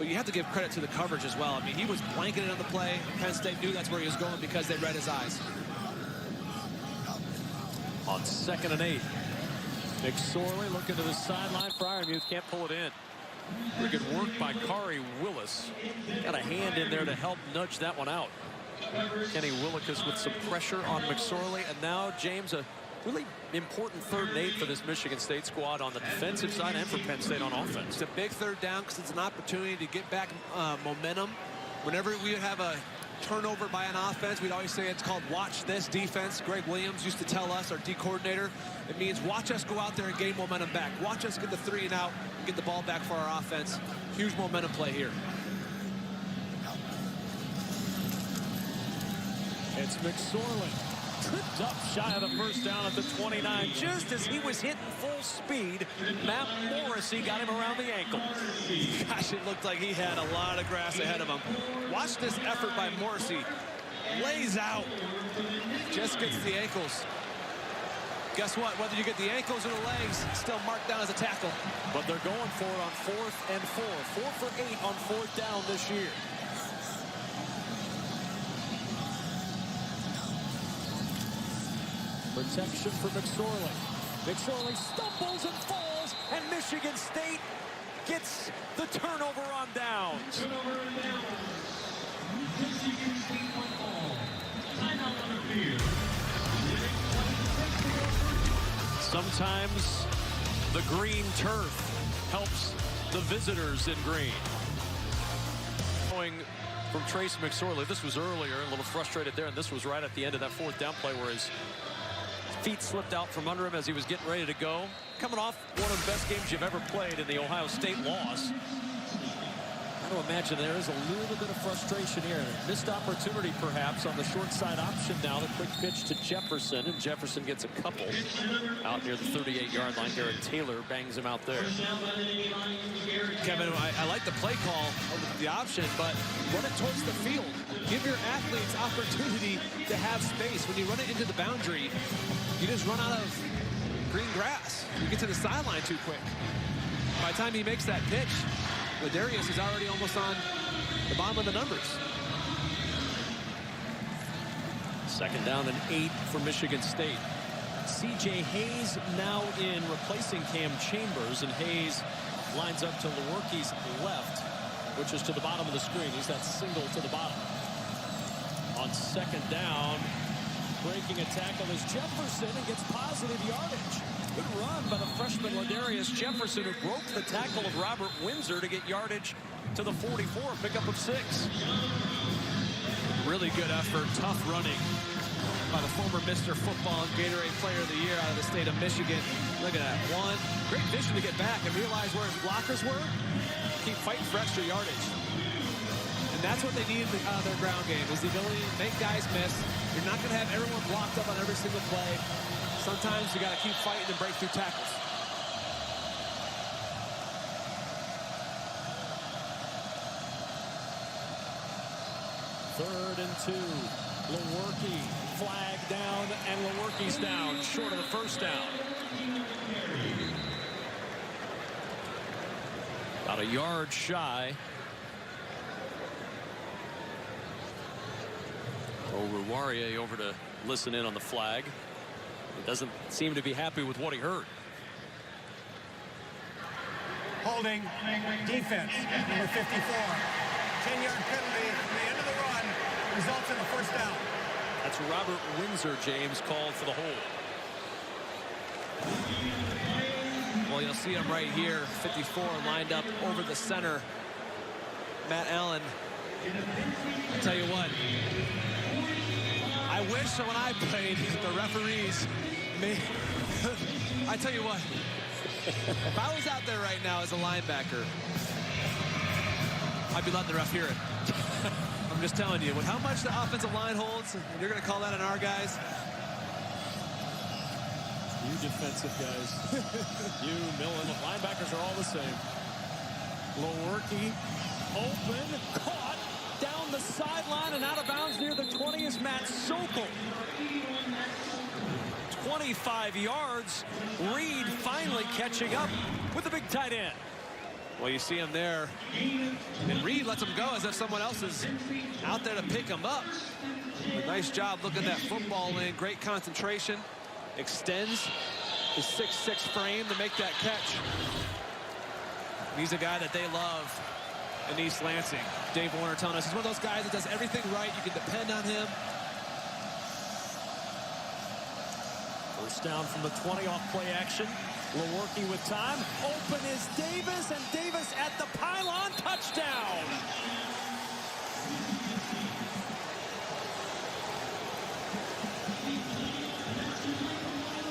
but you have to give credit to the coverage as well. I mean, he was blanketed on the play. Penn State knew that's where he was going because they read his eyes. On 2nd and 8. McSorley looking to the sideline for Ironmuth. Can't pull it in. Pretty good work by Kari Willis. Got a hand in there to help nudge that one out. Kenny Willekes with some pressure on McSorley. And now, James, a really important 3rd and 8 for this Michigan State squad on the defensive side and for Penn State on offense. It's a big 3rd down because it's an opportunity to get back momentum. Whenever we would have a turnover by an offense, we'd always say it's called watch this defense. Greg Williams used to tell us, our D coordinator, it means watch us go out there and gain momentum back. Watch us get the 3 and out and get the ball back for our offense. Huge momentum play here. It's McSorley. Tripped up shy of the 1st down at the 29. Just as he was hitting full speed, Matt Morrissey got him around the ankle. Gosh, it looked like he had a lot of grass ahead of him. Watch this effort by Morrissey. Lays out. Just gets the ankles. Guess what? Whether you get the ankles or the legs, still marked down as a tackle. But they're going for it on 4th and 4. 4 for 8 on 4th down this year. Protection for McSorley. McSorley stumbles and falls, and Michigan State gets the turnover on downs. Turnover on downs. Michigan State football. Timeout on the field. Sometimes the green turf helps the visitors in green. Going from Trace McSorley. This was earlier, a little frustrated there, and this was right at the end of that 4th down play where his feet slipped out from under him as he was getting ready to go. Coming off one of the best games you've ever played in the Ohio State loss. I got to imagine there is a little bit of frustration here. Missed opportunity perhaps on the short side option now. The quick pitch to Jefferson, and Jefferson gets a couple out near the 38-yard line. Garrett Taylor bangs him out there. Kevin, I like the play call over the option, but run it towards the field. Give your athletes opportunity to have space. When you run it into the boundary, you just run out of green grass. You get to the sideline too quick. By the time he makes that pitch, Ladarius is already almost on the bottom of the numbers. 2nd down and 8 for Michigan State. C.J. Hayes now in, replacing Cam Chambers, and Hayes lines up to Lewerke's left, which is to the bottom of the screen. He's that single to the bottom. On 2nd down, breaking a tackle is Jefferson and gets positive yardage. Good run by the freshman Ladarius Jefferson, who broke the tackle of Robert Windsor to get yardage to the 44, pickup of 6. Really good effort, tough running by the former Mr. Football and Gatorade Player of the Year out of the state of Michigan. Look at that. One, great vision to get back and realize where his blockers were. Keep fighting for extra yardage. And that's what they need out of their ground game, is the ability to make guys miss. You're not going to have everyone blocked up on every single play. Sometimes you got to keep fighting and break through tackles. Third and 2. Lewerke, flag down, and Lewerke's down, short of the 1st down. About a yard shy. Oruwariye over to listen in on the flag. He doesn't seem to be happy with what he heard. Holding defense, number 54. 10-yard penalty from the end of the run results in a 1st down. That's Robert Windsor, James, called for the hold. Well, you'll see him right here, 54 lined up over the center. Matt Allen. I'll tell you what, I wish when I played, the referees may. I tell you what, if I was out there right now as a linebacker, I'd be letting the ref hear it. I'm just telling you, with how much the offensive line holds, you're going to call that on our guys. You defensive guys. You, Millen, the linebackers are all the same. Lewerke, open, caught, down the sideline and out of bounds near the 20 is Matt Sokol. 25 yards. Reed finally catching up with the big tight end. Well, you see him there, and Reed lets him go as if someone else is out there to pick him up. A nice job looking that football in. Great concentration. Extends his 6'6" frame to make that catch. He's a guy that they love in East Lansing. Dave Warner telling us he's one of those guys that does everything right. You can depend on him. First down from the 20 off play action. Lewerke with time. Open is Davis, and Davis at the pylon. Touchdown.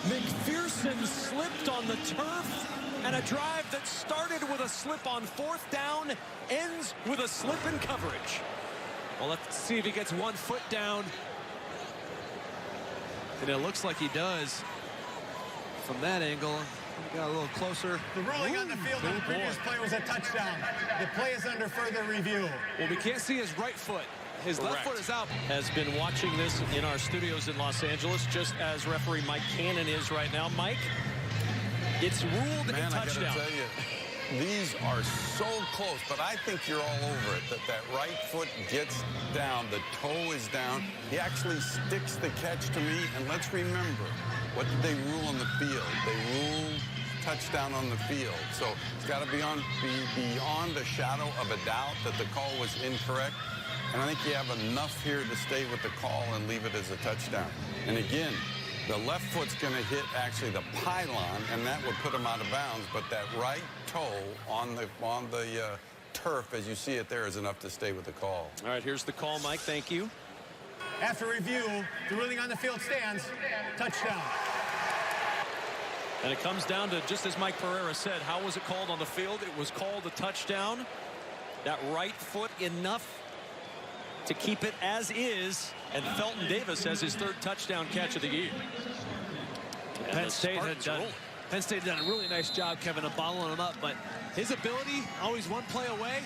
McPherson slipped on the turf, and a drive that started with a slip on 4th down ends with a slip in coverage. Well, let's see if he gets 1 foot down. And it looks like he does from that angle. Got a little closer. The ruling on the field on the previous play was a touchdown. The play is under further review. Well, we can't see his right foot. His left foot is out. Has been watching this in our studios in Los Angeles, just as referee Mike Cannon is right now. Mike, it's ruled a touchdown. I gotta tell you, these are so close, but I think you're all over it. That right foot gets down, the toe is down. He actually sticks the catch to me, and let's remember, what did they rule on the field? They ruled touchdown on the field. So it's got to be beyond a shadow of a doubt that the call was incorrect. And I think you have enough here to stay with the call and leave it as a touchdown. And again, the left foot's going to hit actually the pylon, and that would put him out of bounds. But that right toe on the turf, as you see it there, is enough to stay with the call. All right, here's the call, Mike. Thank you. After review, the ruling on the field stands. Touchdown. And it comes down to, just as Mike Pereira said, how was it called on the field? It was called a touchdown. That right foot enough to keep it as is. And Felton Davis has his 3rd touchdown catch of the year. Penn State had done a really nice job, Kevin, of bottling him up. But his ability, always 1 play away.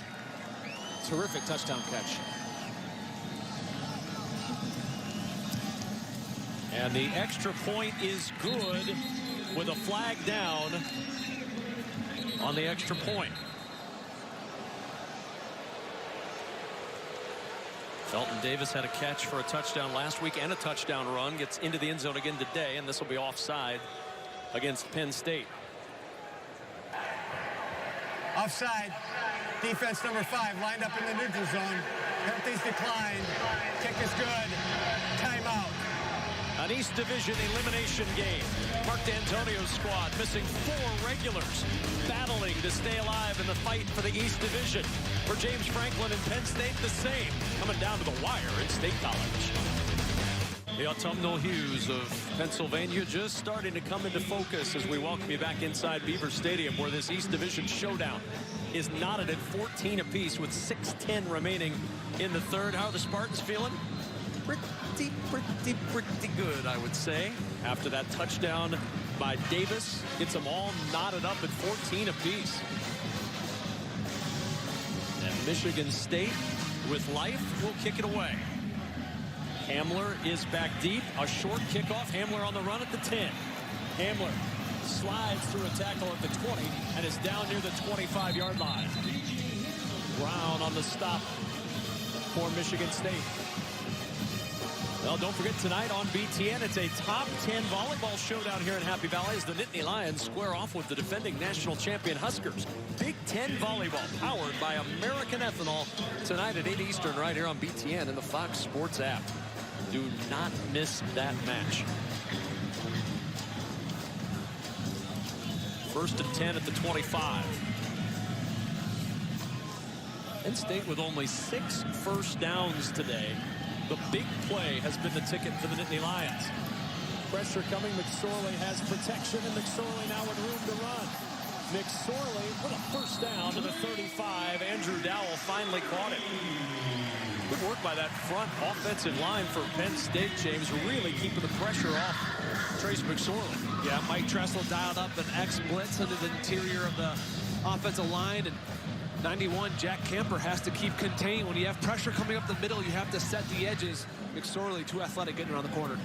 Terrific touchdown catch. And the extra point is good with a flag down on the extra point. Felton Davis had a catch for a touchdown last week and a touchdown run. Gets into the end zone again today, and this will be offside against Penn State. Offside. Defense number 5 lined up in the neutral zone. Penalties declined. Kick is good. Timeout. An East Division elimination game. Mark D'Antonio's squad missing 4 regulars, battling to stay alive in the fight for the East Division. For James Franklin and Penn State, the same, coming down to the wire at State College. The autumnal hues of Pennsylvania just starting to come into focus as we welcome you back inside Beaver Stadium, where this East Division showdown is knotted at 14 apiece with 6:10 remaining in the 3rd. How are the Spartans feeling? Pretty good, I would say. After that touchdown by Davis, gets them all knotted up at 14 apiece. And Michigan State, with life, will kick it away. Hamler is back deep. A short kickoff. Hamler on the run at the 10. Hamler slides through a tackle at the 20 and is down near the 25-yard line. Brown on the stop for Michigan State. Well, don't forget, tonight on BTN, it's a top 10 volleyball showdown here in Happy Valley as the Nittany Lions square off with the defending national champion Huskers. Big Ten volleyball powered by American Ethanol tonight at 8 Eastern right here on BTN and the Fox Sports app. Do not miss that match. 1st and 10 at the 25. Penn State with only 6 first downs today. The big play has been the ticket for the Nittany Lions. Pressure coming. McSorley has protection, and McSorley now with room to run. McSorley with a first down to the 35. Andrew Dowell finally caught it. Good work by that front offensive line for Penn State, James, really keeping the pressure off Trace McSorley. Yeah, Mike Tressel dialed up an X blitz into the interior of the offensive line, and 91, Jack Camper has to keep contained. When you have pressure coming up the middle, you have to set the edges. McSorley, too athletic, getting around the corner.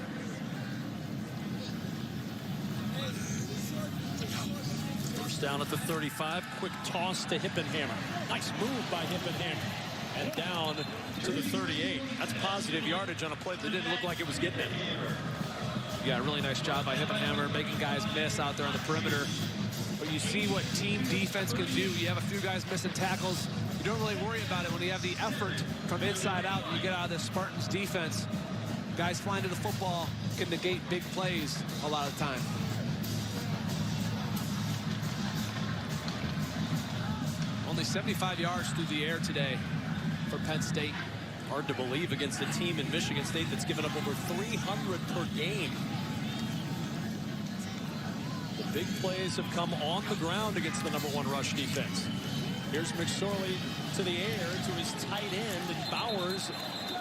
First down at the 35. Quick toss to Hippenhammer. Nice move by Hippenhammer. And down to the 38. That's positive yardage on a play that didn't look like it was getting it. Yeah, really nice job by Hippenhammer, making guys miss out there on the perimeter. But you see what team defense can do. You have a few guys missing tackles. You don't really worry about it when you have the effort from inside out and you get out of the Spartans defense. Guys flying to the football can negate big plays a lot of the time. Only 75 yards through the air today for Penn State. Hard to believe against a team in Michigan State that's given up over 300 per game. The big plays have come on the ground against the #1 rush defense. Here's McSorley to the air to his tight end, and Bowers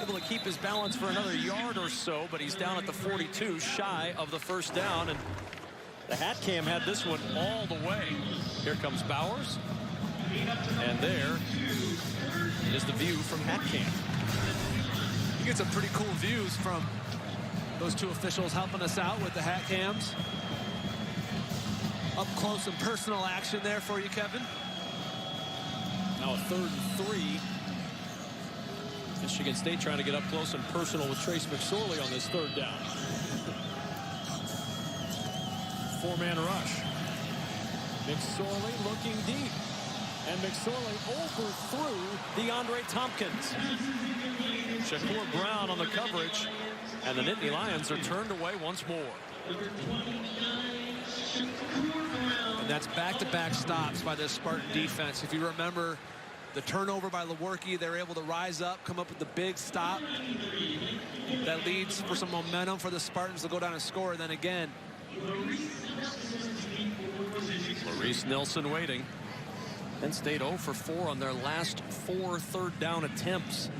able to keep his balance for another yard or so, but he's down at the 42, shy of the first down, and the hat cam had this one all the way. Here comes Bowers, and there is the view from hat cam. You get some pretty cool views from those two officials helping us out with the hat cams. Up close and personal action there for you, Kevin. Now a 3rd and 3. Michigan State trying to get up close and personal with Trace McSorley on this 3rd down. 4-man rush. McSorley looking deep. And McSorley overthrew DeAndre Tompkins. Shakur Brown on the coverage. And the Nittany Lions are turned away once more. And that's back-to-back stops by the Spartan defense. If you remember the turnover by Lewerke, they were able to rise up, come up with the big stop. That leads for some momentum for the Spartans to go down and score. And then again, Maurice Nelson waiting. Penn State 0 for 4 on their last 4 third down attempts.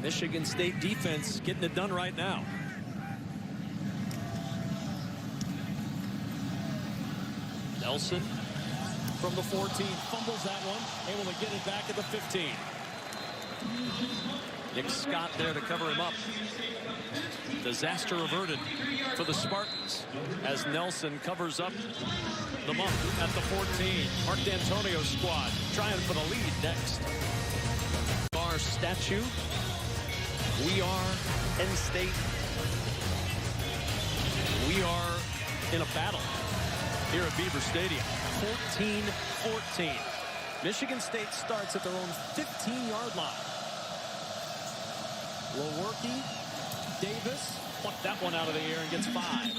Michigan State defense getting it done right now. Nelson from the 14 fumbles that one, able to get it back at the 15. Nick Scott there to cover him up. Disaster averted for the Spartans as Nelson covers up the monk at the 14. Mark D'Antonio's squad trying for the lead next. Our statue. We are Penn State. We are in a battle here at Beaver Stadium. 14-14. Michigan State starts at their own 15-yard line. Lewerke, Davis, plucked that one out of the air and gets 5.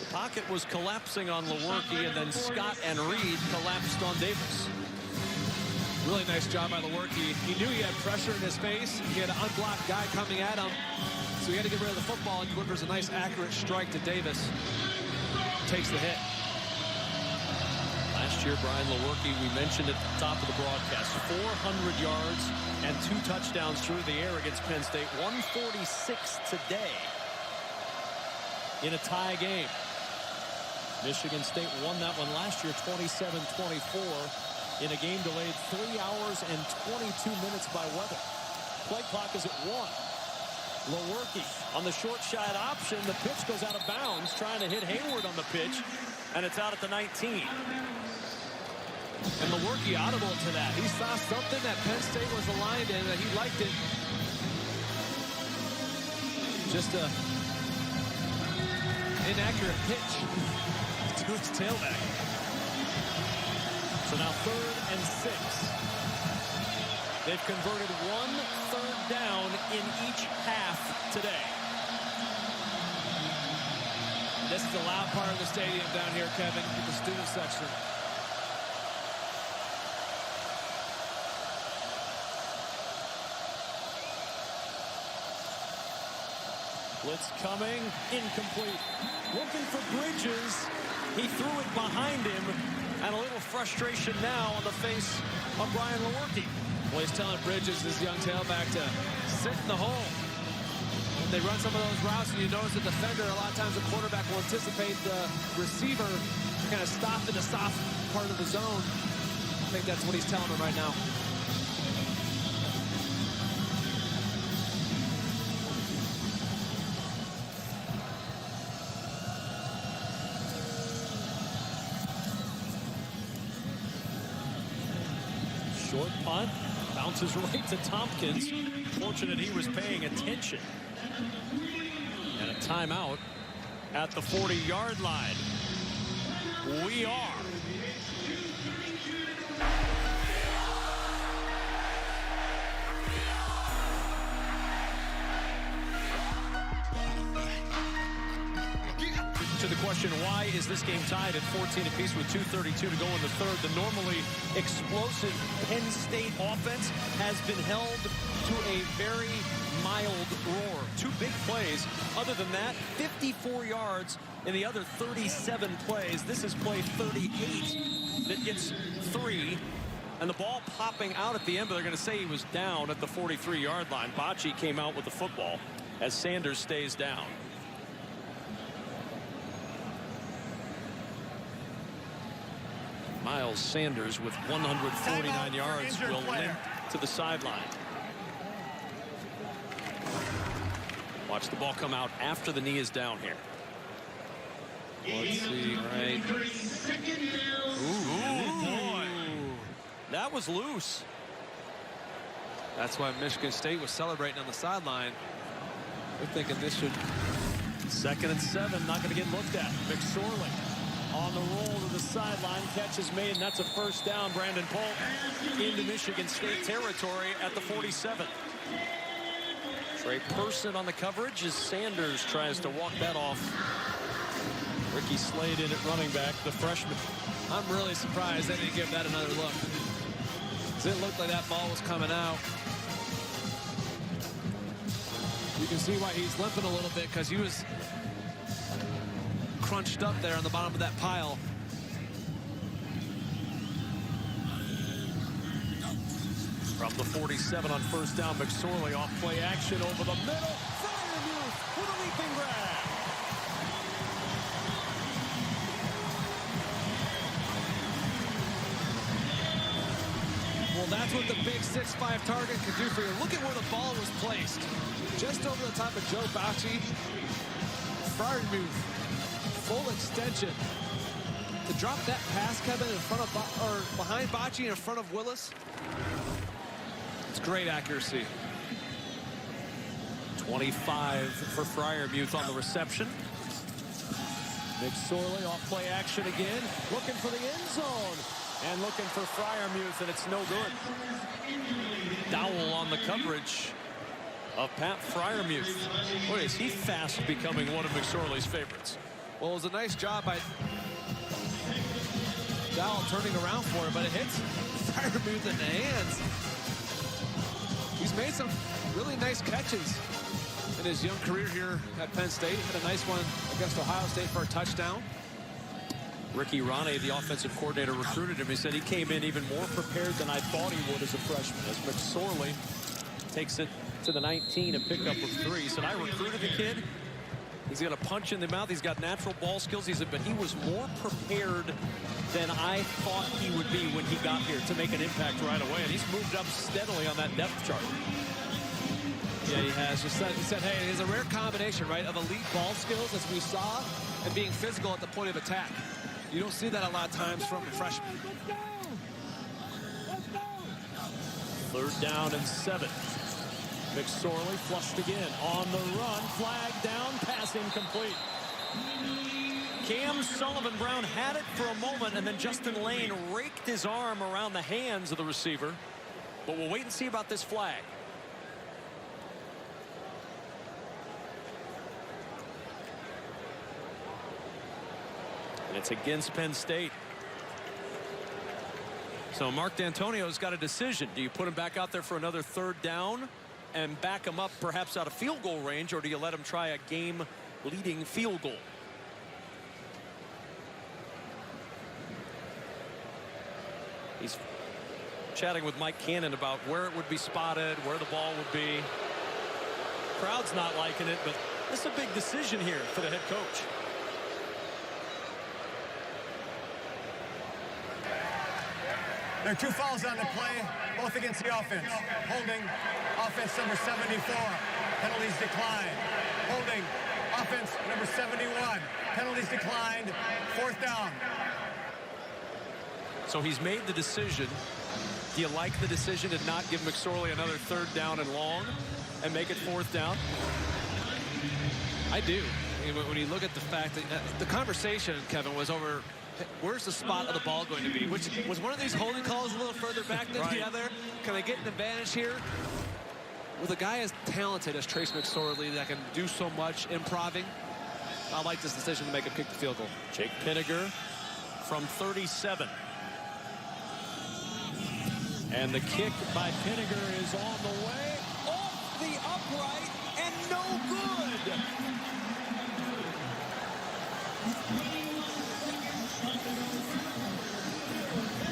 The pocket was collapsing on Lewerke, and then Scott and Reed collapsed on Davis. really nice job by Lewerke. He knew he had pressure in his face. He had an unblocked guy coming at him, so he had to get rid of the football, and delivers a nice, accurate strike to Davis. Takes the hit. Last year, Brian Lewerke, we mentioned at the top of the broadcast, 400 yards and 2 touchdowns through the air against Penn State. 146 today in a tie game. Michigan State won that one last year, 27-24, in a game delayed 3 hours and 22 minutes by weather. Play clock is at 1. Lewerke on the short side option. The pitch goes out of bounds, trying to hit Hayward on the pitch, and it's out at the 19. And Lewerke audible to that. He saw something that Penn State was aligned in, that he liked it. Just a inaccurate pitch to his tailback. So now 3rd and 6. They've converted 1 third down in each half today. This is the loud part of the stadium down here, Kevin, with the student section. Blitz coming, incomplete. Looking for Bridges. He threw it behind him, and a little frustration now on the face of Brian Lewerke. Well, he's telling Bridges, this young tailback, to sit in the hole. When they run some of those routes, and you notice the defender, a lot of times the quarterback will anticipate the receiver kind of stopped in the soft part of the zone. I think that's what he's telling him right now. Short punt, bounces right to Tompkins. Fortunate he was paying attention. And a timeout at the 40-yard line. We are. To the question, why is this game tied at 14 apiece with 2:32 to go in the third? The normally explosive Penn State offense has been held to a very mild roar. 2 big plays. Other than that, 54 yards in the other 37 plays. This is play 38 that gets 3. And the ball popping out at the end, but they're going to say he was down at the 43-yard line. Bocce came out with the football as Sanders stays down. Miles Sanders with 149 yards will limp to the sideline. Watch the ball come out after the knee is down here. Let's see, right. Ooh, boy. That was loose. That's why Michigan State was celebrating on the sideline. They're thinking this should. 2nd and 7, not going to get looked at. McSorley on the roll to the sideline. Catch is made, and that's a first down. Brandon Polk into Michigan State territory at the 47. Trey Person on the coverage as Sanders tries to walk that off. Ricky Slade in at running back, the freshman. I'm really surprised they didn't give that another look. It looked like that ball was coming out. You can see why he's limping a little bit, because he was crunched up there on the bottom of that pile. From the 47 on first down, McSorley off play action over the middle. Freiermuth with a leaping grab. Well, that's what the big 6'5" target could do for you. Look at where the ball was placed. Just over the top of Joe Bocce. Freiermuth, full extension. To drop that pass, Kevin, in front of, or behind Bocce in front of Willis. It's great accuracy. 25 for Freiermuth on the reception. McSorley off play action again, looking for the end zone. And looking for Freiermuth, and it's no good. Dowell on the coverage of Pat Freiermuth. Boy, is he fast becoming one of McSorley's favorites. Well, it was a nice job by Dowell turning around for it, but it hits Freiermuth in the hands. He's made some really nice catches in his young career here at Penn State. Had a nice one against Ohio State for a touchdown. Ricky Ronne, the offensive coordinator, recruited him. He said he came in even more prepared than I thought he would as a freshman. As McSorley takes it to the 19, a pickup of 3. He said, I recruited the kid. He's got a punch in the mouth. He's got natural ball skills. He said, but he was more prepared than I thought he would be when he got here to make an impact right away. And he's moved up steadily on that depth chart. Yeah, he has. He said, hey, it's a rare combination, right, of elite ball skills, as we saw, and being physical at the point of attack. You don't see that a lot of times from a freshman. 3rd down and 7. McSorley flushed again. On the run, flag down, pass incomplete. Cam Sullivan-Brown had it for a moment, and then Justin Lane raked his arm around the hands of the receiver. But we'll wait and see about this flag. And it's against Penn State. So Mark D'Antonio's got a decision. Do you put him back out there for another 3rd down and back him up perhaps out of field goal range, or do you let him try a game-leading field goal? He's chatting with Mike Cannon about where it would be spotted, where the ball would be. Crowd's not liking it, but this is a big decision here for the head coach. There are 2 fouls on the play, both against the offense. Holding, offense number 74. Penalties declined. Holding, offense number 71. Penalties declined. 4th down. So he's made the decision Do you like the decision to not give McSorley another 3rd down and long and make it 4th down? I do. I mean, when you look at the fact that the conversation, Kevin, was over where's the spot of the ball going to be, which was one of these holding calls a little further back than the other. Can I get an advantage here? With a guy as talented as Trace McSorley that can do so much improving, I like this decision to make him kick the field goal. Jake Pinniger from 37. And the kick by Pinniger is on the way. Off the upright and no good.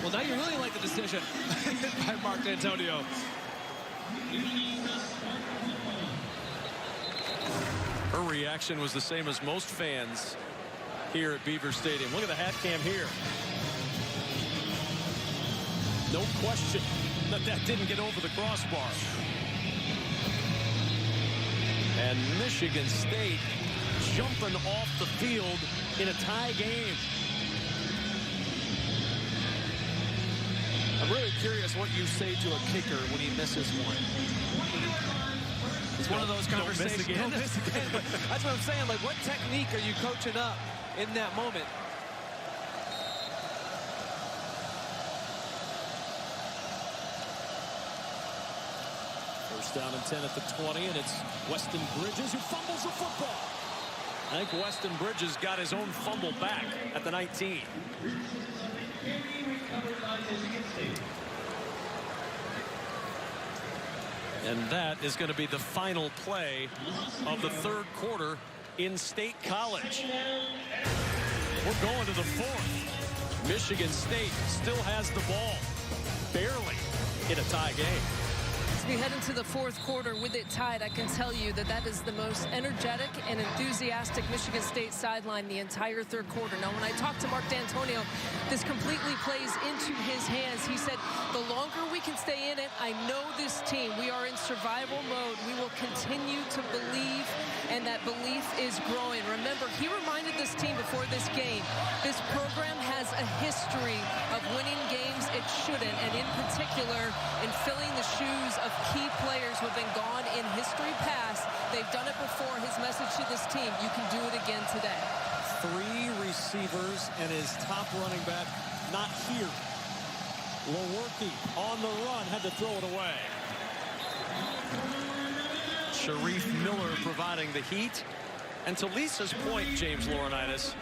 Well, now you really like the decision by Mark D'Antonio. Her reaction was the same as most fans here at Beaver Stadium. Look at the hat cam here. No question that didn't get over the crossbar. And Michigan State jumping off the field in a tie game. I'm really curious what you say to a kicker when he misses one. It's one of those conversations. Don't miss again. But that's what I'm saying. Like, what technique are you coaching up in that moment? First down and 10 at the 20, and it's Weston Bridges who fumbles the football. I think Weston Bridges got his own fumble back at the 19. And that is going to be the final play of the 3rd quarter in State College. We're going to the 4th. Michigan State still has the ball, barely in a tie game. As we head into the 4th quarter with it tied, I can tell you that is the most energetic and enthusiastic Michigan State sideline the entire 3rd quarter. Now, when I talked to Mark D'Antonio, this completely plays into his hands. He said, the longer we can stay in it, I know this team. We are in survival mode. We will continue to believe, and that belief is growing. Remember, he reminded this team before this game, this program has a history of winning games it shouldn't, and in particular, in filling the shoes of key players who have been gone in history past. They've done it before. His message to this team, you can do it again today. 3 receivers and his top running back not here. Lewerke on the run, had to throw it away. Sharif Miller providing the heat. And to Lisa's point, James Laurinaitis,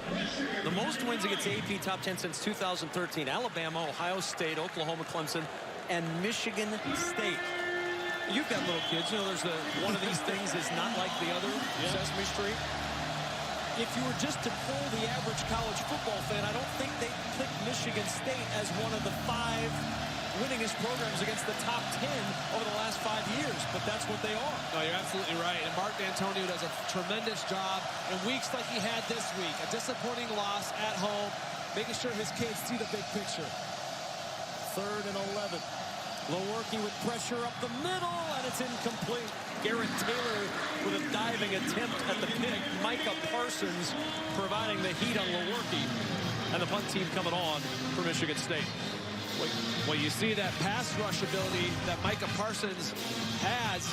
the most wins against AP top 10 since 2013. Alabama, Ohio State, Oklahoma, Clemson, and Michigan State. You've got little kids. You know, there's one of these things is not like the other. Sesame Street. If you were just to poll the average college football fan, I don't think they'd pick Michigan State as one of the 5 winningest programs against the top 10 over the last 5 years, but that's what they are. No, you're absolutely right. And Mark D'Antonio does a tremendous job in weeks like he had this week. A disappointing loss at home, making sure his kids see the big picture. 3rd and 11. Lewerke with pressure up the middle, and it's incomplete. Garrett Taylor with a diving attempt at the pick. Micah Parsons providing the heat on Lewerke. And the punt team coming on for Michigan State. Well, you see that pass rush ability that Micah Parsons has.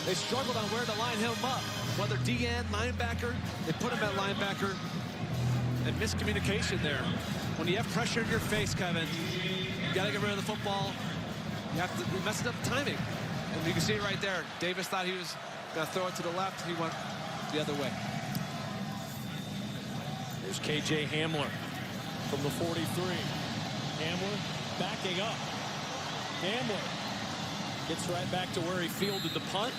They struggled on where to line him up. Whether DN, linebacker, they put him at linebacker. And miscommunication there. When you have pressure in your face, Kevin, you got to get rid of the football. You have to mess up timing. And you can see it right there. Davis thought he was going to throw it to the left. He went the other way. Here's KJ Hamler from the 43. Hamler backing up. Hamler gets right back to where he fielded the punt.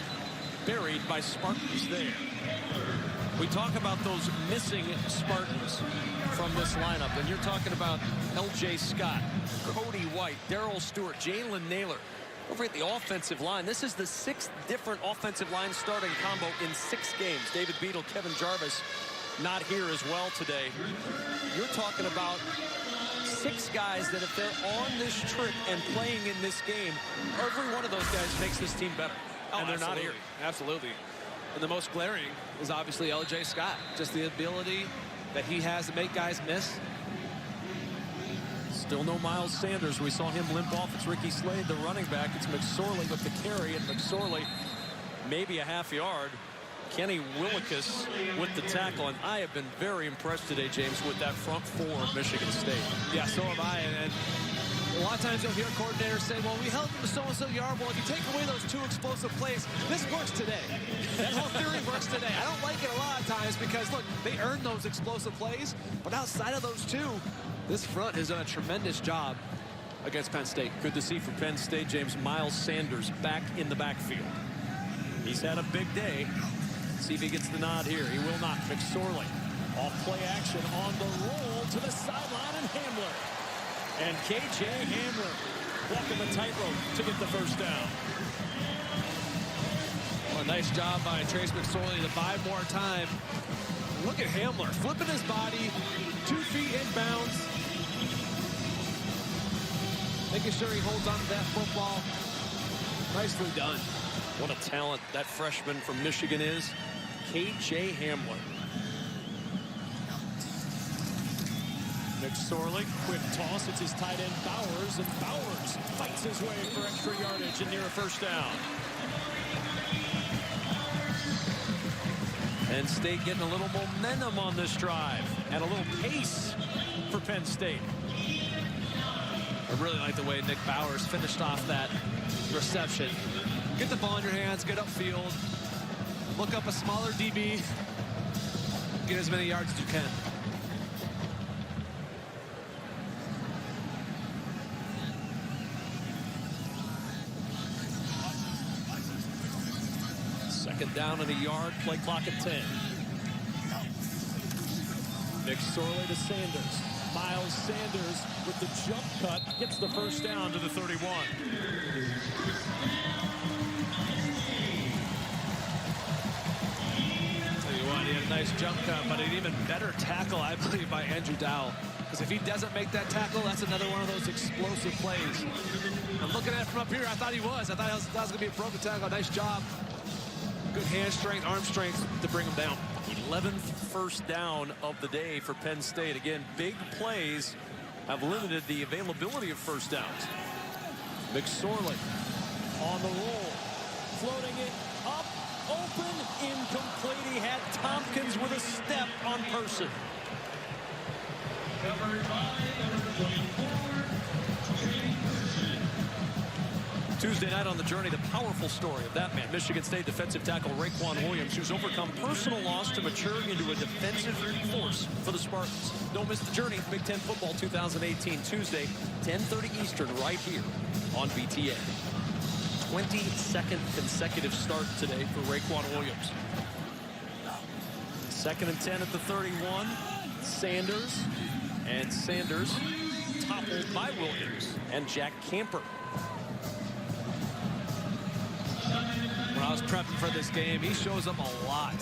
Buried by Spartans there. We talk about those missing Spartans from this lineup, and you're talking about L.J. Scott, Cody White, Darrell Stewart, Jalen Naylor. Over at the offensive line, this is the 6th different offensive line starting combo in 6 games. David Beadle, Kevin Jarvis not here as well today. You're talking about 6 guys that if they're on this trip and playing in this game, every one of those guys makes this team better. And they're not here. Absolutely. And the most glaring is obviously L.J. Scott. Just the ability that he has to make guys miss. Still no Miles Sanders. We saw him limp off. It's Ricky Slade, the running back. It's McSorley with the carry, and McSorley maybe a half yard. Kenny Willekes with the tackle, and I have been very impressed today, James, with that front four of Michigan State. Yeah, so have I. And a lot of times you'll hear coordinators say, well, we held them to so-and-so yard. Well, if you take away those 2 explosive plays, this works today. That whole theory works today. I don't like it a lot of times because, look, they earned those explosive plays, but outside of those 2, this front has done a tremendous job against Penn State. Good to see for Penn State, James. Miles Sanders back in the backfield. He's had a big day. See if he gets the nod here. He will not. McSorley off play action on the roll to the sideline, and Hamler. And K.J. Hamler walking the tightrope to get the first down. Well, nice job by Trace McSorley to buy more time. Look at Hamler flipping his body, 2 feet inbounds, making sure he holds on to that football. Nicely done. What a talent that freshman from Michigan is. K.J. Hamler. McSorley, quick toss. It's his tight end Bowers, and Bowers fights his way for extra yardage and near a first down. Penn State getting a little momentum on this drive and a little pace for Penn State. I really like the way Nick Bowers finished off that reception. Get the ball in your hands, get upfield, look up a smaller DB, get as many yards as you can. Second down and a yard, play clock at 10. McSorley to Sanders. Miles Sanders with the jump cut gets the first down to the 31. He had a nice jump cut, but an even better tackle, I believe, by Andrew Dowell. Because if he doesn't make that tackle, that's another one of those explosive plays. I'm looking at it from up here. I thought he was. I thought that was going to be a broken tackle. Nice job. Good hand strength, arm strength to bring him down. 11th first down of the day for Penn State. Again, big plays have limited the availability of first downs. McSorley on the roll, floating it up, open, incomplete. He had Tompkins with a step on Person. Number 5, number 24, Tuesday night on The Journey, the powerful story of that man, Michigan State defensive tackle Raekwon Williams, who's overcome personal loss to mature into a defensive force for the Spartans. Don't miss The Journey, Big Ten Football 2018, Tuesday, 10:30 Eastern, right here on BTA. 22nd consecutive start today for Raekwon Williams. 2nd and 10 at the 31. Sanders, and Sanders toppled by Williams and Jack Camper. When I was prepping for this game, he shows up a lot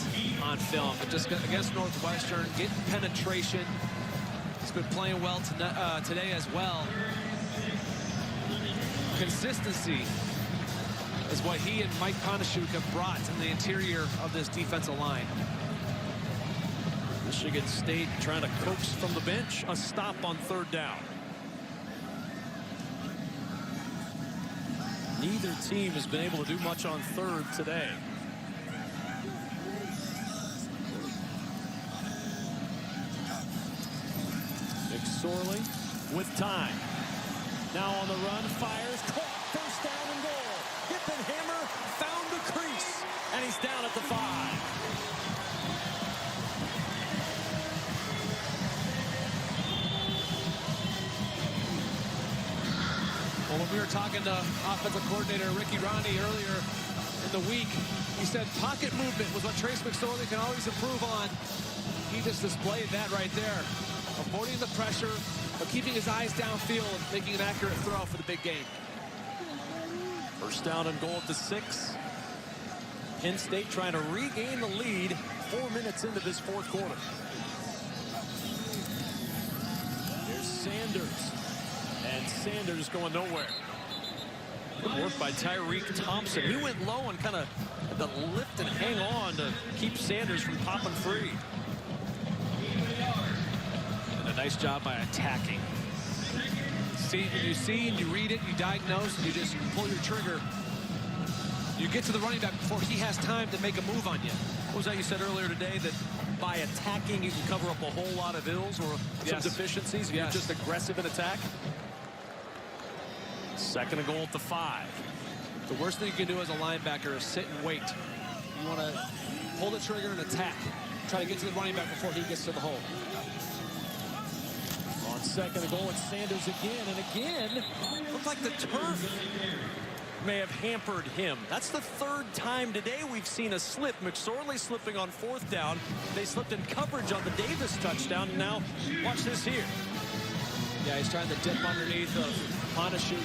on film. But just against Northwestern, getting penetration. He's been playing well today as well. Consistency is what he and Mike Ponashuk have brought in the interior of this defensive line. Michigan State trying to coax from the bench. A stop on 3rd down. Neither team has been able to do much on 3rd today. McSorley with time. Now on the run, fires, caught, first down and goal. Hammer found the crease, and he's down at the 5. Well, when we were talking to offensive coordinator Ricky Ronnie earlier in the week, he said pocket movement was what Trace McSorley can always improve on. He just displayed that right there. Avoiding the pressure, but keeping his eyes downfield, making an accurate throw for the big game. First down and goal at the 6. Penn State trying to regain the lead 4 minutes into this 4th quarter. Here's Sanders. And Sanders going nowhere. Good work by Tyreek Thompson. He went low and kind of had to lift and hang on to keep Sanders from popping free. And a nice job by attacking. You see and you read it, you diagnose, and you just pull your trigger. You get to the running back before he has time to make a move on you. What was that you said earlier today, that by attacking you can cover up a whole lot of ills or some deficiencies if you're just aggressive in attack? Second and goal at the 5. The worst thing you can do as a linebacker is sit and wait. You want to pull the trigger and attack. Try to get to the running back before he gets to the hole. On second and goal, it's Sanders again. And again, looked like the turf may have hampered him. That's the third time today we've seen a slip. McSorley slipping on 4th down. They slipped in coverage on the Davis touchdown. And now, watch this here. Yeah, he's trying to dip underneath of Ponachute.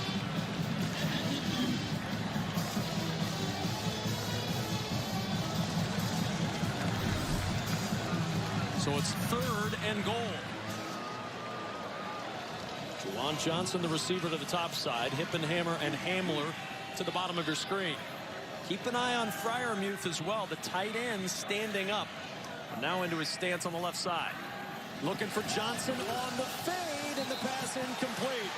So it's 3rd and goal. Juwan Johnson, the receiver, to the top side. Hippenhammer and Hamler to the bottom of your screen. Keep an eye on Freiermuth as well, the tight end standing up. Now into his stance on the left side. Looking for Johnson on the fade, and the pass incomplete.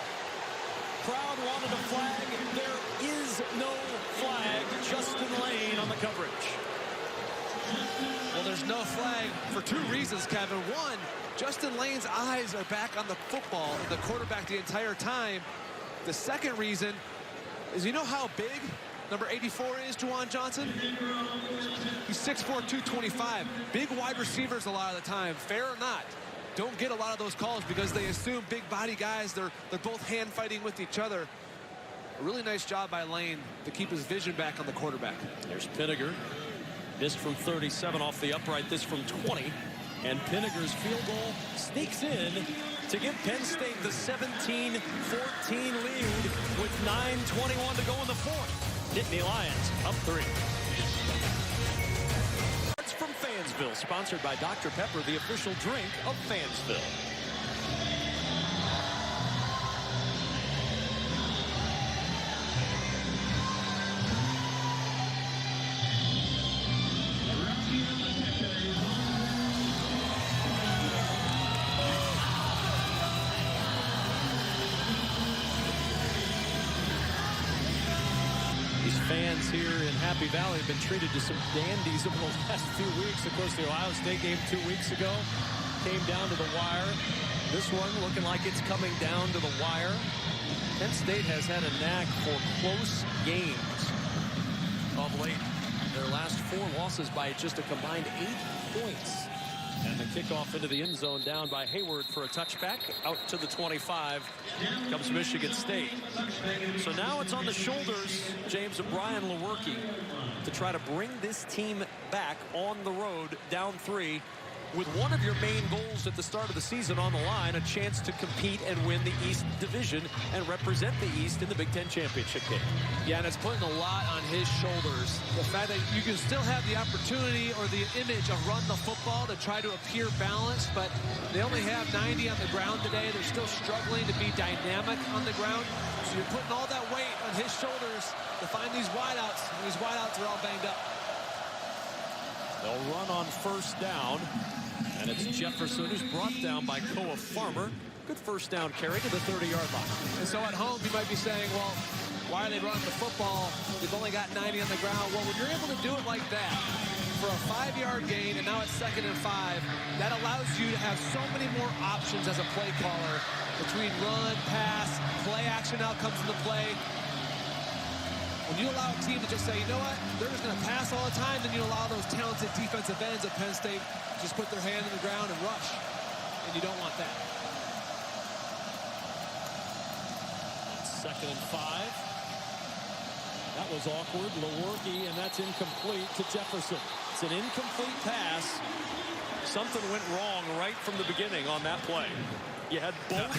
Crowd wanted a flag. There is no flag. Justin Lane on the coverage. Well, there's no flag for 2 reasons, Kevin. One, Justin Lane's eyes are back on the football and the quarterback the entire time. The second reason is, you know how big number 84 is, Juwan Johnson? He's 6'4", 225. Big wide receivers a lot of the time, fair or not, don't get a lot of those calls because they assume big body guys, they're both hand fighting with each other. A really nice job by Lane to keep his vision back on the quarterback. There's Pinniger. This from 37 off the upright, this from 20. And Pinniger's field goal sneaks in to give Penn State the 17-14 lead with 9:21 to go in the 4th. Nittany Lions up 3. That's from Fansville, sponsored by Dr. Pepper, the official drink of Fansville. Fans here in Happy Valley have been treated to some dandies over the last few weeks. Of course, the Ohio State game 2 weeks ago came down to the wire. This one looking like it's coming down to the wire. Penn State has had a knack for close games of late. Their last 4 losses by just a combined 8 points. And the kickoff into the end zone down by Hayward for a touchback. Out to the 25 comes Michigan State. So now it's on the shoulders, James, of Brian Lewerke to try to bring this team back on the road down 3 with one of your main goals at the start of the season on the line, a chance to compete and win the East Division and represent the East in the Big Ten Championship game. Yeah, and it's putting a lot on his shoulders. The fact that you can still have the opportunity or the image of run the football to try to appear balanced, but they only have 90 on the ground today. They're still struggling to be dynamic on the ground. So you're putting all that weight on his shoulders to find these wideouts, and these wideouts are all banged up. They'll run on 1st down. And it's Jefferson who's brought down by Koa Farmer. Good 1st down carry to the 30-yard line. And so at home, you might be saying, well, why are they running the football? They've only got 90 on the ground. Well, when you're able to do it like that for a 5-yard gain, and now it's 2nd and 5, that allows you to have so many more options as a play caller between run, pass, play action now comes into play. When you allow a team to just say, you know what, they're just going to pass all the time, then you allow those talented defensive ends at Penn State just put their hand in the ground and rush. And you don't want that. 2nd and 5. That was awkward. Lewerke, and that's incomplete to Jefferson. It's an incomplete pass. Something went wrong right from the beginning on that play. You had both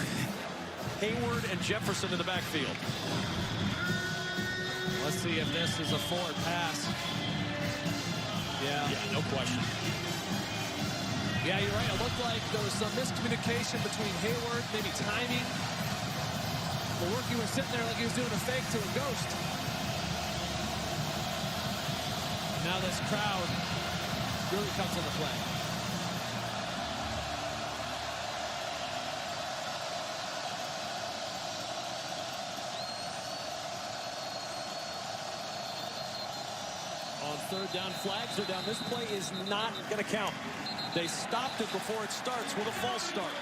Hayward and Jefferson in the backfield. Let's see if this is a forward pass. Yeah, no question. Yeah, you're right. It looked like there was some miscommunication between Hayward, maybe timing. Lewerke was sitting there like he was doing a fake to a ghost. Now this crowd really comes into play. third down flags are down. This play is not going to count. They stopped it before it starts with a false start.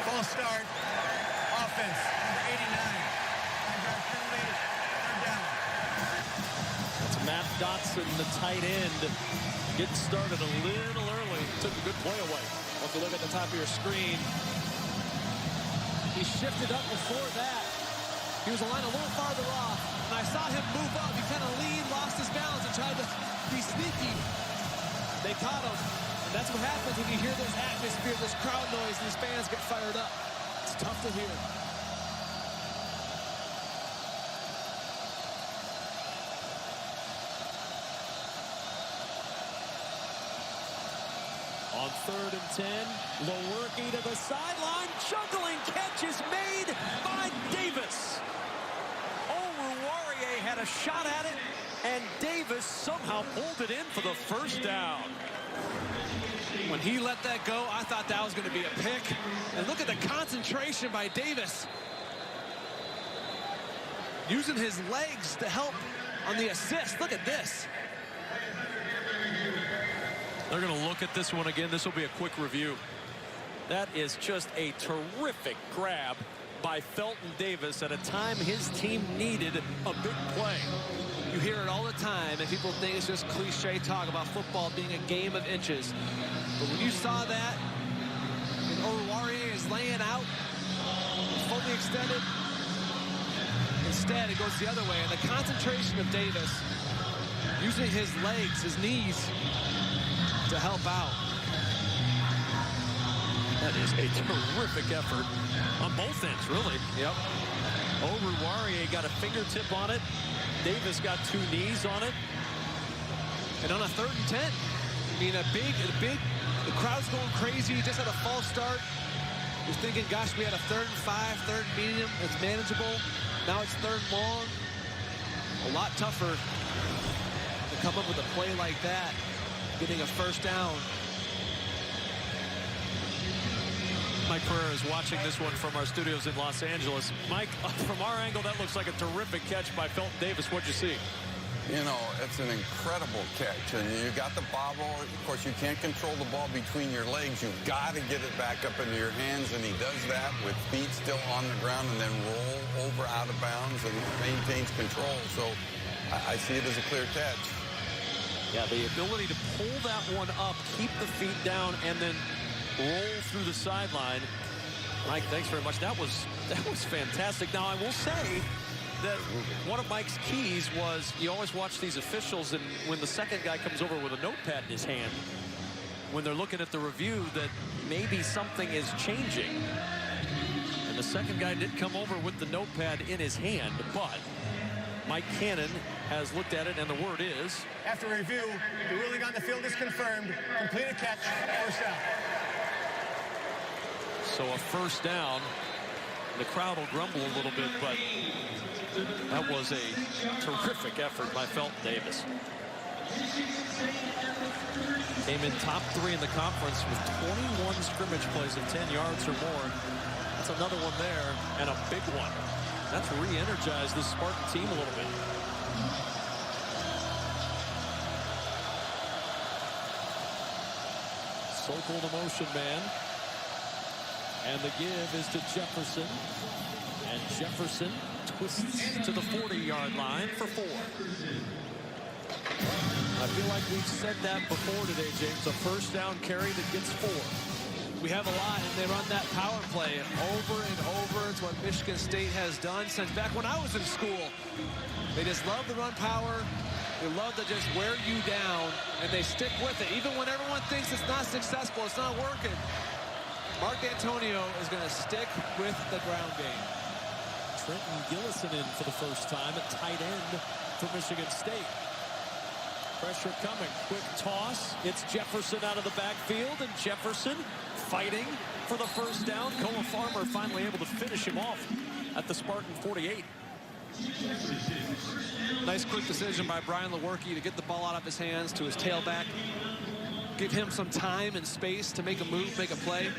False start. Offense, number 89. Penalty, third down. That's Matt Dotson, the tight end, getting started a little early. Took a good play away. Well, if you look at the top of your screen, he shifted up before that. He was aligned a little farther off, and I saw him move up. He kind of leaned, lost his balance, and tried to be sneaky. They caught him. And that's what happens when you hear this atmosphere, this crowd noise, and these fans get fired up. It's tough to hear. On 3rd and 10, Lewerke to the sideline. Juggling catch is made by Davis. Lewerke had a shot at it, and Davis somehow pulled it in for the first down. When he let that go, I thought that was going to be a pick. And look at the concentration by Davis. Using his legs to help on the assist. Look at this. They're going to look at this one again. This will be a quick review. That is just a terrific grab by Felton Davis at a time his team needed a big play. You hear it all the time, and people think it's just cliche talk about football being a game of inches. But when you saw that, and Lewerke is laying out, fully extended, instead it goes the other way. And the concentration of Davis, using his legs, his knees, to help out. That is a terrific effort on both ends, really. Yep. Lewerke got a fingertip on it. Davis got 2 knees on it. And on a 3rd and 10, I mean, the crowd's going crazy. Just had a false start. You're thinking, gosh, we had a 3rd and 5, 3rd and medium. It's manageable. Now it's 3rd and long. A lot tougher to come up with a play like that, getting a first down. Mike Pereira is watching this one from our studios in Los Angeles. Mike, from our angle, that looks like a terrific catch by Felton Davis. What'd you see? You know, it's an incredible catch. And you got the bobble. Of course, you can't control the ball between your legs. You've got to get it back up into your hands, and he does that with feet still on the ground and then roll over out of bounds and maintains control. So I see it as a clear catch. Yeah, the ability to pull that one up, keep the feet down, and then roll through the sideline. Mike, thanks very much. That was fantastic. Now, I will say that one of Mike's keys was you always watch these officials, and when the second guy comes over with a notepad in his hand, when they're looking at the review, that maybe something is changing. And the second guy did come over with the notepad in his hand, but Mike Cannon has looked at it, and the word is... After review, the ruling on the field is confirmed. Completed catch, first down. So a first down. The crowd will grumble a little bit, but that was a terrific effort by Felton Davis. Came in top 3 in the conference with 21 scrimmage plays of 10 yards or more. That's another one there, and a big one. That's re-energized this Spartan team a little bit. Circle the motion man. And the give is to Jefferson. And Jefferson twists to the 40-yard line for 4. I feel like we've said that before today, James. A first down carry that gets 4. We have a lot, and they run that power play over and over. It's what Michigan State has done since back when I was in school. They just love to run power. They love to just wear you down, and they stick with it. Even when everyone thinks it's not successful, it's not working. Mark D'Antonio is going to stick with the ground game. Trenton Gillison in for the first time at tight end for Michigan State. Pressure coming. Quick toss. It's Jefferson out of the backfield, and Jefferson fighting for the first down. Koa Farmer finally able to finish him off at the Spartan 48. Nice quick decision by Brian Lewerke to get the ball out of his hands to his tailback. Give him some time and space to make a move, make a play.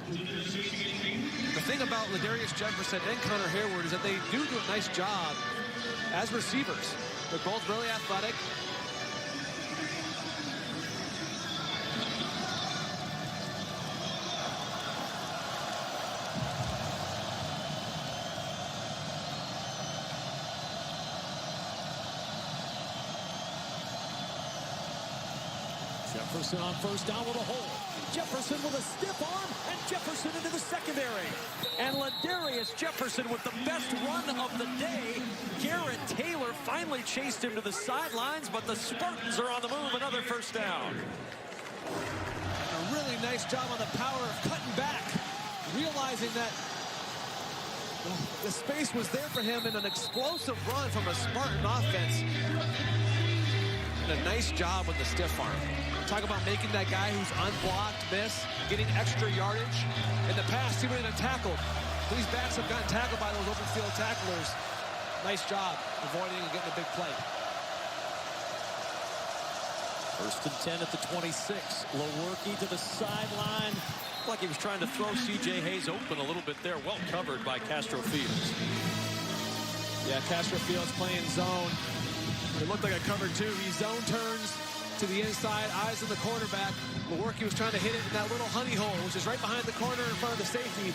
The thing about Ladarius Jefferson and Connor Hayward is that they do a nice job as receivers. They're both really athletic. Jefferson on first down with a hole. Jefferson with a stiff arm, and Jefferson into the secondary. And Ladarius Jefferson with the best run of the day. Garrett Taylor finally chased him to the sidelines, but the Spartans are on the move. Another first down. A really nice job on the power of cutting back, realizing that the space was there for him in an explosive run from a Spartan offense. And a nice job with the stiff arm. Talk about making that guy who's unblocked miss, getting extra yardage. In the past, he wouldn't have tackled. These backs have gotten tackled by those open field tacklers. Nice job avoiding and getting a big play. First and 10 at the 26. Lewerke to the sideline. Like he was trying to throw C.J. Hayes open a little bit there. Well covered by Castro Fields. Yeah, Castro Fields playing zone. It looked like a cover two. He zone turns to the inside, eyes on the quarterback. Lewerke was trying to hit it in that little honey hole, which is right behind the corner in front of the safety.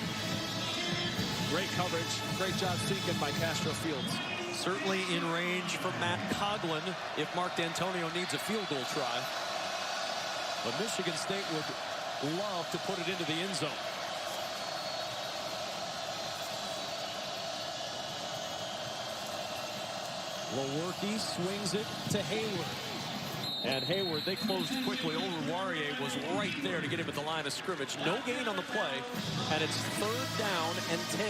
Great coverage. Great job sinking by Castro Fields. Certainly in range for Matt Coughlin if Mark D'Antonio needs a field goal try. But Michigan State would love to put it into the end zone. Lewerke swings it to Hayward. And Hayward, they closed quickly. Lewerke was right there to get him at the line of scrimmage. No gain on the play, and it's 3rd down and 10.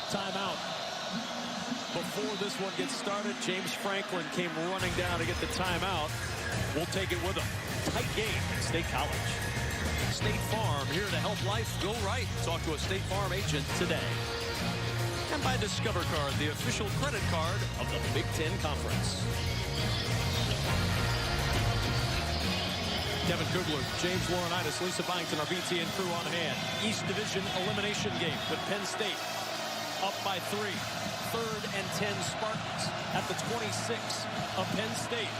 Timeout. Before this one gets started, James Franklin came running down to get the timeout. We'll take it with him. Tight game at State College. State Farm here to help life go right. Talk to a State Farm agent today. And by Discover Card, the official credit card of the Big Ten Conference. Kevin Kugler, James Laurinaitis, Lisa Byington, our BTN crew on hand. East Division elimination game with Penn State. Up by 3. 3rd and 10 Spartans at the 26 of Penn State.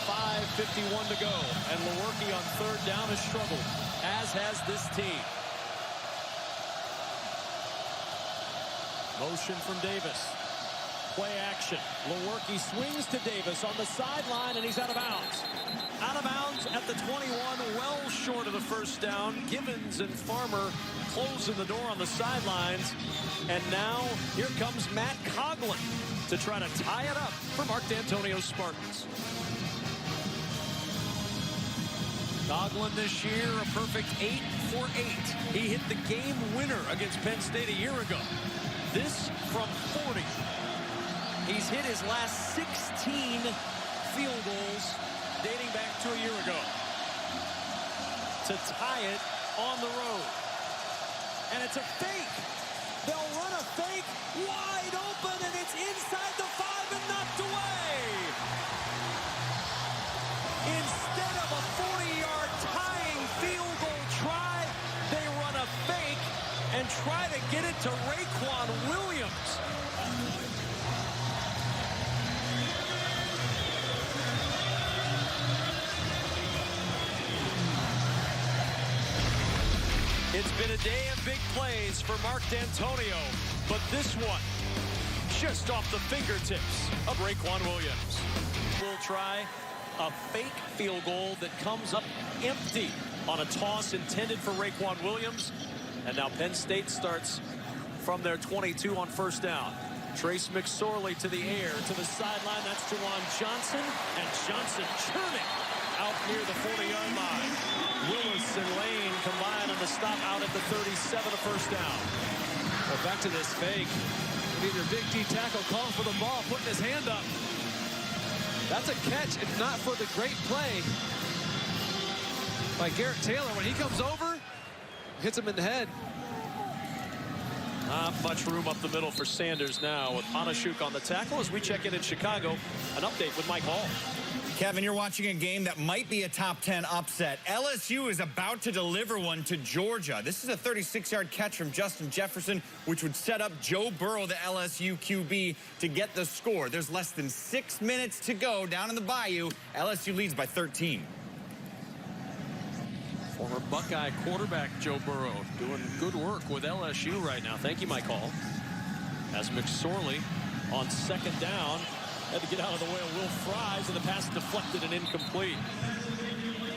5:51 to go. And Lewerke on 3rd down has struggled, as has this team. Motion from Davis. Play action. Lewerke swings to Davis on the sideline, and he's out of bounds. Out of bounds at the 21, well short of the first down. Givens and Farmer closing the door on the sidelines. And now here comes Matt Coughlin to try to tie it up for Mark D'Antonio's Spartans. Coughlin this year, a perfect 8 for 8. He hit the game winner against Penn State a year ago. This from 40. He's hit his last 16 field goals dating back to a year ago to tie it on the road. And it's a fake. They'll run a fake wide open, and it's inside the 5 and knocked away. Instead of a 40-yard tying field goal try, they run a fake and try to get it to Raekwon Williams. It's been a day of big plays for Mark D'Antonio, but this one just off the fingertips of Raekwon Williams. We'll try a fake field goal that comes up empty on a toss intended for Raekwon Williams. And now Penn State starts from their 22 on 1st down. Trace McSorley to the air, to the sideline. That's Juwan Johnson, and Johnson churning out near the 40-yard line. Willis and Lane combine on the stop out at the 37, a 1st down. Well, back to this fake. We need your big D tackle calling for the ball, putting his hand up. That's a catch, if not for the great play by Garrett Taylor. When he comes over, hits him in the head. Not much room up the middle for Sanders now with Hanashuk on the tackle as we check in Chicago. An update with Mike Hall. Kevin, you're watching a game that might be a top 10 upset. LSU is about to deliver one to Georgia. This is a 36-yard catch from Justin Jefferson, which would set up Joe Burrow, the LSU QB, to get the score. There's less than 6 minutes to go down in the Bayou. LSU leads by 13. Former Buckeye quarterback Joe Burrow doing good work with LSU right now. Thank you, Mike Hall. As McSorley on second down had to get out of the way of Will Fries, and the pass deflected and incomplete.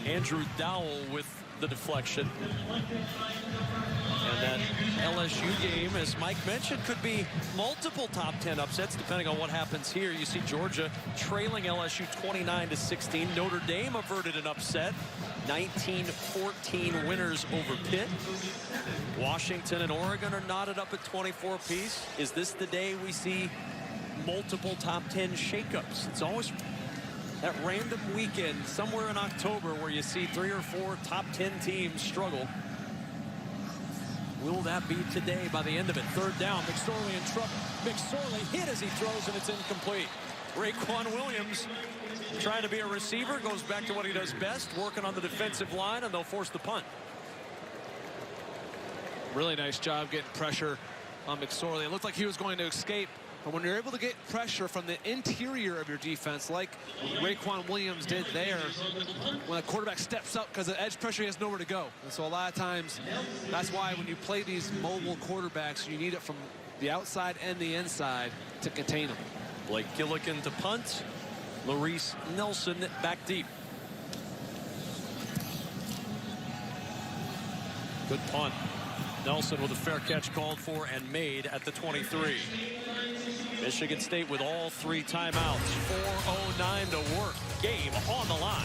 Andrew Dowell with the deflection. And that LSU game, as Mike mentioned, could be multiple top 10 upsets depending on what happens here. You see Georgia trailing LSU 29-16. Notre Dame averted an upset. 19-14 winners over Pitt. Washington and Oregon are knotted up at 24 apiece. Is this the day we see multiple top 10 shakeups? It's always that random weekend somewhere in October where you see 3 or 4 top 10 teams struggle. Will that be today by the end of it? Third down, McSorley in trouble. McSorley hit as he throws, and it's incomplete. Raequan Williams trying to be a receiver, goes back to what he does best, working on the defensive line, and they'll force the punt. Really nice job getting pressure on McSorley. It looked like he was going to escape, but when you're able to get pressure from the interior of your defense, like Raequan Williams did there, when a quarterback steps up because of edge pressure, he has nowhere to go. And so a lot of times, that's why when you play these mobile quarterbacks, you need it from the outside and the inside to contain them. Blake Gillikin to punt. Maurice Nelson back deep. Good punt. Nelson with a fair catch called for and made at the 23. Michigan State with all 3 timeouts. 4:09 to work. Game on the line.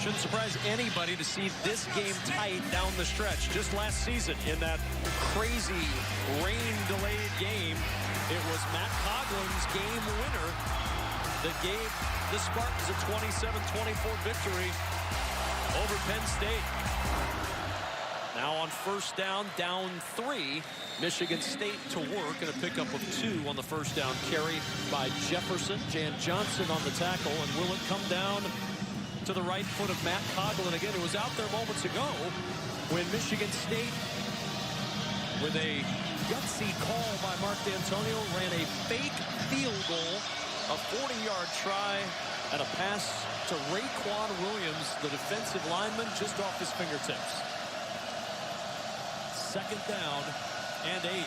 Shouldn't surprise anybody to see this game tight down the stretch. Just last season in that crazy rain-delayed game, it was Matt Coughlin's game winner that gave the Spartans a 27-24 victory over Penn State. Now on first down, down 3. Michigan State to work, and a pickup of 2 on the first down carry by Jefferson. Jan Johnson on the tackle, and will it come down to the right foot of Matt Coughlin again, who was out there moments ago when Michigan State, with a gutsy call by Mark D'Antonio, ran a fake field goal, a 40-yard try, and a pass to Raequan Williams, the defensive lineman, just off his fingertips. Second down and 8.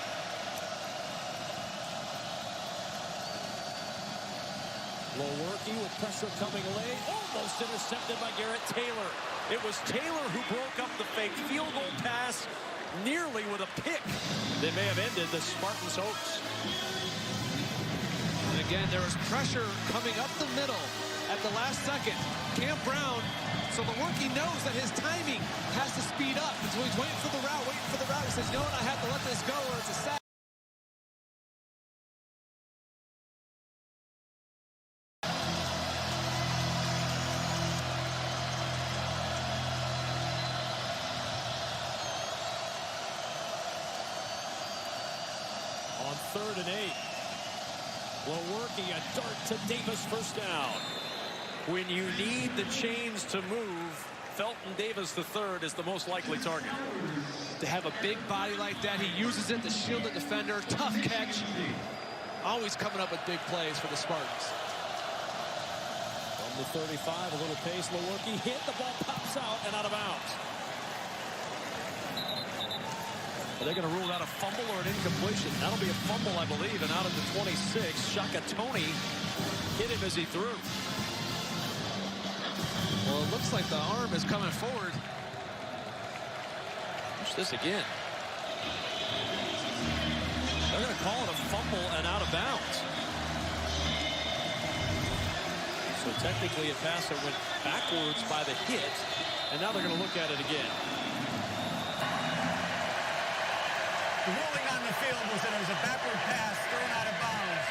Lewerke with pressure coming late, almost intercepted by Garrett Taylor. It was Taylor who broke up the fake field goal pass, nearly with a pick that may have ended the Spartans' hopes. And again, there was pressure coming up the middle at the last second. Cam Brown, so Lewerke knows that his timing has to speed up. And so he's waiting for the route. He says, you know what, I have to let this go or it's a sack. On 3rd and 8. Lewerke, a dart to Davis, first down. When you need the chains to move, Felton Davis III is the most likely target. To have a big body like that, he uses it to shield the defender. Tough catch. Always coming up with big plays for the Spartans. From the 35, a little pace. Lewerke hit, the ball pops out and out of bounds. Are they going to rule out a fumble or an incompletion? That'll be a fumble, I believe, and out at the 26. Shakatoni hit him as he threw. Well, it looks like the arm is coming forward. Watch this again. They're going to call it a fumble and out of bounds. So technically a pass that went backwards by the hit, and now they're going to look at it again. The ruling on the field was that it was a backward pass thrown out of bounds.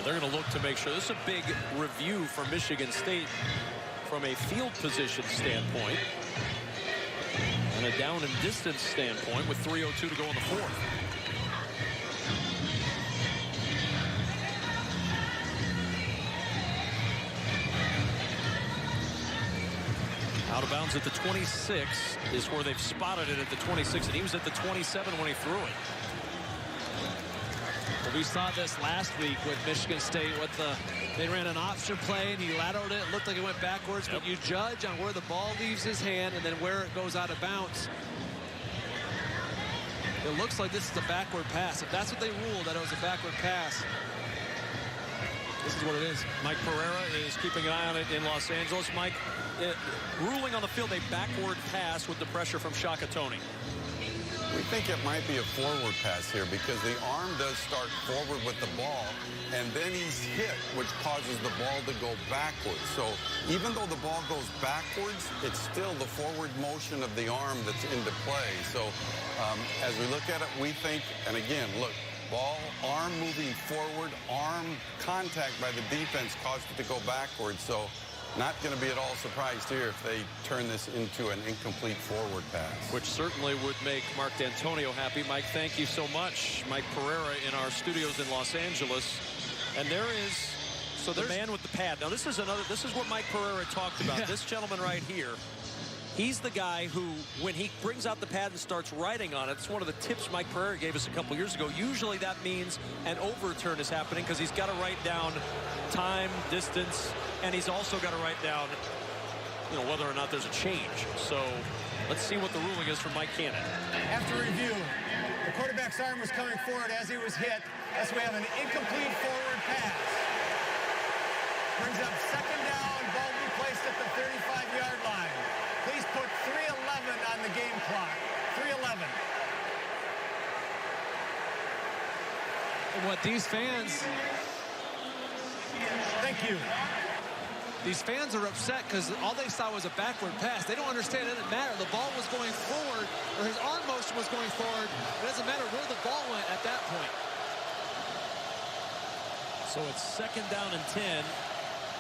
they're going to look to make sure. This is a big review for Michigan State from a field position standpoint and a down and distance standpoint with 3:02 to go in the fourth. Out of bounds at the 26 is where they've spotted it at the 26, and he was at the 27 when he threw it. Well, we saw this last week with Michigan State. They ran an option play, and he lateraled it. It looked like it went backwards, but you judge on where the ball leaves his hand and then where it goes out of bounds. It looks like this is a backward pass. If that's what they ruled, that it was a backward pass, this is what it is. Mike Pereira is keeping an eye on it in Los Angeles. Mike, ruling on the field a backward pass with the pressure from Shaka Toney. We think it might be a forward pass here because the arm does start forward with the ball, and then he's hit, which causes the ball to go backwards. So even though the ball goes backwards, it's still the forward motion of the arm that's into play. So as we look at it, we think, and again, look, ball, arm moving forward, arm contact by the defense caused it to go backwards. So not going to be at all surprised here if they turn this into an incomplete forward pass. Which certainly would make Mark D'Antonio happy. Mike, thank you so much. Mike Pereira in our studios in Los Angeles. And there is the man with the pad. Now, this is what Mike Pereira talked about. Yeah. This gentleman right here. He's the guy who, when he brings out the pad and starts writing on it, it's one of the tips Mike Pereira gave us a couple years ago. Usually that means an overturn is happening because he's got to write down time, distance, and he's also got to write down, whether or not there's a change. So let's see what the ruling is from Mike Cannon. After review, the quarterback's arm was coming forward as he was hit. Thus we have an incomplete forward pass. Brings up second down, ball will be placed at the 35-yard line. Please put 3:11 on the game clock. 3:11. And what these fans... Thank you. These fans are upset because all they saw was a backward pass. They don't understand. It doesn't matter. The ball was going forward, or his arm motion was going forward. It doesn't matter where the ball went at that point. So it's second down and 10.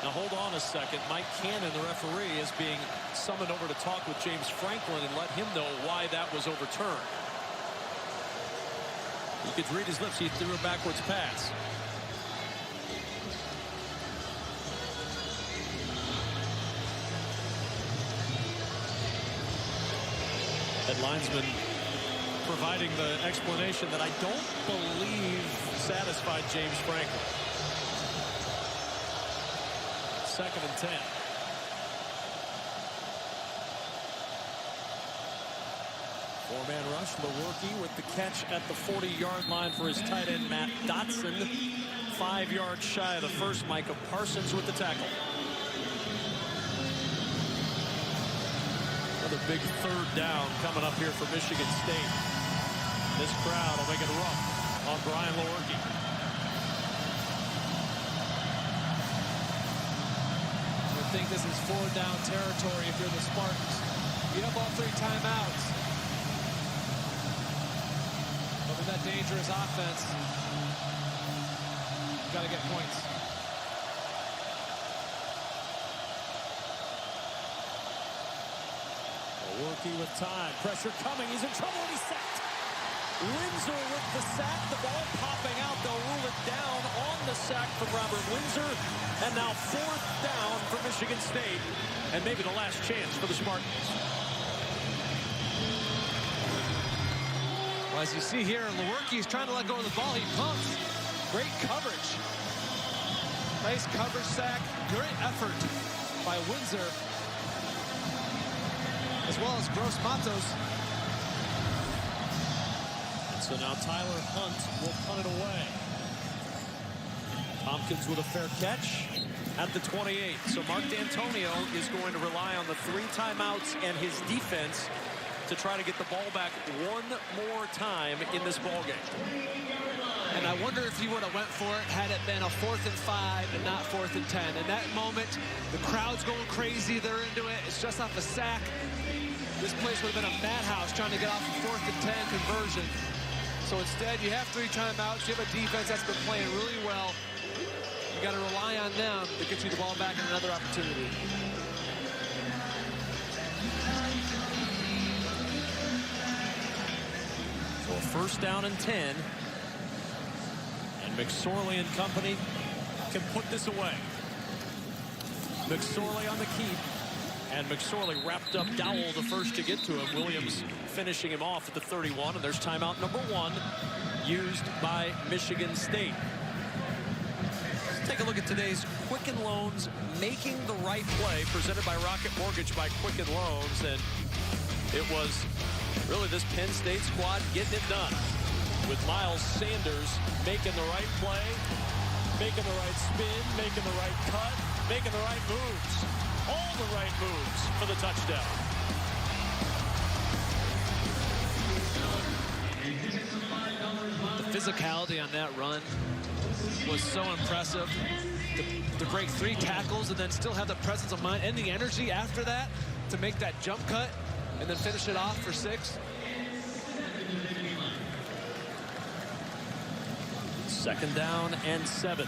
Now hold on a second. Mike Cannon, the referee, is being summoned over to talk with James Franklin and let him know why that was overturned. You could read his lips. He threw a backwards pass. That linesman providing the explanation that I don't believe satisfied James Franklin. Second and 10. Four-man rush. Lewerke with the catch at the 40-yard line for his tight end, Matt Dotson. 5 yards shy of the first. Micah Parsons with the tackle. Another big third down coming up here for Michigan State. This crowd will make it rough on Brian Lewerke. I think this is 4-down territory if you're the Spartans. You have all 3 timeouts. But with that dangerous offense, you got to get points. Lewerke with time. Pressure coming. He's in trouble and he's sacked. Windsor with the sack. The ball popping out. They'll rule it down on the sack from Robert Windsor. And now 4th down for Michigan State. And maybe the last chance for the Spartans. Well, as you see here, Lewerke is trying to let go of the ball. He pumps. Great coverage. Nice coverage sack. Great effort by Windsor, as well as Gross Matos. And so now Tyler Hunt will punt it away. Tompkins with a fair catch at the 28. So Mark D'Antonio is going to rely on the 3 timeouts and his defense to try to get the ball back one more time in this ball game. And I wonder if he would have went for it had it been a 4th and 5 and not 4th and 10. In that moment, the crowd's going crazy. They're into it. It's just off a sack. This place would have been a madhouse trying to get off a 4th and 10 conversion. So instead, you have 3 timeouts. You have a defense that's been playing really well. You got to rely on them to get you the ball back in another opportunity. So a first down and 10. And McSorley and company can put this away. McSorley on the keep. And McSorley wrapped up Dowell, the first to get to him. Williams finishing him off at the 31. And there's timeout number 1 used by Michigan State. Let's take a look at today's Quicken Loans Making the Right Play, presented by Rocket Mortgage by Quicken Loans. And it was really this Penn State squad getting it done, with Miles Sanders making the right play, making the right spin, making the right cut, making the right moves. All the right moves for the touchdown. The physicality on that run was so impressive. To break 3 tackles and then still have the presence of mind and the energy after that to make that jump cut and then finish it off for 6. Second down and 7.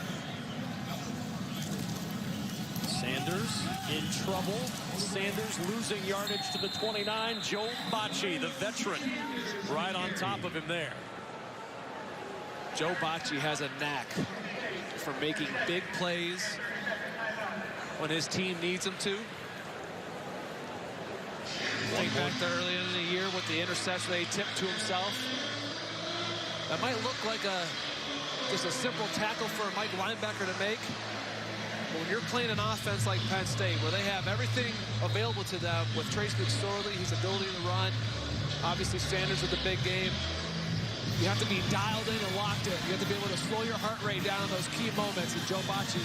Sanders in trouble. Sanders losing yardage to the 29. Joe Bacci, the veteran, right on top of him there. Joe Bacci has a knack for making big plays when his team needs him to. Think back there early in the year with the interception they tipped to himself. That might look like just a simple tackle for a Mike linebacker to make. But when you're playing an offense like Penn State, where they have everything available to them with Trace McSorley, his ability to run, obviously Sanders with the big game, you have to be dialed in and locked in. You have to be able to slow your heart rate down in those key moments, and Joe Bacci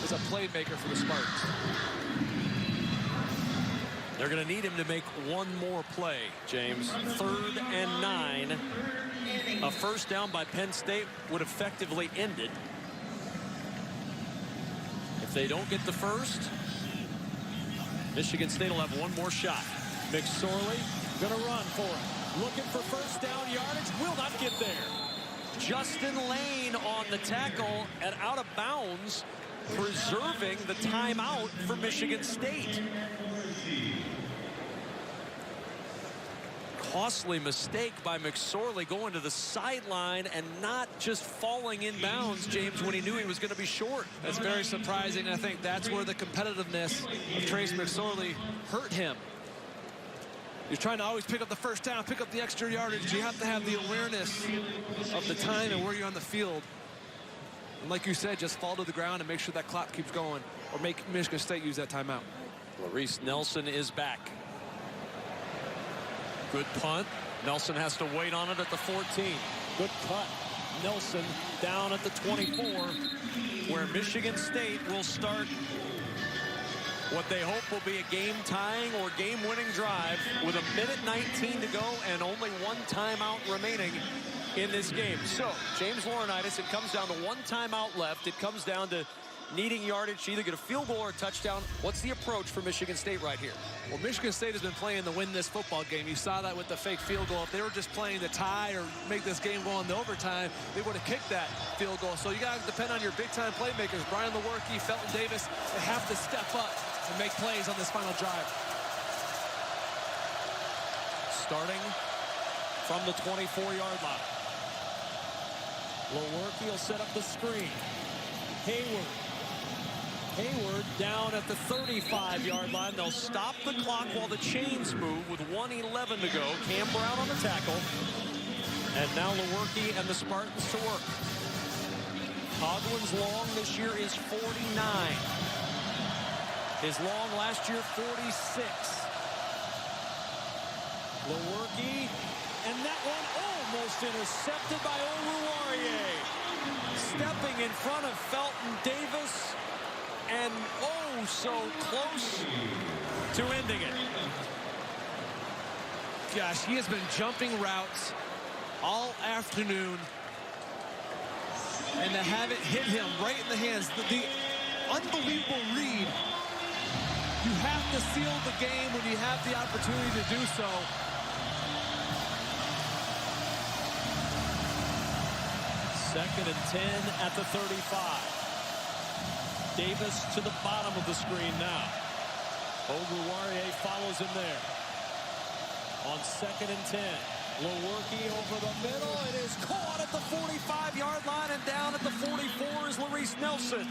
is a playmaker for the Spartans. They're going to need him to make one more play, James. 3rd and 9. A first down by Penn State would effectively end it. If they don't get the first, Michigan State will have one more shot. McSorley going to run for it. Looking for first down yardage. Will not get there. Justin Lane on the tackle and out of bounds, preserving the timeout for Michigan State. Costly mistake by McSorley going to the sideline and not just falling in bounds, James, when he knew he was going to be short. That's very surprising. I think that's where the competitiveness of Trace McSorley hurt him. You're trying to always pick up the first down, pick up the extra yardage. You have to have the awareness of the time and where you're on the field. And like you said, just fall to the ground and make sure that clock keeps going, or make Michigan State use that timeout. Larice Nelson is back. Good punt. Nelson has to wait on it at the 14. Good cut. Nelson down at the 24, where Michigan State will start what they hope will be a game-tying or game-winning drive with 1:19 to go and only one timeout remaining in this game. So, James Laurinaitis, it comes down to one timeout left. It comes down to needing yardage to either get a field goal or a touchdown. What's the approach for Michigan State right here? Well, Michigan State has been playing to win this football game. You saw that with the fake field goal. If they were just playing to tie or make this game go into overtime, they would have kicked that field goal. So you got to depend on your big-time playmakers. Brian Lewerke, Felton Davis, they have to step up and make plays on this final drive. Starting from the 24-yard line. Lewerke will set up the screen. Hayward down at the 35-yard line. They'll stop the clock while the chains move with 1:11 to go. Cam Brown on the tackle. And now Lewerke and the Spartans to work. Coglin's long this year is 49. His long last year, 46. Lewerke, and that one almost intercepted by Lewerke. Stepping in front of Felton Davis, and oh, so close to ending it. Gosh, he has been jumping routes all afternoon, and to have it hit him right in the hands, the unbelievable read. You have to seal the game when you have the opportunity to do so. Second and 10 at the 35. Davis to the bottom of the screen now. Lewerke follows him there. On 2nd and 10. Lewerke over the middle. It is caught at the 45-yard line, and down at the 44 is Lawrence Nelson.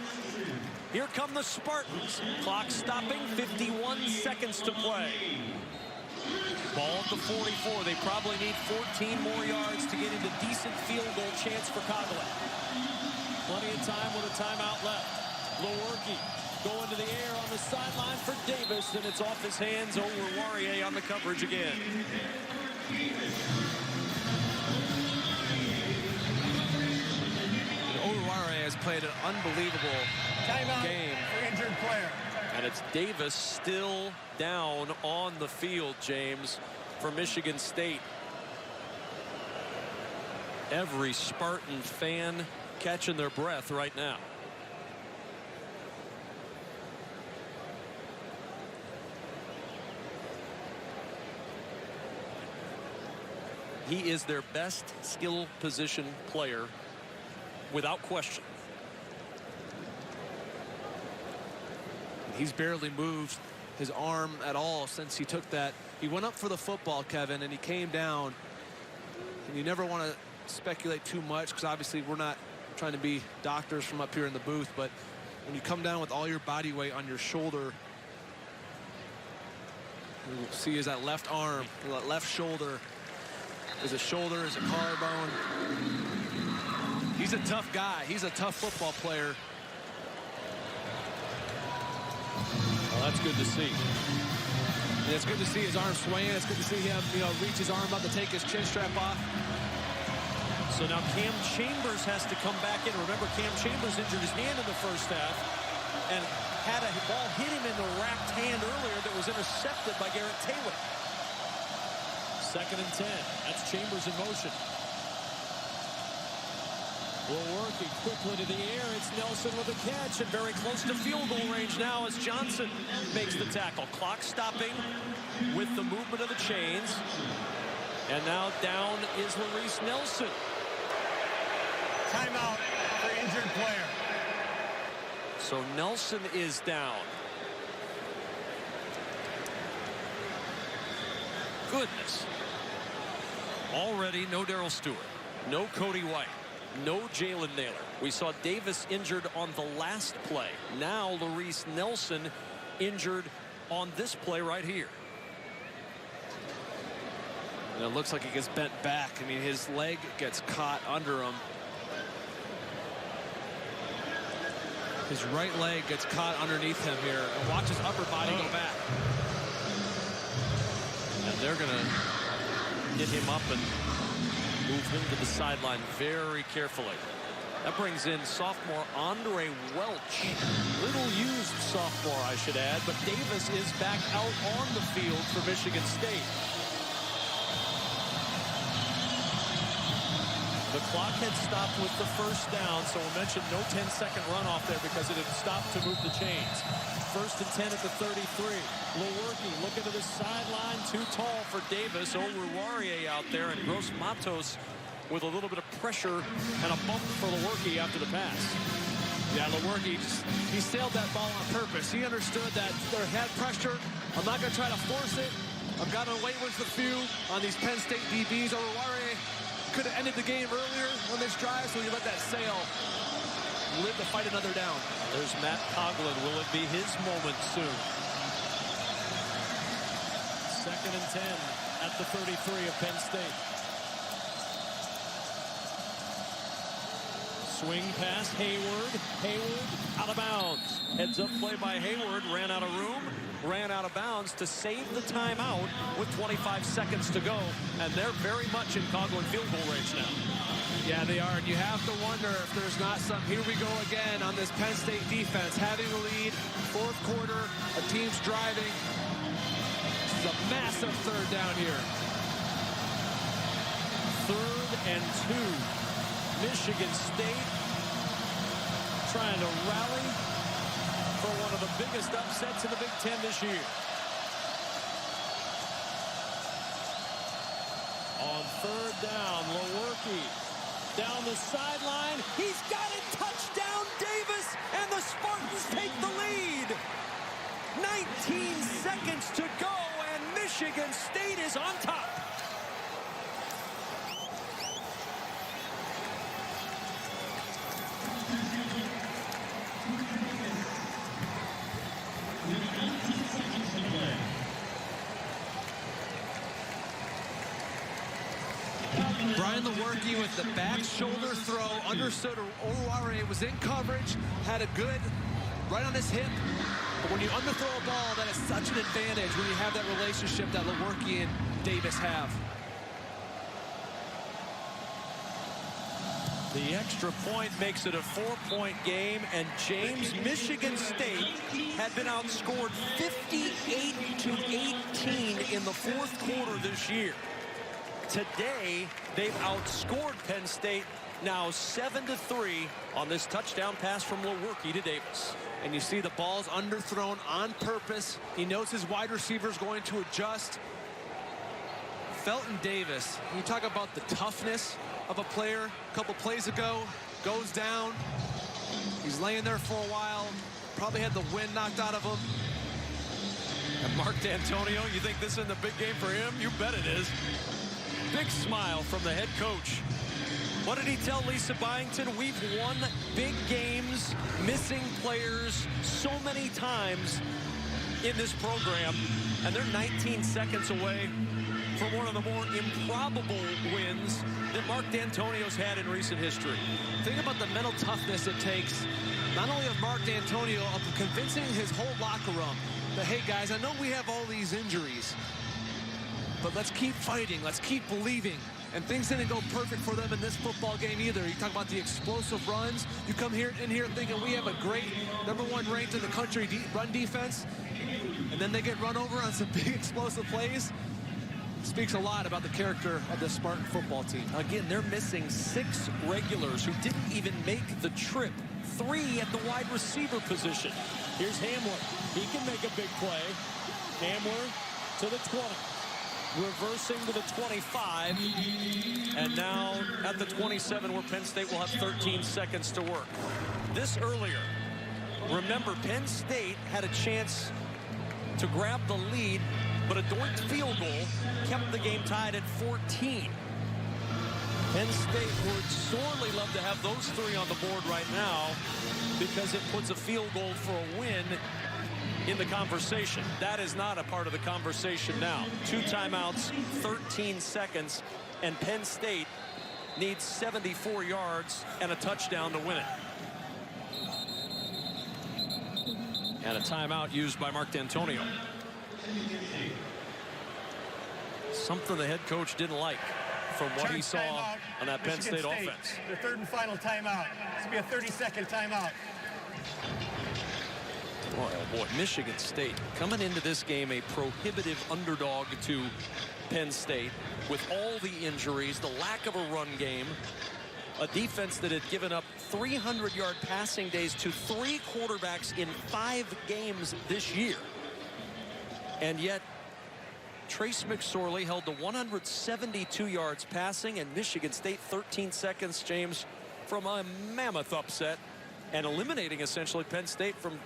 Here come the Spartans. Clock stopping, 51 seconds to play. Ball at the 44. They probably need 14 more yards to get into decent field goal chance for Coughlin. Plenty of time with a timeout left. Lewerke going to the air on the sideline for Davis, and it's off his hands. Lewerke on the coverage again. Lewerke has played an unbelievable game. For injured player. And it's Davis still down on the field, James, for Michigan State. Every Spartan fan catching their breath right now. He is their best skill position player, without question. He's barely moved his arm at all since he took that. He went up for the football, Kevin, and he came down. And you never want to speculate too much, because obviously we're not trying to be doctors from up here in the booth, but when you come down with all your body weight on your shoulder, you see is that left arm, that left shoulder. Is it shoulder? Is it collarbone? He's a tough guy. He's a tough football player. Well, that's good to see. And it's good to see his arm swaying. It's good to see him, reach his arm up to take his chin strap off. So now Cam Chambers has to come back in. Remember, Cam Chambers injured his hand in the first half and had a ball hit him in the wrapped hand earlier that was intercepted by Garrett Taylor. 2nd and 10. That's Chambers in motion. Lewerke quickly to the air. It's Nelson with a catch, and very close to field goal range now as Johnson makes the tackle. Clock stopping with the movement of the chains. And now down is Lawrence Nelson. Timeout for injured player. So Nelson is down. Goodness. Already no Darrell Stewart, no Cody White, no Jalen Naylor. We saw Davis injured on the last play. Now Lawrence Nelson injured on this play right here. And it looks like he gets bent back. I mean, his leg gets caught under him. His right leg gets caught underneath him here. And watch his upper body go back. And they're going to get him up and move him to the sideline very carefully. That brings in sophomore Andre Welch. Little used sophomore, I should add, but Davis is back out on the field for Michigan State. The clock had stopped with the first down, so we'll mention no 10-second runoff there because it had stopped to move the chains. 1st and 10 at the 33. Lewerke looking to the sideline, too tall for Davis. Lewerke out there, and Gross Matos with a little bit of pressure and a bump for Lewerke after the pass. Yeah, Lewerke, he sailed that ball on purpose. He understood that they had pressure. I'm not going to try to force it. I've got to wait with the few on these Penn State DBs. Lewerke could have ended the game earlier on this drive, so he let that sail. Live to fight another down. There's Matt Coughlin. Will it be his moment soon? 2nd and 10 at the 33 of Penn State. Swing pass, Hayward. Hayward out of bounds. Heads up play by Hayward. Ran out of room. Ran out of bounds to save the timeout with 25 seconds to go. And they're very much in Coughlin field goal range now. Yeah, they are. And you have to wonder if there's not some. Here we go again on this Penn State defense. Having the lead, 4th quarter, a team's driving. This is a massive 3rd down here. 3rd and 2. Michigan State trying to rally for one of the biggest upsets in the Big Ten this year. On 3rd down, Lewerke down the sideline. He's got it. Touchdown, Davis. And the Spartans take the lead. 19 seconds to go, and Michigan State is on top. Brian Lewerke with the back shoulder throw, understood Oruwariye was in coverage, had a good right on his hip. But when you underthrow a ball, that is such an advantage when you have that relationship that Lewerke and Davis have. The extra point makes it a 4-point game, and James, Michigan State had been outscored 58-18 in the fourth quarter this year. Today, they've outscored Penn State now 7-3 on this touchdown pass from Lewerke to Davis. And you see the ball's underthrown on purpose. He knows his wide receiver's going to adjust. Felton Davis, you talk about the toughness of a player. A couple plays ago, goes down. He's laying there for a while. Probably had the wind knocked out of him. And Mark D'Antonio, you think this is the big game for him? You bet it is. Big smile from the head coach. What did he tell Lisa Byington? We've won big games, missing players so many times in this program, and they're 19 seconds away from one of the more improbable wins that Mark D'Antonio's had in recent history. Think about the mental toughness it takes, not only of Mark D'Antonio, of convincing his whole locker room that, hey guys, I know we have all these injuries, but let's keep fighting, let's keep believing. And things didn't go perfect for them in this football game either. You talk about the explosive runs. You come in here thinking we have a great #1 ranked in the country run defense, and then they get run over on some big explosive plays. Speaks a lot about the character of the Spartan football team. Again, they're missing 6 regulars who didn't even make the trip. 3 at the wide receiver position. Here's Hamler. He can make a big play. Hamler to the 20. Reversing to the 25. And now at the 27, where Penn State will have 13 seconds to work. This earlier, remember, Penn State had a chance to grab the lead, but a Dortch field goal kept the game tied at 14. Penn State would sorely love to have those 3 on the board right now, because it puts a field goal for a win in the conversation. That is not a part of the conversation now. 2 timeouts, 13 seconds, and Penn State needs 74 yards and a touchdown to win it. And a timeout used by Mark D'Antonio. Something the head coach didn't like from what he saw on that Penn State offense. The 3rd and final timeout. This will be a 30-second timeout. Boy, oh boy, Michigan State coming into this game a prohibitive underdog to Penn State with all the injuries, the lack of a run game, a defense that had given up 300-yard passing days to 3 quarterbacks in 5 games this year. And yet, Trace McSorley held to 172 yards passing, and Michigan State 13 seconds, James, from a mammoth upset and eliminating essentially Penn State from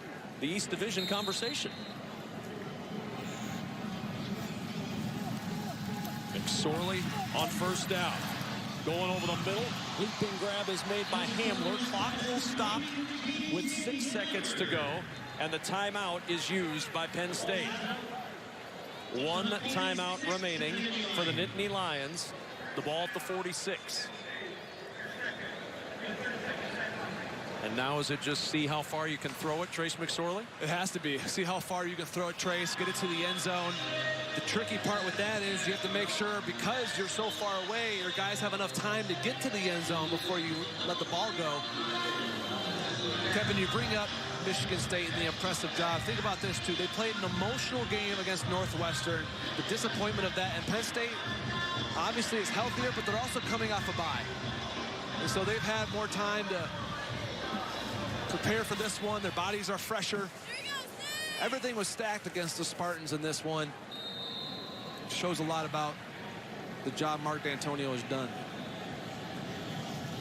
the East Division conversation. McSorley on 1st down. Going over the middle. Leaping grab is made by Hamler. Clock will stop with 6 seconds to go. And the timeout is used by Penn State. 1 timeout remaining for the Nittany Lions. The ball at the 46. And now is it just see how far you can throw it, Trace McSorley? It has to be. See how far you can throw it, Trace, get it to the end zone. The tricky part with that is you have to make sure, because you're so far away, your guys have enough time to get to the end zone before you let the ball go. Kevin, you bring up Michigan State and the impressive job. Think about this, too. They played an emotional game against Northwestern. The disappointment of that. And Penn State obviously is healthier, but they're also coming off a bye. And so they've had more time to prepare for this one. Their bodies are fresher. Everything was stacked against the Spartans in this one. Shows a lot about the job Mark D'Antonio has done.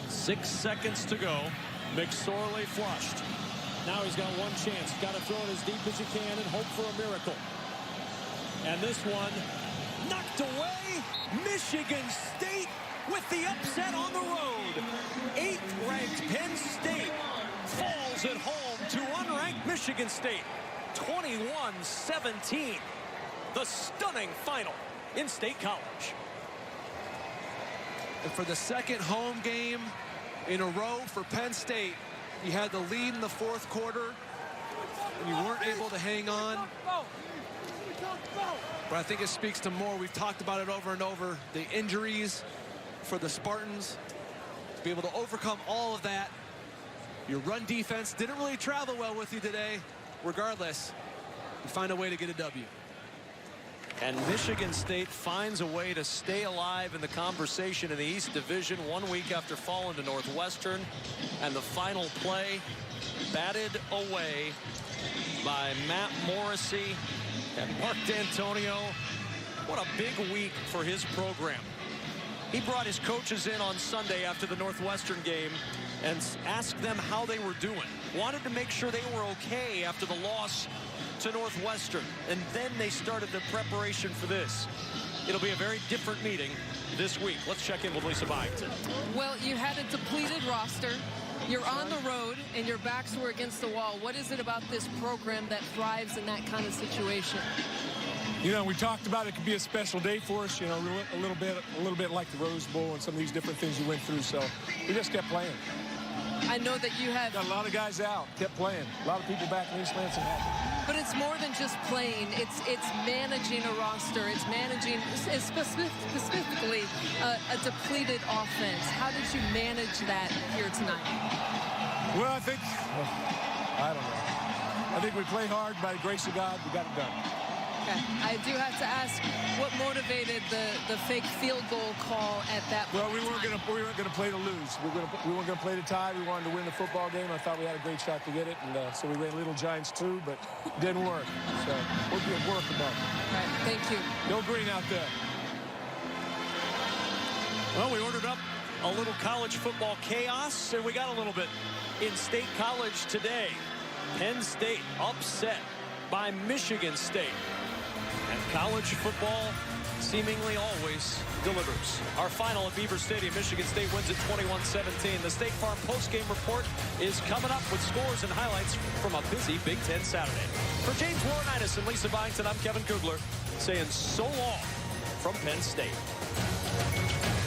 6 seconds to go. McSorley flushed. Now he's got one chance. Got to throw it as deep as he can and hope for a miracle. And this one knocked away. Michigan State with the upset on the road. 8th-ranked Penn State falls at home to unranked Michigan State. 21-17. The stunning final in State College. And for the second home game in a row for Penn State, you had the lead in the fourth quarter, and you weren't able to hang on. But I think it speaks to more. We've talked about it over and over. The injuries for the Spartans, to be able to overcome all of that. Your run defense didn't really travel well with you today. Regardless, you find a way to get a W. And Michigan State finds a way to stay alive in the conversation in the East Division 1 week after falling to Northwestern. And the final play batted away by Matt Morrissey and Mark D'Antonio. What a big week for his program. He brought his coaches in on Sunday after the Northwestern game and asked them how they were doing. Wanted to make sure they were okay after the loss to Northwestern. And then they started the preparation for this. It'll be a very different meeting this week. Let's check in with Lisa Byington. Well, you had a depleted roster. You're on the road and your backs were against the wall. What is it about this program that thrives in that kind of situation? You know, we talked about it could be a special day for us, you know, a little bit like the Rose Bowl and some of these different things we went through. So we just kept playing. I know that you have got a lot of guys out, kept playing. A lot of people back in East Lansing happy. But it's more than just playing. It's managing a roster. It's managing specifically a depleted offense. How did you manage that here tonight? Well, I don't know. I think we played hard. By the grace of God, we got it done. Okay. I do have to ask, what motivated the fake field goal call at that point? Well, we weren't gonna play to lose. We weren't gonna play to tie. We wanted to win the football game. I thought we had a great shot to get it, and so we ran Little Giants too, but it didn't work. So we'll be at work about it. All right, thank you. No green out there. Well, we ordered up a little college football chaos, and we got a little bit in State College today. Penn State upset by Michigan State. And college football seemingly always delivers. Our final at Beaver Stadium, Michigan State wins at 21-17. The State Farm postgame report is coming up with scores and highlights from a busy Big Ten Saturday. For James Laurinaitis and Lisa Byington, I'm Kevin Kugler saying so long from Penn State.